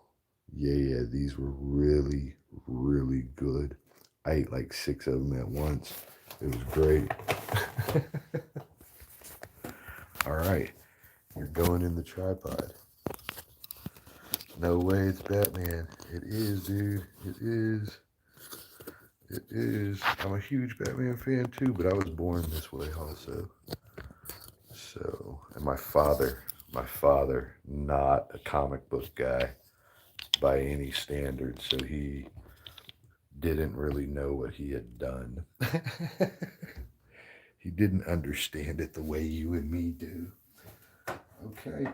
Yeah, these were really, really good. I ate like 6 of them at once. It was great. All right, you're going in the tripod. No way it's Batman. It is, dude. It is. It is. I'm a huge Batman fan too, but I was born this way also. So, and my father, not a comic book guy by any standard, so he didn't really know what he had done. He didn't understand it the way you and me do. Okay.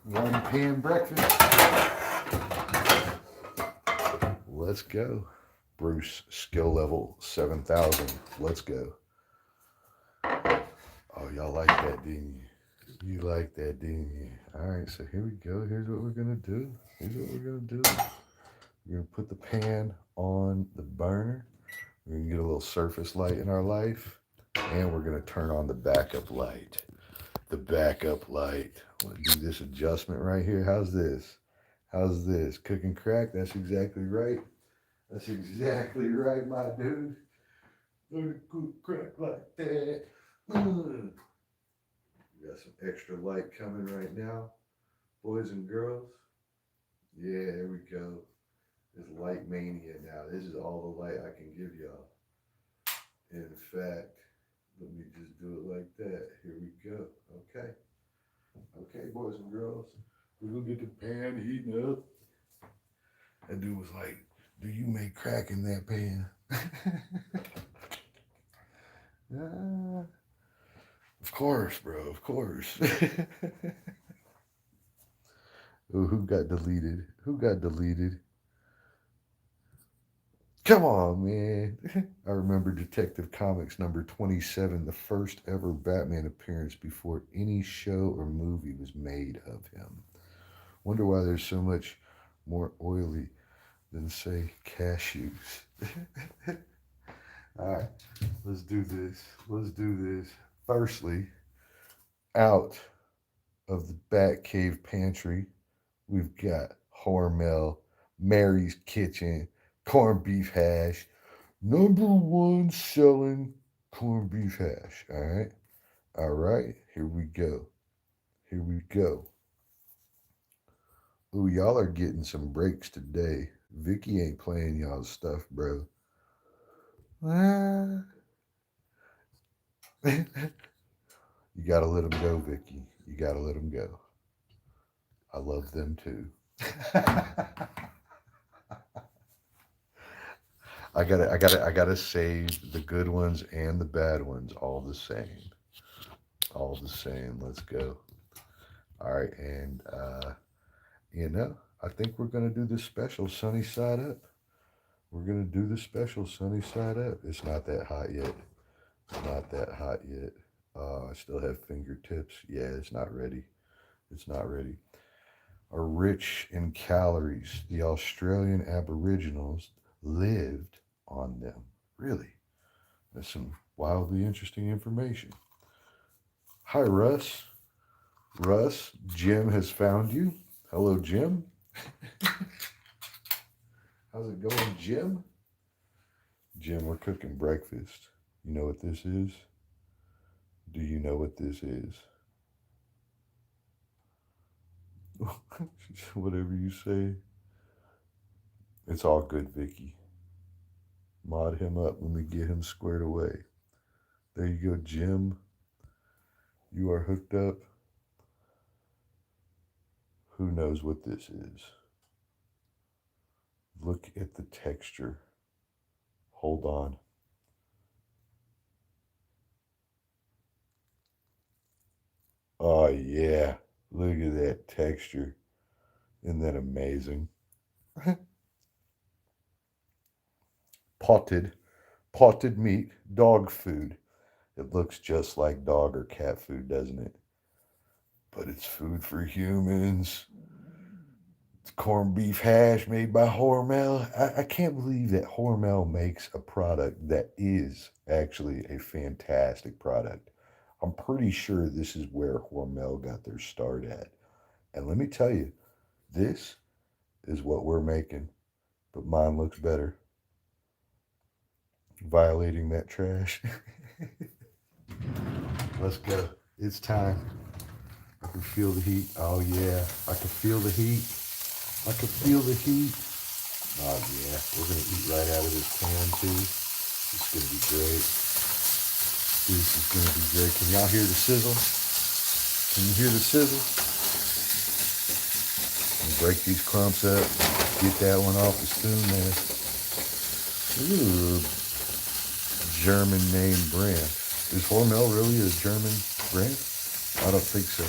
One pan breakfast. Let's go. Bruce, skill level 7,000. Let's go. Oh, y'all like that, didn't you? You like that, didn't you? All right, so here we go. Here's what we're going to do. We're going to put the pan on the burner. We're going to get a little surface light in our life. And we're going to turn on the backup light. The backup light. Let's do this adjustment right here. How's this? Cook and crack? That's exactly right. That's exactly right, my dude. Let it cook crack like that. We got some extra light coming right now, boys and girls. Yeah, there we go. It's light mania now. This is all the light I can give y'all. In fact, let me just do it like that. Here we go. Okay. Okay, boys and girls. We're going to get the pan heating up. That dude was like, do you make crack in that pan? Of course, bro. Of course. Oh, who got deleted? Come on, man. I remember Detective Comics number 27, the first ever Batman appearance before any show or movie was made of him. Wonder why there's so much more oily than, say, cashews. All right, let's do this. Firstly, out of the Batcave pantry, we've got Hormel, Mary's Kitchen, corned beef hash, #1 selling corned beef hash. All right, here we go. Ooh, y'all are getting some breaks today. Vicky ain't playing y'all's stuff, bro. You gotta let them go, Vicky. You gotta let them go. I love them too. I gotta save the good ones and the bad ones all the same. Let's go. All right, and I think we're gonna do the special sunny side up. It's not that hot yet. I still have fingertips. Yeah, it's not ready. Are rich in calories. The Australian Aboriginals lived on them. Really? That's some wildly interesting information. Hi, Russ. Jim has found you. Hello, Jim. How's it going, Jim? Jim, we're cooking breakfast. You know what this is? Do you know what this is? Whatever you say. It's all good, Vicky. Mod him up. Let me get him squared away. There you go, Jim. You are hooked up. Who knows what this is? Look at the texture. Hold on. Oh, yeah. Look at that texture. Isn't that amazing? Potted meat, dog food. It looks just like dog or cat food, doesn't it? But it's food for humans. It's corned beef hash made by Hormel. I can't believe that Hormel makes a product that is actually a fantastic product. I'm pretty sure this is where Hormel got their start at. And let me tell you, this is what we're making, but mine looks better. Violating that trash. Let's go. It's time. I can feel the heat. Oh, yeah. I can feel the heat. Oh yeah, we're gonna eat right out of this pan too. It's gonna be great. This is gonna be great. Can y'all hear the sizzle? Can you hear the sizzle? And break these clumps up. Get that one off the spoon there. Ooh, German name brand. Is Hormel really a German brand? I don't think so.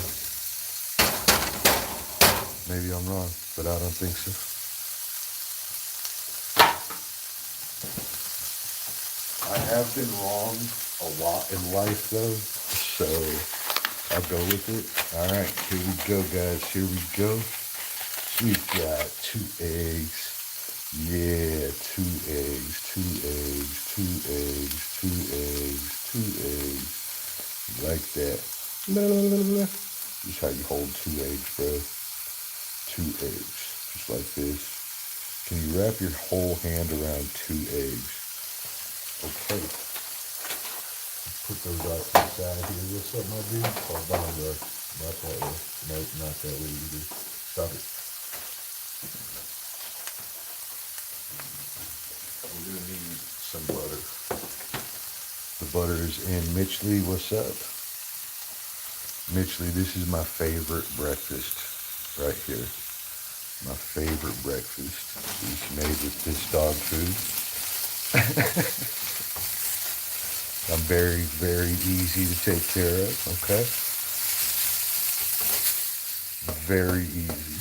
Maybe I'm wrong, but I don't think so. I have been wrong a lot in life though, so I'll go with it. All right, here we go, guys. Here we go. We've got 2 eggs. Yeah, 2 eggs, 2 eggs, 2 eggs, 2 eggs, 2 eggs. Like that. La, la, la, la. This is how you hold 2 eggs, bro. 2 eggs. Just like this. Can you wrap your whole hand around 2 eggs? Okay. Put those out to the side here. What's up, my dude? Oh, down there. Not that way. Nope, not that way either. Stop it. We're gonna need some butter. The butter is in. Mitch Lee, what's up? Mitch Lee, this is my favorite breakfast right here. My favorite breakfast is made with this dog food. I'm very, very easy to take care of, okay? Very easy.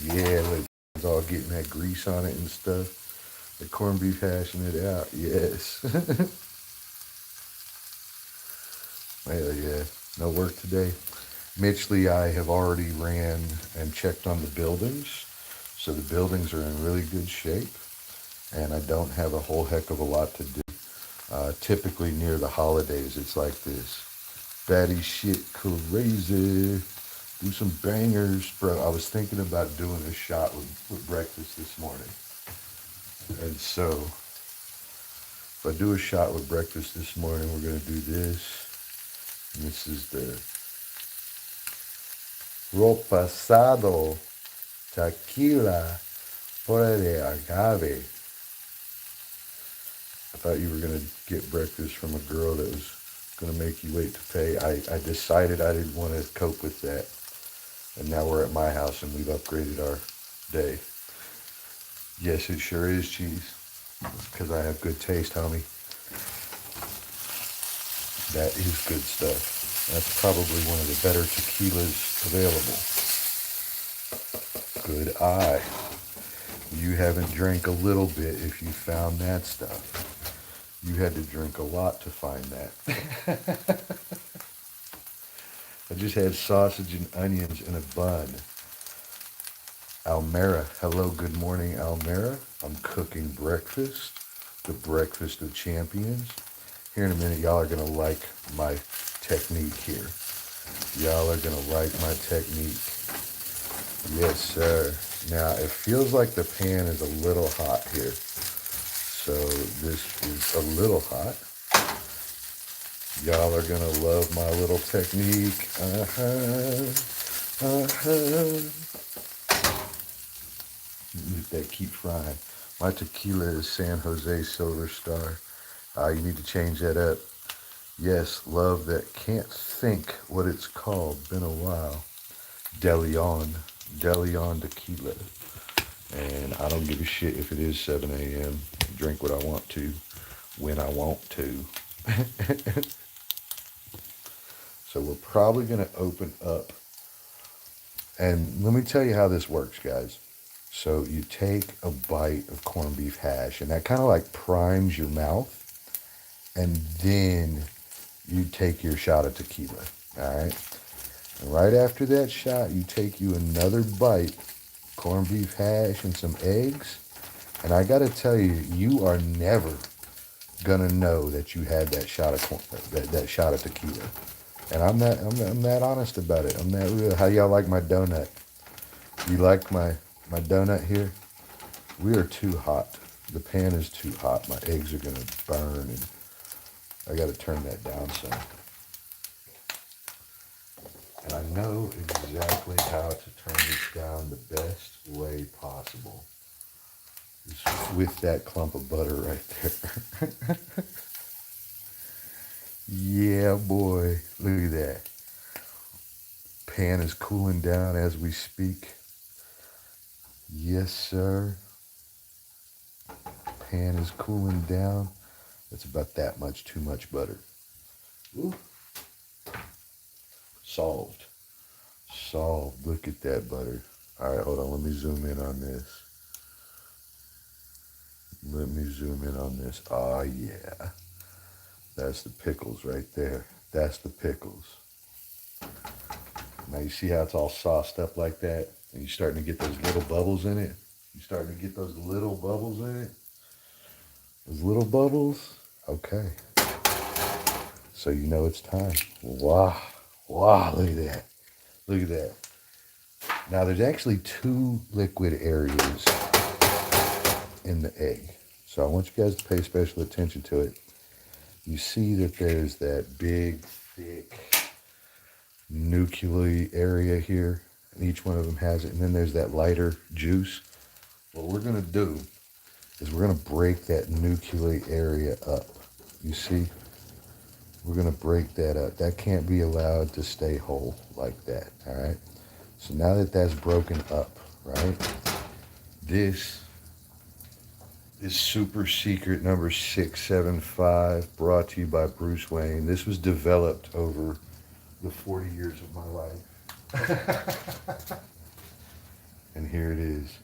Yeah, look, it's all getting that grease on it and stuff. The corned beef hashing it out, yes. Well, yeah, no work today. Mitch Lee, I have already ran and checked on the buildings. So the buildings are in really good shape. And I don't have a whole heck of a lot to do. Typically near the holidays, it's like this. Batty shit crazy. Do some bangers, bro. I was thinking about doing a shot with breakfast this morning. And so, if I do a shot with breakfast this morning, we're going to do this. And this is the Reposado Tequila Fuera de Agave. I thought you were going to get breakfast from a girl that was going to make you wait to pay. I decided I didn't want to cope with that. And now we're at my house and we've upgraded our day. Yes, it sure is cheese. Because I have good taste, homie. That is good stuff. That's probably one of the better tequilas available. Good eye. You haven't drank a little bit if you found that stuff. You had to drink a lot to find that. I just had sausage and onions in a bun. Almera, hello, good morning, Almera. I'm cooking breakfast, the breakfast of champions. Here in a minute, y'all are gonna like my technique here. Y'all are gonna like my technique. Yes, sir. Now, it feels like the pan is a little hot here. So this is a little hot. Y'all are gonna love my little technique. That keep frying. My tequila is San Jose Silver Star. You need to change that up. Yes, love that. Can't think what it's called. Been a while. DeLeon tequila. And I don't give a shit if it is 7 a.m. Drink what I want to, when I want to. So we're probably going to open up. And let me tell you how this works, guys. So you take a bite of corned beef hash, and that kind of like primes your mouth. And then you take your shot of tequila, all right? And right after that shot, you take you another bite, corned beef hash and some eggs. And I got to tell you, you are never gonna know that you had that shot of that shot of tequila. And I'm that honest about it. I'm that real. How y'all like my donut? You like my donut here? We are too hot. The pan is too hot. My eggs are gonna burn, and I got to turn that down some. And I know exactly how to turn this down the best way possible. is with that clump of butter right there. Yeah, boy. Look at that. Pan is cooling down as we speak. Yes, sir. Pan is cooling down. That's about that much too much butter. Ooh. Solved. Solved. Look at that butter. All right, hold on. Let me zoom in on this. Let me zoom in on this. Oh, yeah. That's the pickles right there. That's the pickles. Now you see how it's all sauced up like that? And you're starting to get those little bubbles in it? You're starting to get those little bubbles in it? Those little bubbles? Okay. So you know it's time. Wow. Wow, look at that. Look at that. Now there's actually 2 liquid areas in the egg. So I want you guys to pay special attention to it. You see that there's that big, thick nuclei area here, and each one of them has it. And then there's that lighter juice. What we're going to do is we're going to break that nuclei area up. You see? We're going to break that up. That can't be allowed to stay whole like that, all right? So now that that's broken up, right, this is super secret number 675, brought to you by Bruce Wayne. This was developed over the 40 years of my life. And here it is.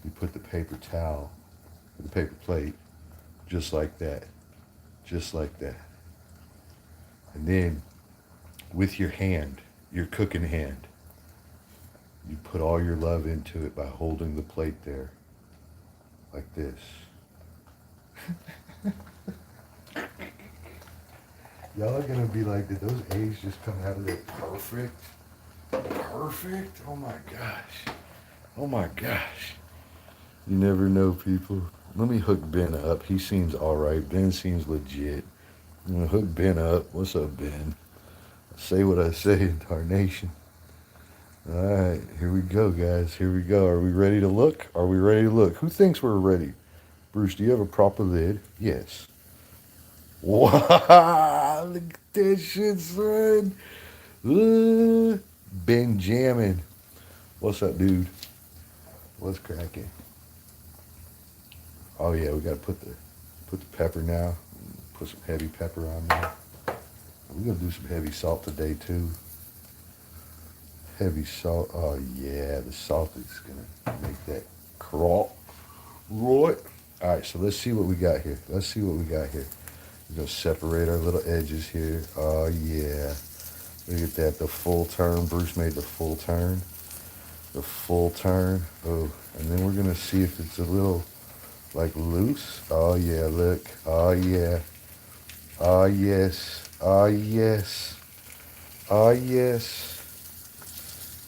You put the paper towel, the paper plate, just like that. Just like that. And then, with your hand, your cooking hand, you put all your love into it by holding the plate there, like this. Y'all are gonna be like, did those eggs just come out of there perfect? Perfect? Oh my gosh. Oh my gosh. You never know, people. Let me hook Ben up. He seems all right. Ben seems legit. I'm gonna hook Ben up. What's up, Ben? I say what I say in tarnation. All right, here we go, guys. Here we go. Are we ready to look? Are we ready to look? Who thinks we're ready? Bruce, do you have a proper lid? Yes. Wow, look at that shit, son. Benjamin. What's up, dude? What's cracking? Oh yeah, we gotta put the pepper now. Put some heavy pepper on there. We're gonna do some heavy salt today too. Heavy salt. Oh yeah, the salt is gonna make that crawl. Right. All right, so let's see what we got here. Let's see what we got here. We're gonna separate our little edges here. Oh yeah. Look at that, the full turn. Bruce made the full turn. The full turn. Oh, and then we're gonna see if it's a little like loose. Oh yeah, look. Oh yeah. Oh yes. Oh yes. Oh yes.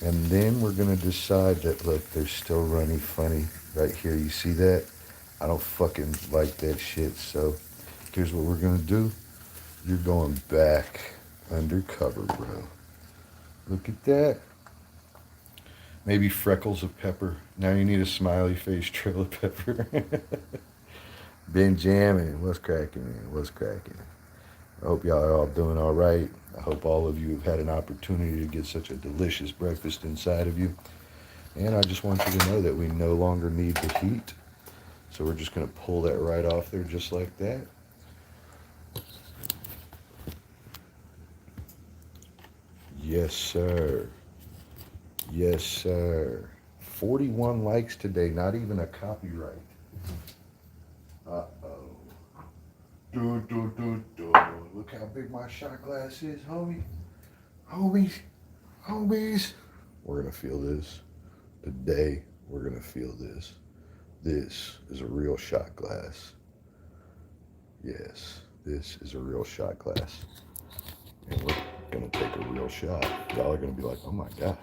And then we're gonna decide that, look, they're still runny funny right here. You see that? I don't fucking like that shit. So here's what we're gonna do. You're going back undercover, bro. Look at that. Maybe freckles of pepper. Now you need a smiley face trail of pepper. Benjamin, what's cracking, man? What's cracking? I hope y'all are all doing all right. I hope all of you have had an opportunity to get such a delicious breakfast inside of you. And I just want you to know that we no longer need the heat. So we're just going to pull that right off there just like that. Yes, sir. Yes, sir. 41 likes today, not even a copyright. Uh-oh. Look how big my shot glass is, homie. Homies. Homies. We're going to feel this. Today, we're going to feel this. This is a real shot glass. Yes, this is a real shot glass. And we're going to take a real shot. Y'all are going to be like, oh my God,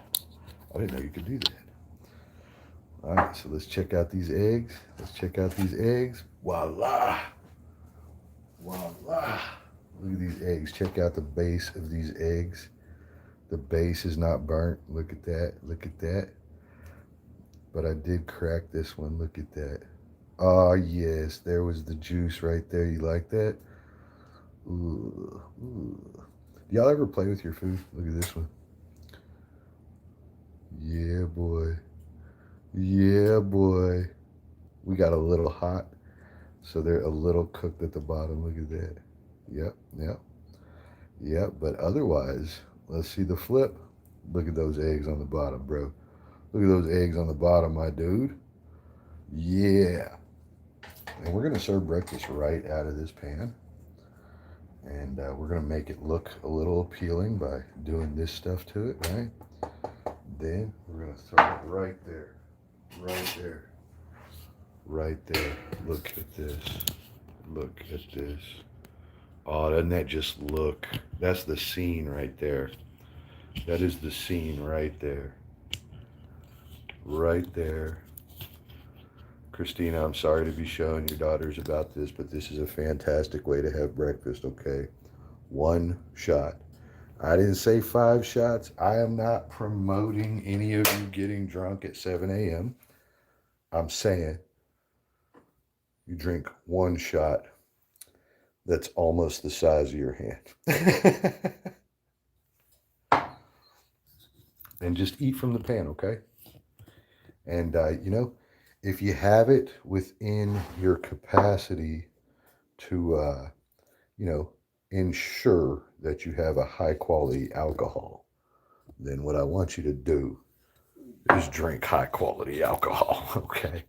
I didn't know you could do that. All right, so let's check out these eggs. Let's check out these eggs. Voila. Voila. Look at these eggs. Check out the base of these eggs. The base is not burnt. Look at that. Look at that. But I did crack this one. Look at that. Ah, yes, there was the juice right there. You like that? Ooh, ooh. Y'all ever play with your food? Look at this one. Yeah, boy. Yeah, boy. We got a little hot, so they're a little cooked at the bottom. Look at that. Yep, yep, yep. But otherwise, let's see the flip. Look at those eggs on the bottom, bro. Look at those eggs on the bottom, my dude. Yeah. And we're going to serve breakfast right out of this pan. And we're going to make it look a little appealing by doing this stuff to it, right? Then we're going to throw it right there. Right there. Right there. Look at this. Look at this. Oh, doesn't that just look? That's the scene right there. That is the scene right there. Right there. Christina, I'm sorry to be showing your daughters about this, but this is a fantastic way to have breakfast, okay? One shot. I didn't say 5 shots. I am not promoting any of you getting drunk at 7 a.m. I'm saying you drink 1 shot that's almost the size of your hand. And just eat from the pan, okay? And, if you have it within your capacity to, ensure that you have a high quality alcohol, then what I want you to do is drink high quality alcohol, okay?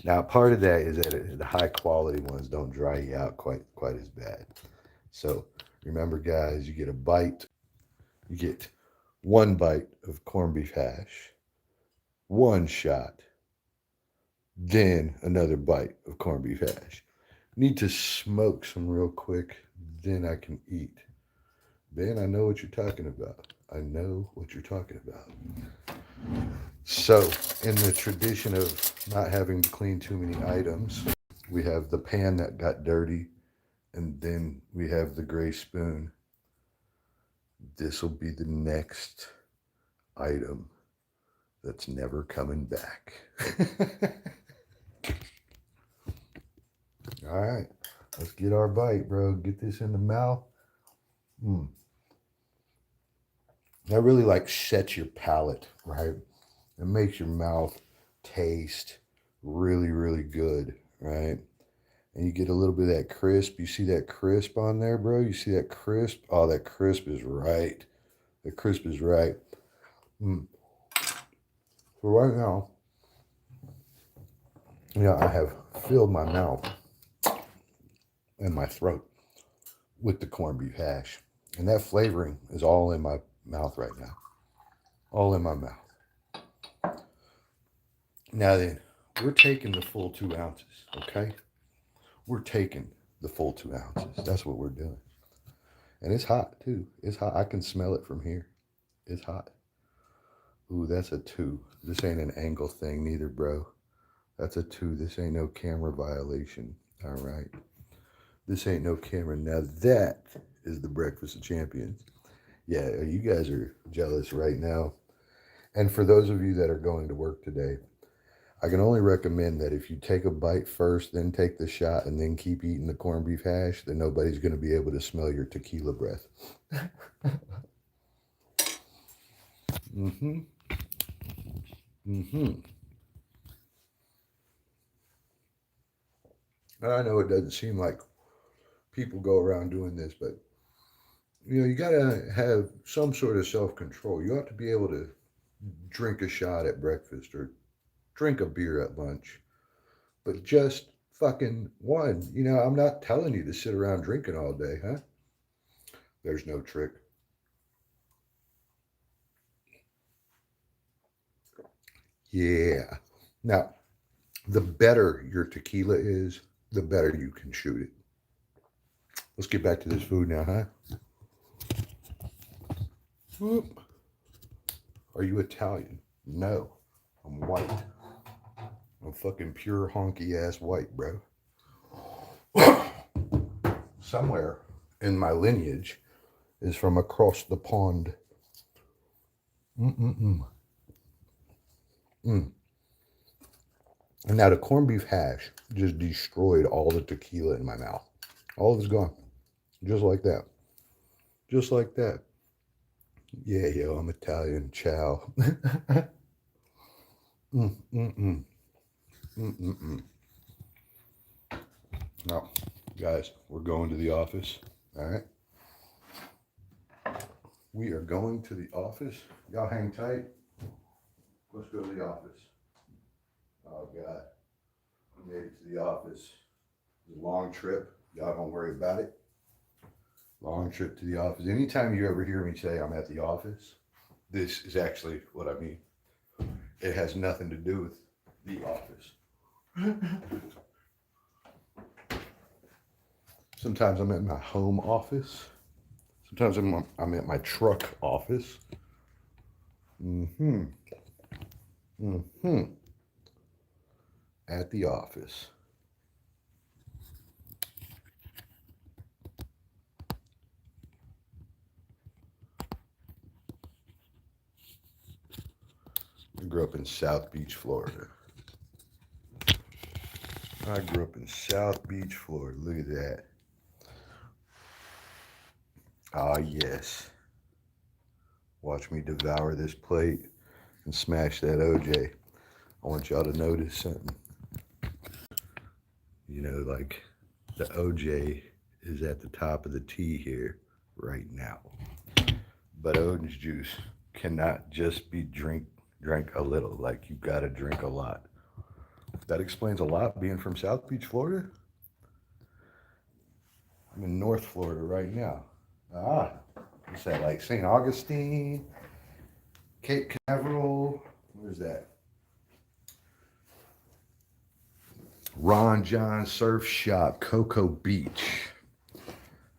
Now, part of that is that the high quality ones don't dry you out quite as bad. So remember, guys, you get a bite, you get 1 bite of corned beef hash, 1 shot, then another bite of corned beef hash. Need to smoke some real quick, then I can eat. Ben, I know what you're talking about. I know what you're talking about. So, in the tradition of not having to clean too many items, we have the pan that got dirty, and then we have the gray spoon. This will be the next item that's never coming back. All right, let's get our bite, bro. Get this in the mouth. That really sets your palate, right? It makes your mouth taste really, really good, right? And you get a little bit of that crisp. You see that crisp on there, bro? You see that crisp? Oh, that crisp is right. The crisp is right. So right now, I have filled my mouth and my throat with the corned beef hash. And that flavoring is all in my mouth right now. All in my mouth. Now then, we're taking the full 2 ounces, okay? We're taking the full 2 ounces. That's what we're doing. And it's hot, too. It's hot. I can smell it from here. It's hot. Ooh, that's a 2. This ain't an angle thing neither, bro. That's a 2. This ain't no camera violation. All right. This ain't no camera. Now that is the Breakfast of Champions. Yeah, you guys are jealous right now. And for those of you that are going to work today, I can only recommend that if you take a bite first, then take the shot, and then keep eating the corned beef hash, then nobody's going to be able to smell your tequila breath. Mm-hmm. Mm-hmm. I know it doesn't seem like people go around doing this, but you got to have some sort of self-control. You ought to be able to drink a shot at breakfast or drink a beer at lunch, but just fucking one. I'm not telling you to sit around drinking all day, huh? There's no trick. Yeah. Now, the better your tequila is, the better you can shoot it. Let's get back to this food now, huh? Whoop. Are you Italian? No. I'm white. I'm fucking pure honky ass white, bro. Somewhere in my lineage is from across the pond. And now the corned beef hash just destroyed all the tequila in my mouth. All of it's gone. Just like that. Just like that. Yeah, yo, I'm Italian. Ciao. Now, guys, we're going to the office. All right. We are going to the office. Y'all hang tight. Let's go to the office. Oh, God. We made it to the office. It was a long trip. Y'all don't worry about it. Long trip to the office. Anytime you ever hear me say I'm at the office, this is actually what I mean. It has nothing to do with the office. Sometimes I'm at my home office. Sometimes I'm at my truck office. At the office. I grew up in South Beach, Florida. I grew up in South Beach, Florida. Look at that. Ah, yes. Watch me devour this plate and smash that OJ. I want y'all to notice something. You know, like the OJ is at the top of the T here right now. But orange juice cannot just be drank a little. Like, you gotta drink a lot. That explains a lot being from South Beach, Florida. I'm in North Florida right now. What's that, like St. Augustine, Cape Canaveral? Where's that? Ron John Surf Shop, Cocoa Beach.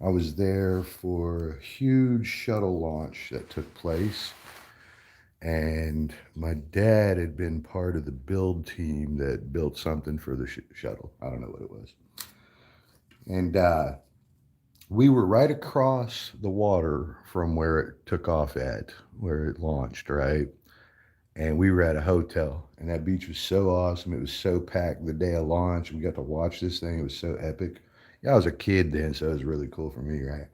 I was there for a huge shuttle launch that took place. And my dad had been part of the build team that built something for the shuttle. I don't know what it was. And we were right across the water from where it took off at, where it launched, right? And we were at a hotel, and that beach was so awesome. It was so packed the day of launch. We got to watch this thing. It was so epic. Yeah, I was a kid then, so it was really cool for me, right?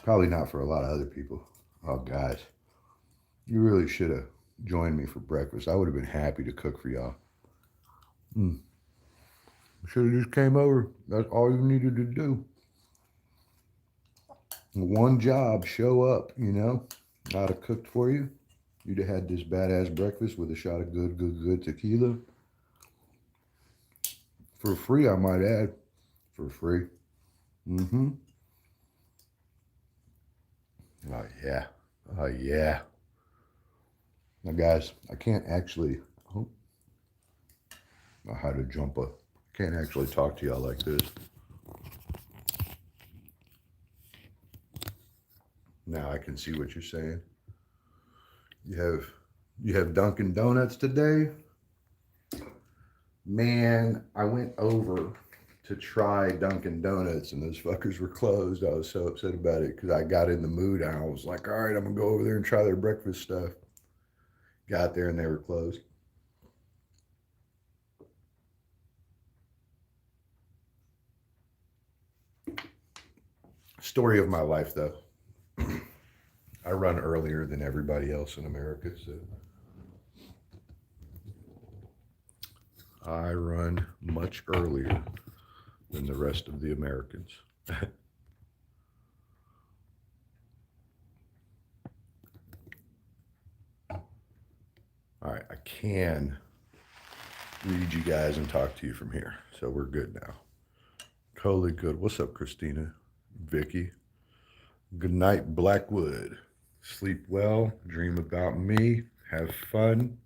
Probably not for a lot of other people. Oh, guys, you really should have joined me for breakfast. I would have been happy to cook for y'all. Should have just came over. That's all you needed to do. One job, show up, you know. I'd have cooked for you. You'd have had this badass breakfast with a shot of good tequila. For free, I might add. For free. Oh, yeah. Oh, yeah. Now, guys, I can't actually... I had to jump up. Can't actually talk to y'all like this. Now I can see what you're saying. You have Dunkin' Donuts today? Man, I went over to try Dunkin' Donuts and those fuckers were closed. I was so upset about it because I got in the mood and I was like, all right, I'm gonna go over there and try their breakfast stuff. Got there and they were closed. Story of my life, though. I run earlier than everybody else in America, so I run much earlier than the rest of the Americans. All right, I can read you guys and talk to you from here, so we're good now. Totally good. What's up, Christina? Vicky? Good night, Blackwood. Sleep well, dream about me, have fun.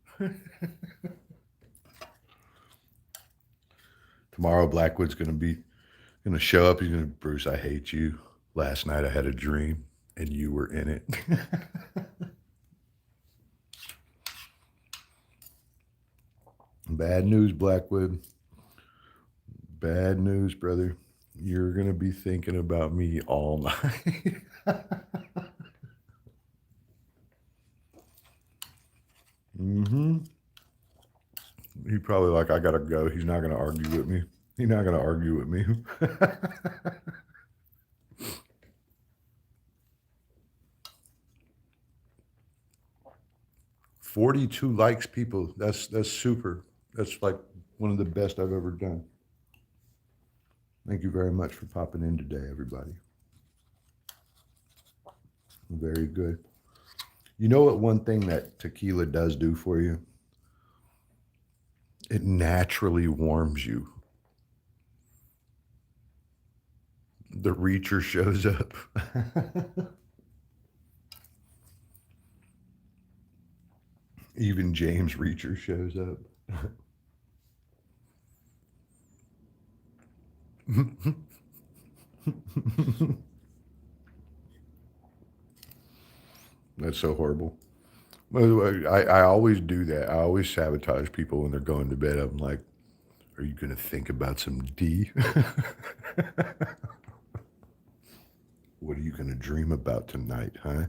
Tomorrow, Blackwood's gonna show up. He's gonna, Bruce, I hate you. Last night I had a dream and you were in it. Bad news, Blackwood. Bad news, brother. You're gonna be thinking about me all night. He probably like, I gotta go. He's not gonna argue with me. He's not gonna argue with me. 42 likes, people. That's super. That's like one of the best I've ever done. Thank you very much for popping in today, everybody. Very good. You know what one thing that tequila does do for you? It naturally warms you. The Reacher shows up. Even James Reacher shows up. That's so horrible. By the way, I always do that. I always sabotage people when they're going to bed. I'm like, are you going to think about some D? What are you going to dream about tonight, huh?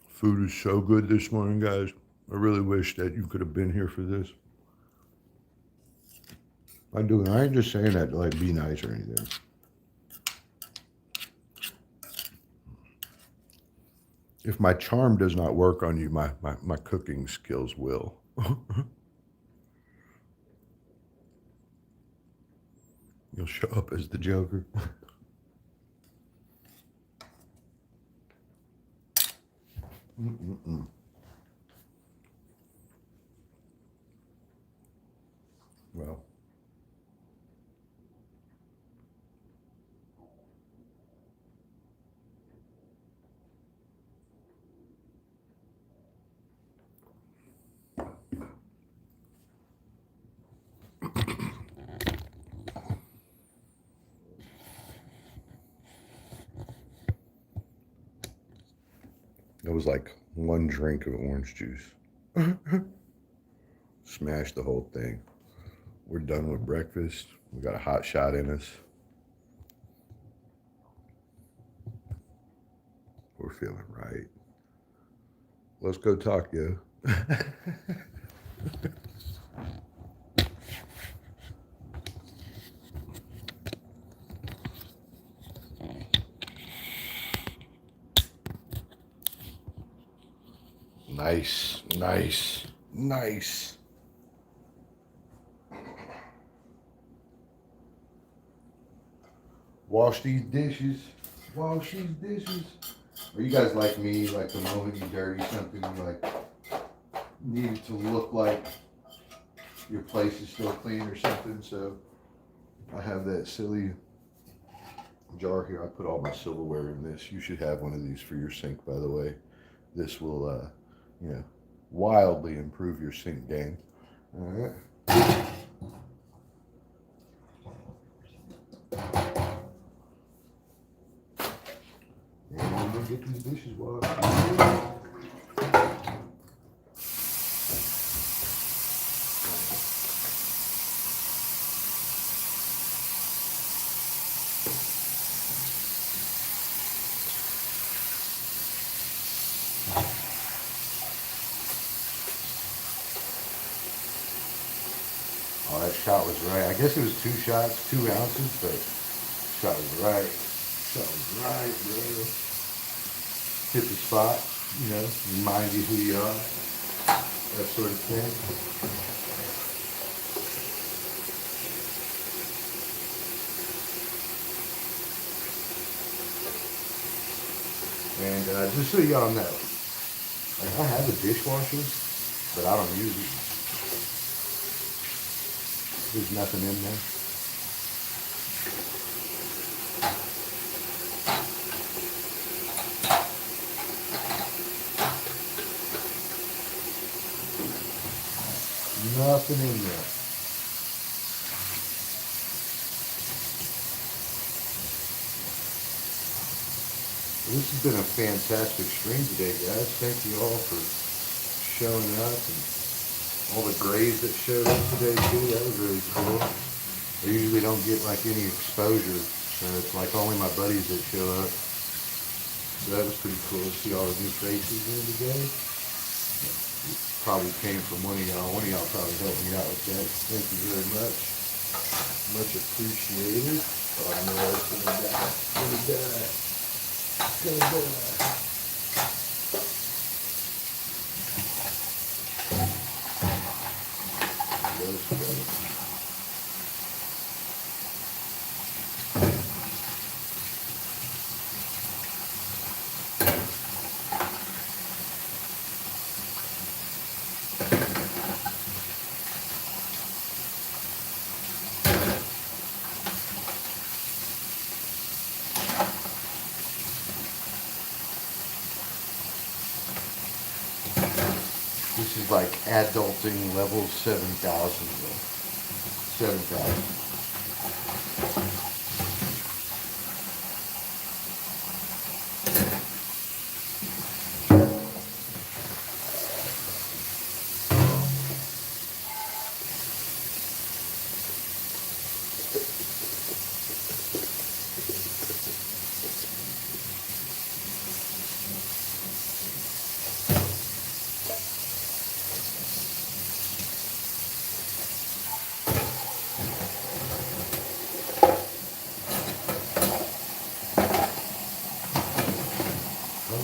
Food is so good this morning, guys. I really wish that you could have been here for this. I ain't just saying that to like be nice or anything. If my charm does not work on you, my cooking skills will. You'll show up as the Joker. Well. It was like one drink of orange juice. Smashed the whole thing. We're done with breakfast. We got a hot shot in us. We're feeling right. Let's go talk, yo. Nice, nice, nice. Wash these dishes. Wash these dishes. Are you guys like me? Like the moment you dirty something, you like need it to look like your place is still clean or something. So I have that silly jar here. I put all my silverware in this. You should have one of these for your sink, by the way. This will, you know, wildly improve your sink game. All right. And I'm gonna get these dishes washed. Oh, that shot was right. I guess it was 2 shots, 2 ounces, but shot was right. Shot was right, bro. Hit the spot, you know, remind you who you are, that sort of thing. And just so y'all know, like I have a dishwasher, but I don't use it. There's nothing in there. Nothing in there. Well, this has been a fantastic stream today, guys. Thank you all for showing up and all the grays that showed up today too. That was really cool. I usually don't get like any exposure, so it's like only my buddies that show up. So that was pretty cool to see all the new faces here today. Probably came from one of y'all. One of y'all probably helped me out with that. Thank you very much. Much appreciated. Oh, I know it's gonna die. It's gonna die. It's gonna die. Let's go. This is like adulting level 7,000. 7,000.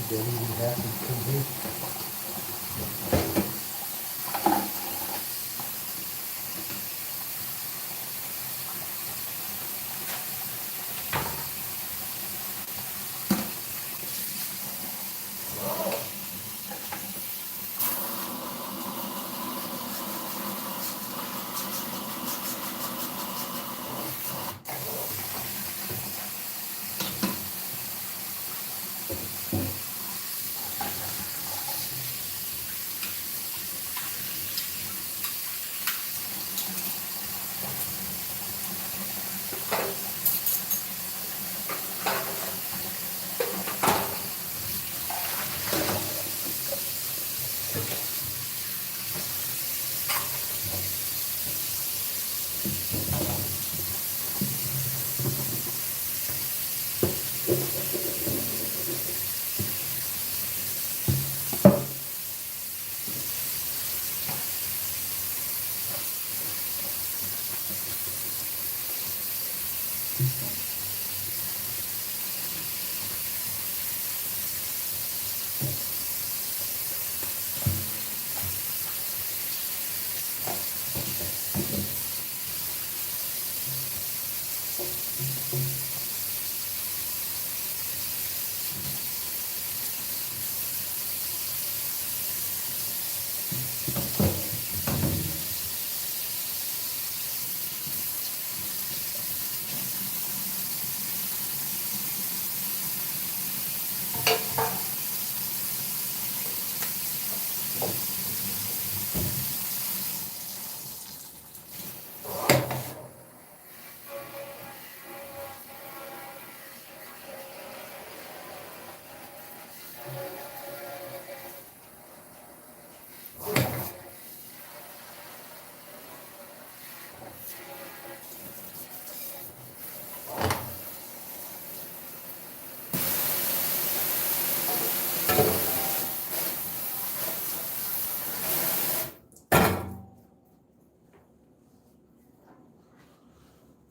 That even happened to me.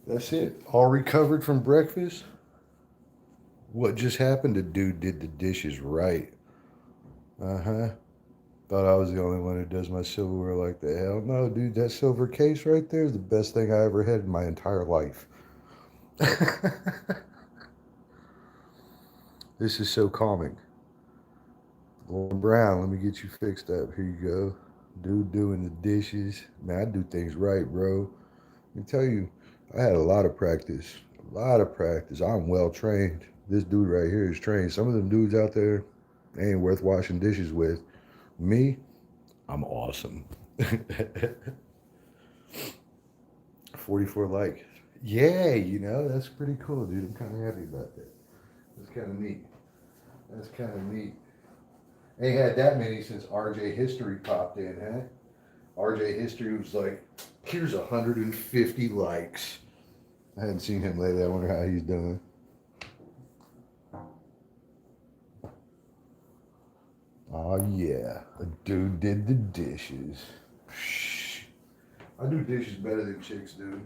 That's it. All recovered from breakfast. What just happened? The dude did the dishes right. Uh-huh. Thought I was the only one who does my silverware like the hell. No, dude, that silver case right there is the best thing I ever had in my entire life. This is so calming. Lauren Brown, let me get you fixed up. Here you go. Dude doing the dishes. Man, I do things right, bro. Let me tell you, I had a lot of practice. A lot of practice. I'm well trained. This dude right here is trained. Some of them dudes out there ain't worth washing dishes with. Me, I'm awesome. 44 likes. Yeah, that's pretty cool, dude. I'm kind of happy about that. That's kind of neat. That's kind of neat. Ain't had that many since RJ History popped in, huh? RJ History was like, here's 150 likes. I hadn't seen him lately. I wonder how he's doing. Oh yeah, a dude did the dishes. Shh. I do dishes better than chicks do.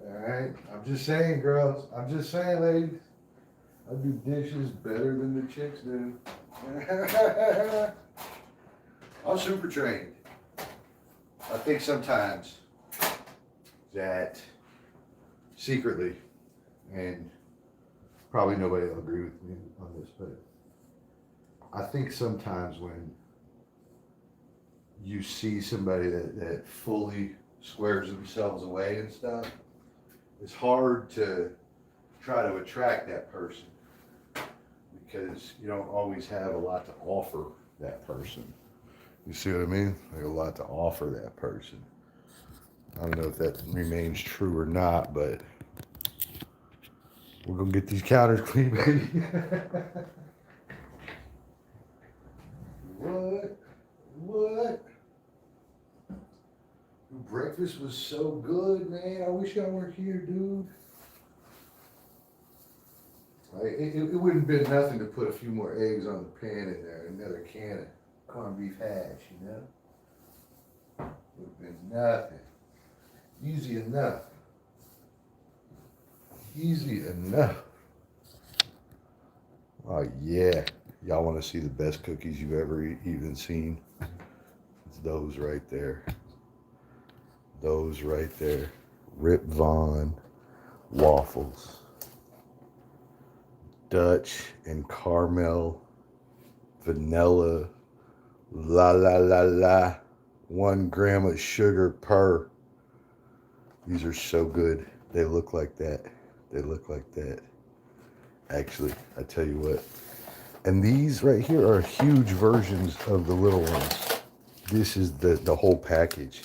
Alright? I'm just saying, girls. I'm just saying, ladies. I do dishes better than the chicks do. I'm super trained. I think sometimes that secretly, and probably nobody will agree with me on this, but I think sometimes when you see somebody that fully squares themselves away and stuff, it's hard to try to attract that person because you don't always have a lot to offer that person. You see what I mean? Like a lot to offer that person. I don't know if that remains true or not, but we're gonna get these counters clean, baby. What? What? Breakfast was so good, man. I wish y'all were here, dude. Like, it wouldn't have been nothing to put a few more eggs on the pan in there, another can of corned beef hash, you know? Would have been nothing. Easy enough. Easy enough. Oh, yeah. Y'all want to see the best cookies you've ever even seen? It's those right there. Those right there. Rip Von waffles. Dutch and caramel, vanilla, la la la la, 1 gram of sugar per. These are so good. They look like that. They look like that. Actually, I tell you what. And these right here are huge versions of the little ones. This is the whole package.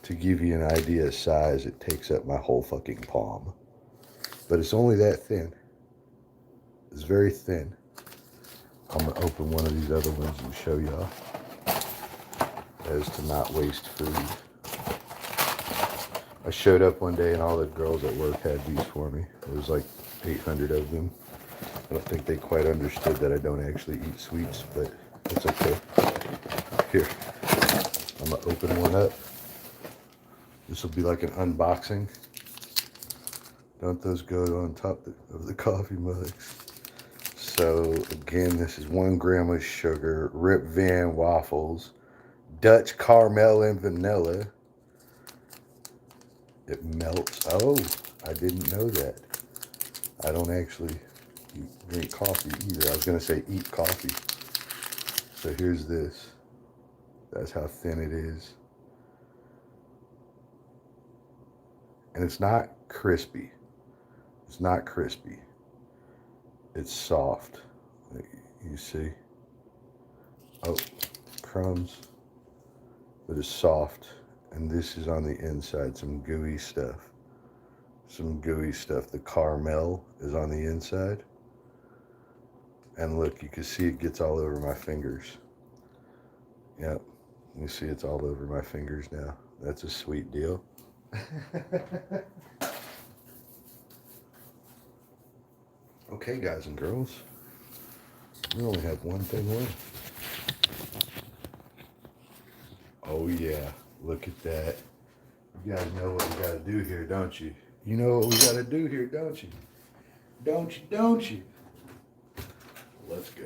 To give you an idea of size, it takes up my whole fucking palm. But it's only that thin. It's very thin. I'm gonna open one of these other ones and show y'all as to not waste food. I showed up one day and all the girls at work had these for me. There was like 800 of them. I don't think they quite understood that I don't actually eat sweets, but it's okay. Here, I'm gonna open one up. This will be like an unboxing. Don't those go on top of the coffee mugs? So again, this is 1 gram of sugar, Rip Van waffles, Dutch caramel and vanilla. It melts. Oh, I didn't know that. I don't actually drink coffee either. I was gonna say eat coffee. So here's this. That's how thin it is. And it's not crispy. It's not crispy. It's soft. You see? Oh, crumbs. But it's soft. And this is on the inside, some gooey stuff. Some gooey stuff. The caramel is on the inside. And look, you can see it gets all over my fingers. Yep. You see it's all over my fingers now. That's a sweet deal. Okay, guys and girls. We only have one thing left. Oh yeah, look at that. You guys know what we gotta do here, don't you? You know what we gotta do here, don't you? Don't you? Let's go.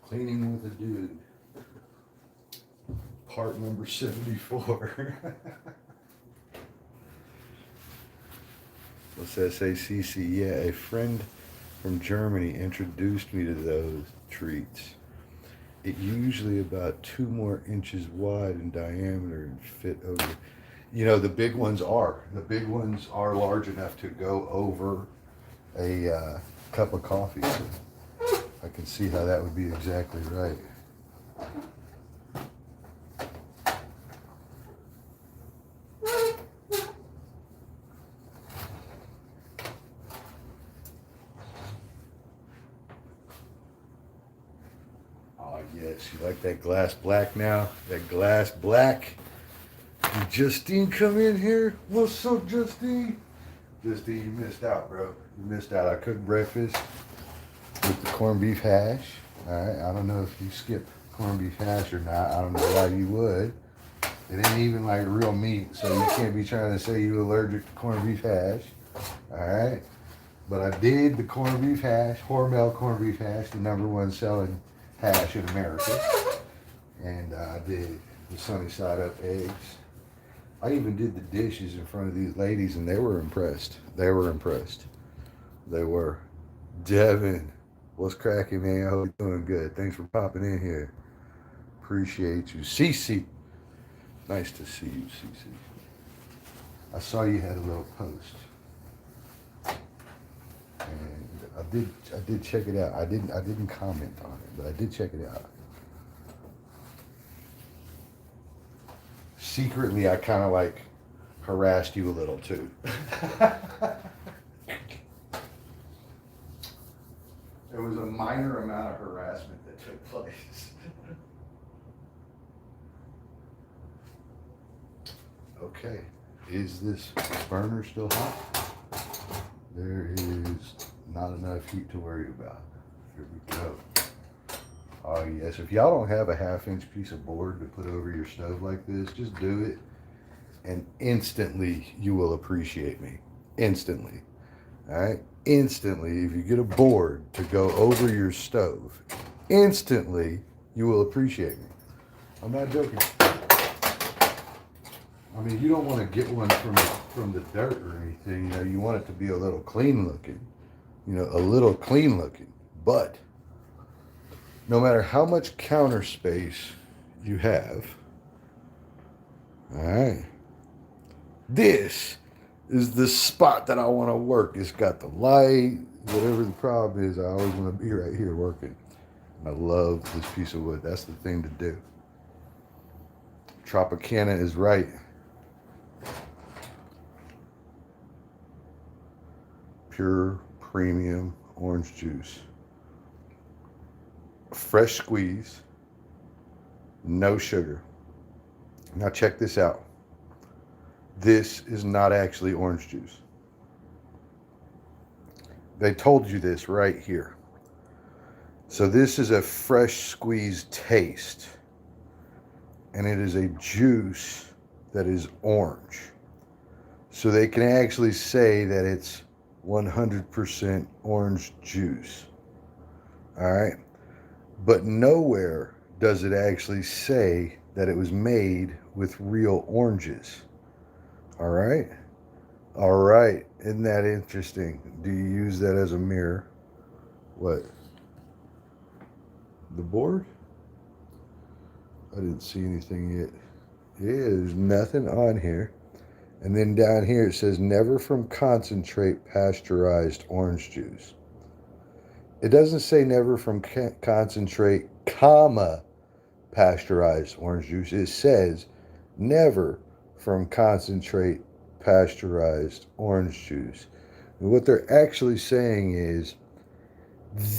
Cleaning with a dude. Part number 74. What's SACC? Yeah, a friend from Germany introduced me to those treats. It usually about 2 more inches wide in diameter and fit over. You know, the big ones are. The big ones are large enough to go over a cup of coffee. So I can see how that would be exactly right. Oh yes, you like that glass black now? That glass black? Did Justine come in here? What's up, Justine? Justine, you missed out, bro. You missed out. I cooked breakfast with the corned beef hash. All right, I don't know if you skip corned beef hash or not. I don't know why you would. It ain't even like real meat, so you can't be trying to say you're allergic to corned beef hash. All right, but I did the corned beef hash, Hormel corned beef hash, the #1 selling hash in America, and I did the sunny side up eggs. I even did the dishes in front of these ladies, and they were impressed. They were impressed. They were. Devin, what's cracking, man? I hope you're doing good. Thanks for popping in here. Appreciate you. Cece, nice to see you, Cece. I saw you had a little post, and I did check it out. I didn't comment on it, but I did check it out. Secretly, I kind of like harassed you a little too. There was a minor amount of harassment that took place. Okay, is this burner still hot? There is not enough heat to worry about. Here we go. Oh yes, if y'all don't have a 1/2-inch piece of board to put over your stove like this, just do it, and instantly you will appreciate me. Instantly. All right? Instantly, if you get a board to go over your stove, instantly you will appreciate me. I'm not joking. I mean, you don't want to get one from the dirt or anything. You know, you want it to be a little clean looking. You know, a little clean looking. But no matter how much counter space you have, all right, this is the spot that I want to work. It's got the light, whatever the problem is, I always want to be right here working. I love this piece of wood. That's the thing to do. Tropicana is right. Pure premium orange juice. Fresh squeeze. No sugar. Now check this out. This is not actually orange juice. They told you this right here. So this is a fresh squeezed taste. And it is a juice that is orange. So they can actually say that it's 100% orange juice. All right? But nowhere does it actually say that it was made with real oranges. All right? All right. Isn't that interesting? Do you use that as a mirror? What? The board? I didn't see anything yet. Yeah, there's nothing on here. And then down here it says never from concentrate pasteurized orange juice. It doesn't say never from concentrate, comma, pasteurized orange juice. It says never from concentrate pasteurized orange juice. And what they're actually saying is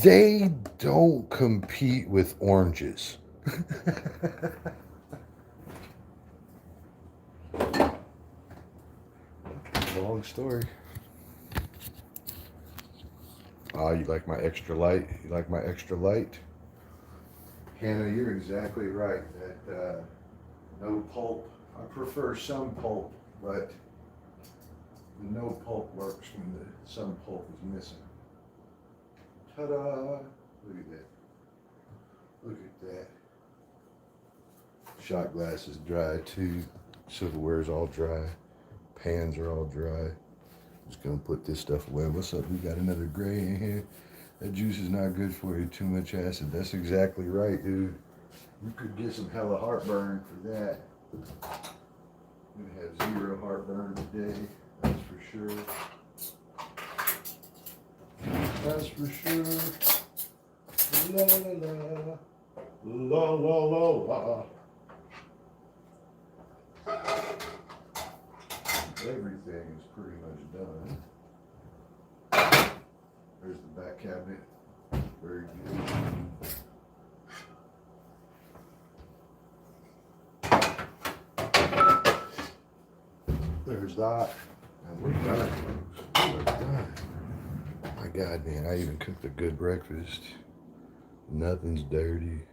they don't compete with oranges. Long story. Oh, you like my extra light? You like my extra light? Hannah, you're exactly right. That no pulp. I prefer some pulp, but the no pulp works when the some pulp is missing. Ta-da! Look at that. Look at that. Shot glass is dry too. Silverware is all dry. Pans are all dry. Just gonna put this stuff away. What's up? We got another gray in here. That juice is not good for you. Too much acid. That's exactly right, dude. You could get some hella heartburn for that. I'm gonna have 0 heartburn today. That's for sure. That's for sure. La la la. La la la la. Everything is pretty much done. There's the back cabinet. Very good. there's that. And we're done, folks. We're done. My God, man, I even cooked a good breakfast. Nothing's dirty.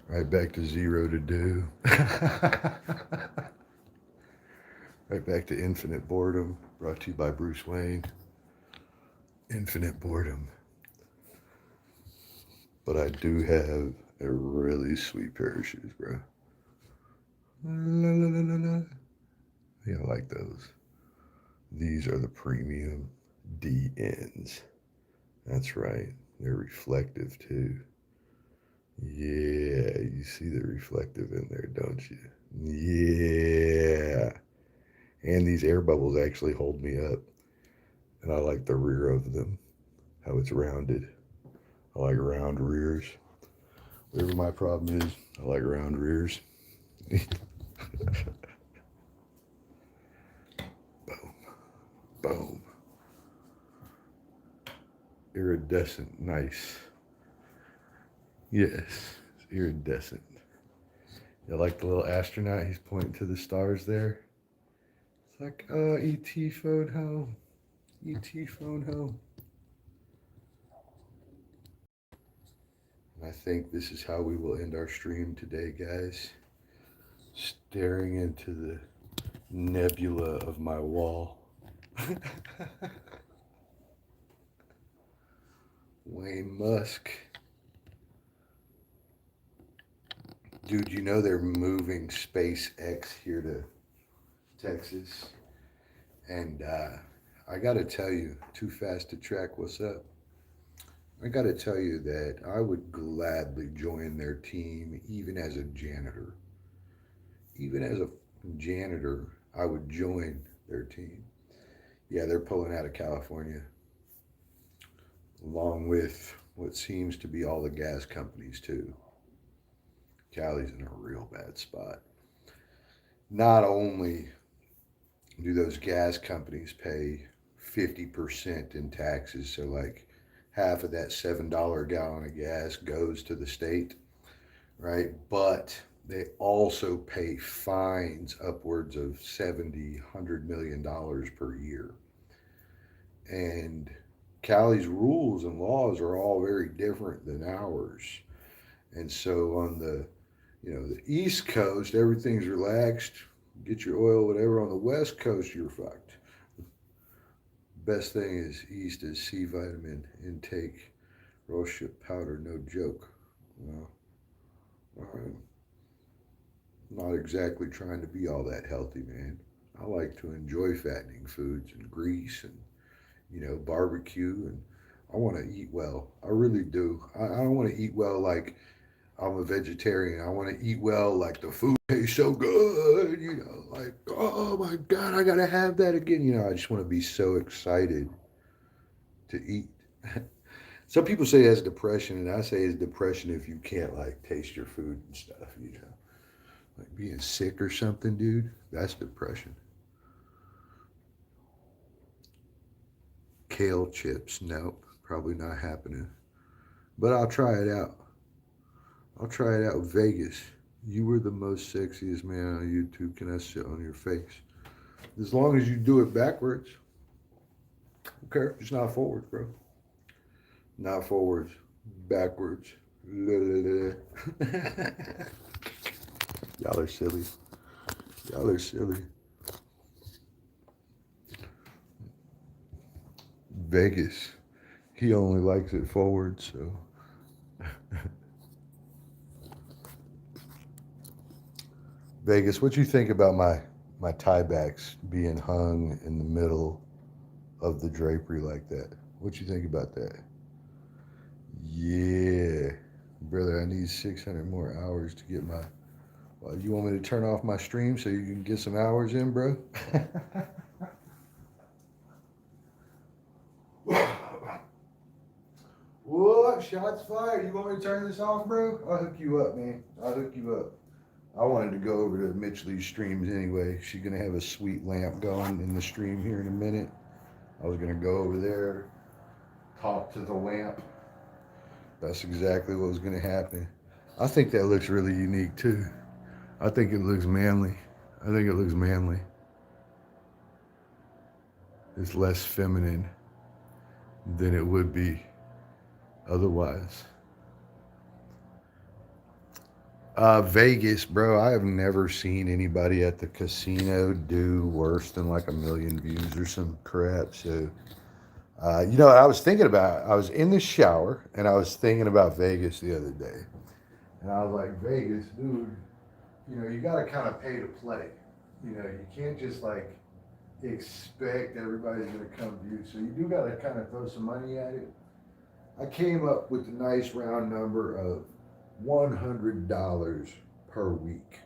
Right back to zero to do. Right back to infinite boredom. Brought to you by Bruce Wayne. Infinite boredom. But I do have a really sweet pair of shoes, bro. La, la, la, la, la. Yeah, I like those. These are the premium DNs. That's right. They're reflective too. Yeah, you see the reflective in there, don't you? Yeah. And these air bubbles actually hold me up. And I like the rear of them, how it's rounded. I like round rears. Whatever my problem is, I like round rears. Boom. Boom. Iridescent, nice. Yes, it's iridescent. You like the little astronaut? He's pointing to the stars there. It's like, oh, E.T. phone home. E.T. phone home. And I think this is how we will end our stream today, guys. Staring into the nebula of my wall. Wayne Musk. Dude, you know they're moving SpaceX here to Texas. And I got to tell you, Too Fast to Track, what's up? I got to tell you that I would gladly join their team even as a janitor. Even as a janitor, I would join their team. Yeah, they're pulling out of California, along with what seems to be all the gas companies too. Cali's in a real bad spot. Not only do those gas companies pay 50% in taxes, so like half of that $7 a gallon of gas goes to the state, right? But they also pay fines upwards of $100 million per year. And Cali's rules and laws are all very different than ours. And so on the the East Coast, everything's relaxed. Get your oil, whatever. On the West Coast, you're fucked. Best thing is East is C vitamin intake. Rosehip powder, no joke. Well, I'm not exactly trying to be all that healthy, man. I like to enjoy fattening foods and grease and, barbecue. And I want to eat well. I really do. I don't want to eat well like I'm a vegetarian. I want to eat well like the food tastes so good, like, oh my God, I got to have that again. I just want to be so excited to eat. Some people say that's depression, and I say it's depression if you can't, like, taste your food and stuff, Like being sick or something, dude, that's depression. Kale chips, nope, probably not happening. But I'll try it out. Vegas. You were the most sexiest man on YouTube. Can I sit on your face? As long as you do it backwards. Okay, it's not forwards, bro. Not forwards. Backwards. Y'all are silly. Vegas. He only likes it forward, so. Vegas, what you think about my tiebacks being hung in the middle of the drapery like that? What you think about that? Yeah, brother, I need 600 more hours to get my. Well, you want me to turn off my stream so you can get some hours in, bro? What? Shots fired. You want me to turn this off, bro? I'll hook you up, man. I wanted to go over to Mitch Lee's streams anyway. She's going to have a sweet lamp going in the stream here in a minute. I was going to go over there, talk to the lamp. That's exactly what was going to happen. I think that looks really unique too. I think it looks manly. is less feminine than it would be otherwise. Vegas, bro, I have never seen anybody at the casino do worse than like 1 million views or some crap. So, I was thinking about, I was in the shower and I was thinking about Vegas the other day. And I was like, Vegas, dude, you got to kind of pay to play. You can't just like expect everybody's going to come view. So you do got to kind of throw some money at it. I came up with a nice round number of $100 per week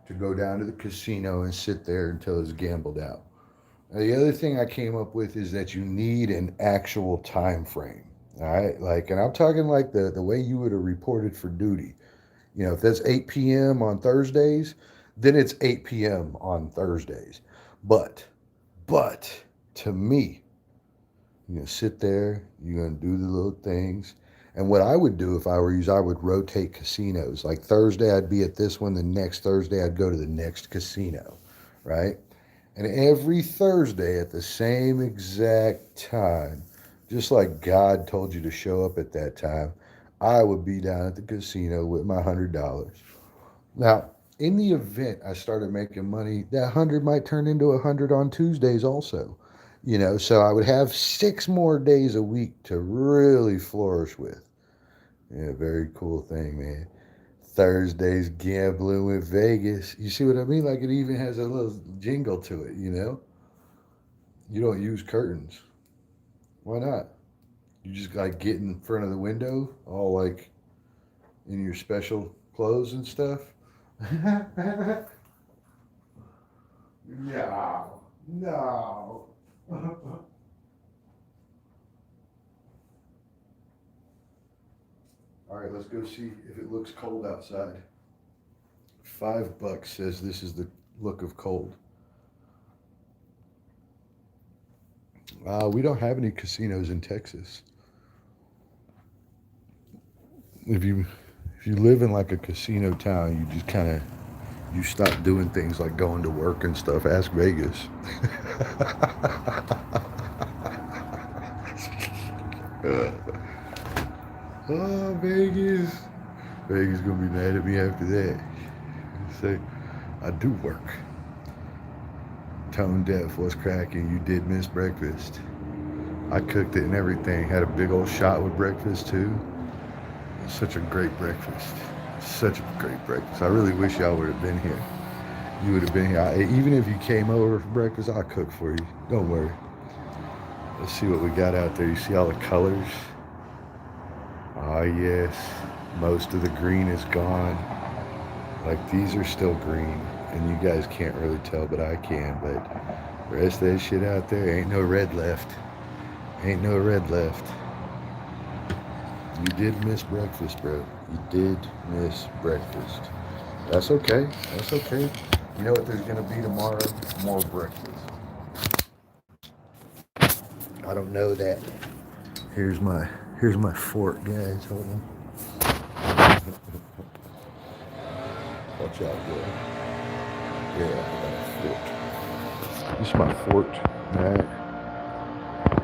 to go down to the casino and sit there until it's gambled out. Now, the other thing I came up with is that you need an actual time frame. All right, like, and I'm talking like the way you would have reported for duty. If that's 8 p.m. on Thursdays, then it's 8 p.m. on Thursdays. But to me, you're gonna sit there, you're gonna do the little things. And what I would do if I were you, I would rotate casinos. Like Thursday, I'd be at this one. The next Thursday, I'd go to the next casino, right? And every Thursday at the same exact time, just like God told you to show up at that time, I would be down at the casino with my $100. Now, in the event I started making money, that 100 might turn into 100 on Tuesdays also. So I would have 6 more days a week to really flourish with. Yeah, very cool thing, man. Thursdays gambling with Vegas. You see what I mean? Like it even has a little jingle to it, You don't use curtains. Why not? You just like get in front of the window, all like in your special clothes and stuff. No. All right, let's go see if it looks cold outside. $5 says this is the look of cold. We don't have any casinos in Texas. If you live in like a casino town, you just kind of you stop doing things like going to work and stuff. Ask Vegas. Oh, Vegas. Vegas gonna be mad at me after that. Say, I do work. Tone deaf, what's cracking? You did miss breakfast. I cooked it and everything. Had a big old shot with breakfast too. Such a great breakfast. Such a great breakfast. I really wish y'all would have been here. You would have been here. Even if you came over for breakfast, I'll cook for you. Don't worry. Let's see what we got out there. You see all the colors? Ah, yes. Most of the green is gone. Like these are still green. And you guys can't really tell, but I can. But the rest of that shit out there, ain't no red left. Ain't no red left. You did miss breakfast, bro. You did miss breakfast. That's okay. That's okay. You know what there's going to be tomorrow? More breakfast. I don't know that. Here's my fort, guys. Hold on. Watch out, boy. Yeah, I got a fort. This is my fort, right?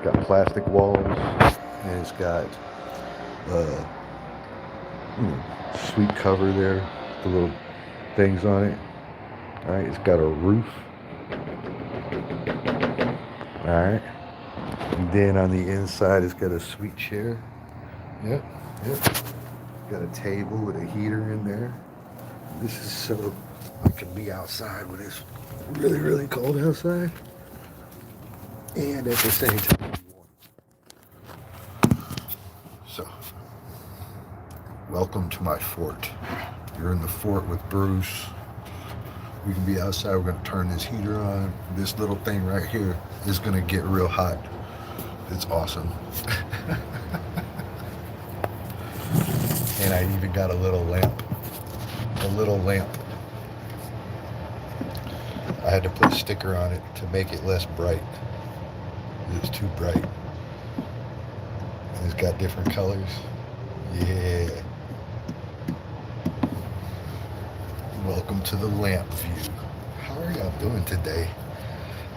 Got plastic walls, and it's got sweet cover there, the little things on it. All right, it's got a roof. All right, and then on the inside, it's got a sweet chair. Yep. Got a table with a heater in there. This is so I can be outside when it's really, really cold outside, and at the same time warm. So, welcome to my fort. You're in the fort with Bruce. We can be outside. We're going to turn this heater on. This little thing right here is going to get real hot. It's awesome. And I even got a little lamp. I had to put a sticker on it to make it less bright. It's too bright. And it's got different colors. Yeah. Welcome to the lamp view. How are y'all doing today?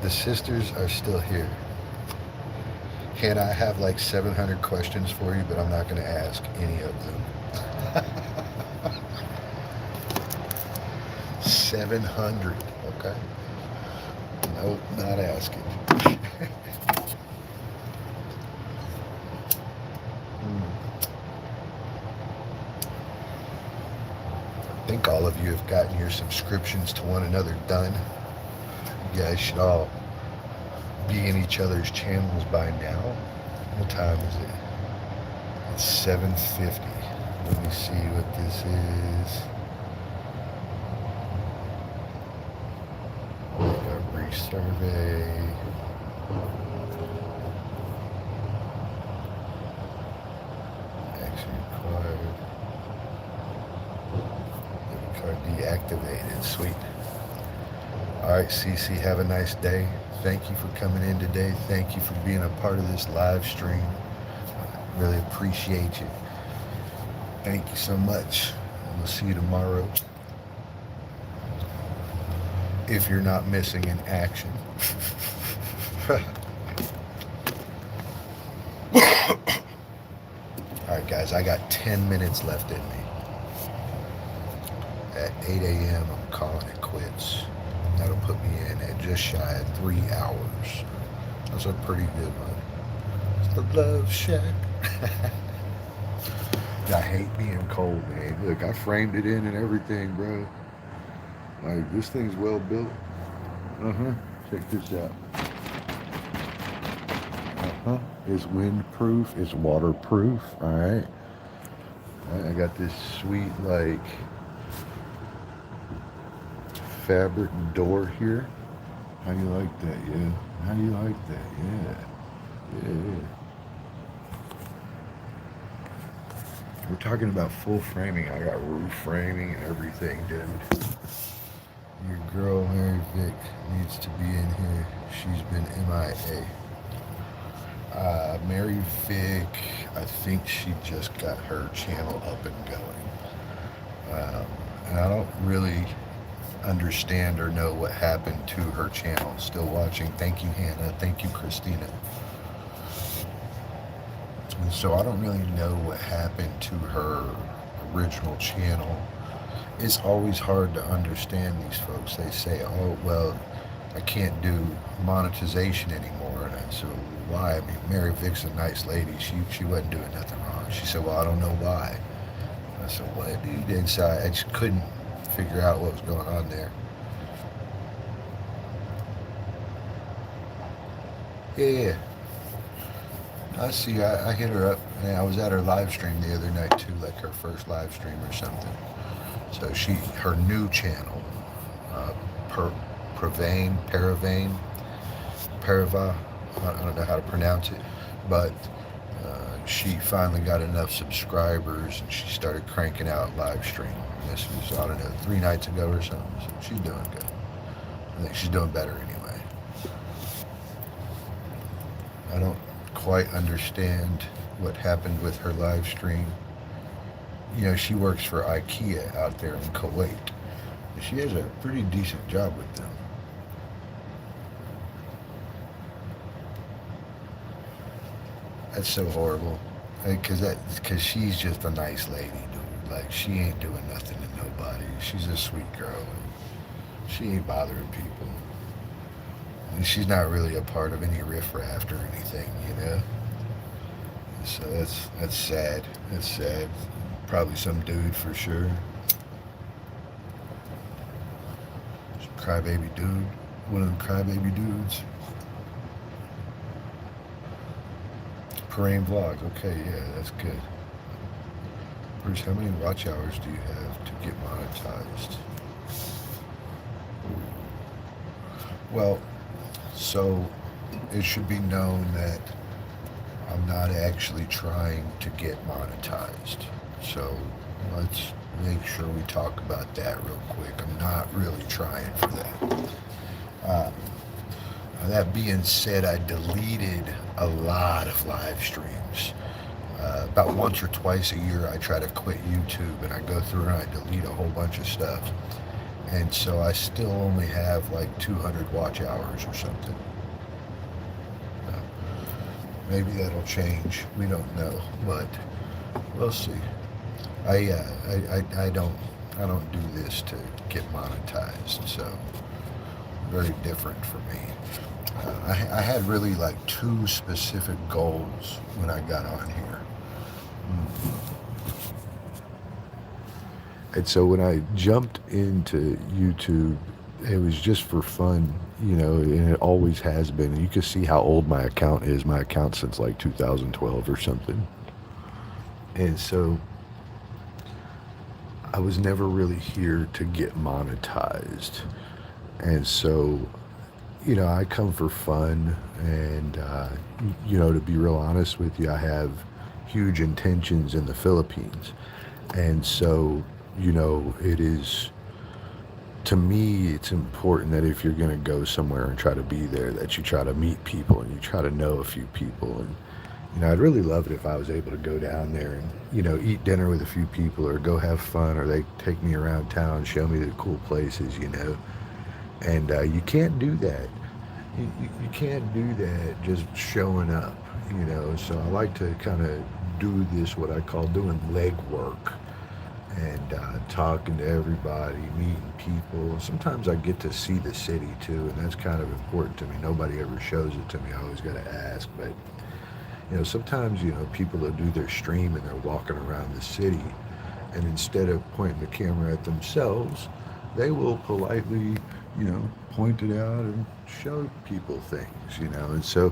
The sisters are still here. Can I have like 700 questions for you, but I'm not going to ask any of them. 700, okay? Nope, not asking. I think all of you have gotten your subscriptions to one another done. You guys should all be in each other's channels by now. What time is it? It's 7:50. Let me see what this is. Brief survey. Action required. Debit card deactivated. Sweet. All right, CC, have a nice day. Thank you for coming in today. Thank you for being a part of this live stream. I really appreciate you. Thank you so much. We'll see you tomorrow. If you're not missing in action. Alright guys, I got 10 minutes left in me. At 8 a.m. I'm calling it quits. That'll put me in at just shy of 3 hours. That's a pretty good one. It's the Love Shack. I hate being cold, man. Look, I framed it in and everything, bro. Like, this thing's well built. Check this out. It's windproof. It's waterproof. All right. I got this sweet, like, fabric door here. How do you like that? Yeah. How do you like that? Yeah. We're talking about full framing. I got roof framing and everything, dude. Your girl, Mary Vic, needs to be in here. She's been MIA. Mary Vic, I think she just got her channel up and going. And I don't really understand or know what happened to her channel. Still watching. Thank you, Hannah. Thank you, Christina. And so I don't really know what happened to her original channel. It's always hard to understand these folks. They say, oh, well, I can't do monetization anymore. And I said, why? I mean, Mary Vic's a nice lady. She wasn't doing nothing wrong. She said, well, I don't know why. And I said, what, dude? And so I just couldn't figure out what was going on there. Yeah. I see. I hit her up. And I was at her live stream the other night too, like her first live stream or something. So her new channel, Parava, I don't know how to pronounce it, but she finally got enough subscribers and she started cranking out live stream. This was, I don't know, 3 nights ago or something. So she's doing good. I think she's doing better anyway. I don't quite understand what happened with her live stream. You know, she works for IKEA out there in Kuwait. She has a pretty decent job with them. That's so horrible. Because she's just a nice lady, dude. Like, she ain't doing nothing to nobody. She's a sweet girl. She ain't bothering people. And she's not really a part of any riffraff or anything, you know? So that's sad. That's sad. Probably some dude for sure. Crybaby dude. One of them crybaby dudes. Parade vlog. Okay, yeah, that's good. Bruce, how many watch hours do you have to get monetized? Well, so it should be known that I'm not actually trying to get monetized. So let's make sure we talk about that real quick. I'm not really trying for that. That being said, I deleted a lot of live streams. About once or twice a year, I try to quit YouTube and I go through and I delete a whole bunch of stuff. And so I still only have like 200 watch hours or something. Maybe that'll change. We don't know, but we'll see. I don't do this to get monetized, so very different for me. I had really like two specific goals when I got on here. And so when I jumped into YouTube, it was just for fun, you know, and it always has been. And you can see how old my account is. My account since like 2012 or something. And so I was never really here to get monetized. And so, you know, I come for fun. And, you know, to be real honest with you, I have huge intentions in the Philippines. And so, you know, it is, to me, it's important that if you're going to go somewhere and try to be there, that you try to meet people and you try to know a few people. And, you know, I'd really love it if I was able to go down there and, you know, eat dinner with a few people or go have fun, or they take me around town, show me the cool places, you know. And you can't do that. You can't do that just showing up, you know. So I like to kind of do this, what I call doing leg work, and talking to everybody, meeting people. Sometimes I get to see the city too, and that's kind of important to me. Nobody ever shows it to me. I always got to ask. But, you know, sometimes, you know, people will do their stream and they're walking around the city, and instead of pointing the camera at themselves, they will politely, you know, point it out and show people things, you know. And so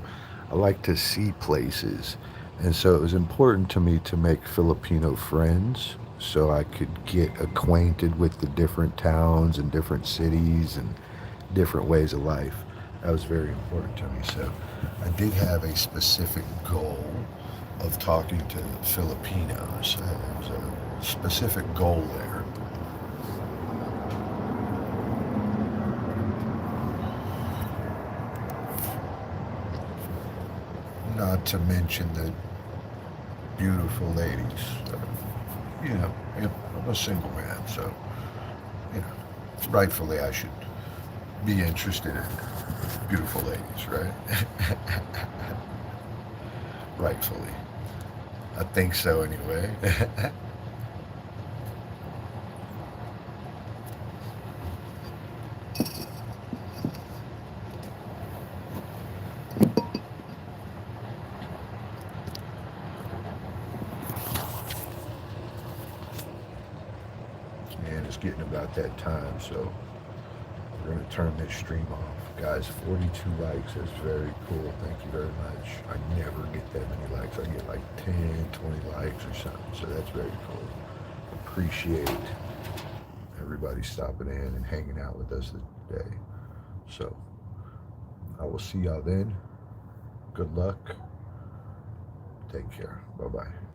I like to see places. And so it was important to me to make Filipino friends so I could get acquainted with the different towns and different cities and different ways of life. That was very important to me. So I did have a specific goal of talking to Filipinos. There was a specific goal there. Not to mention the beautiful ladies. You know, I'm a single man, so, you know, rightfully I should be interested in beautiful ladies, right? Rightfully. I think so anyway. And it's getting about that time, so we're going to turn this stream off. Guys, 42 likes. That's very cool. Thank you very much. I never get that many likes. I get like 10, 20 likes or something, so that's very cool. Appreciate everybody stopping in and hanging out with us today. So I will see y'all then. Good luck. Take care. Bye-bye.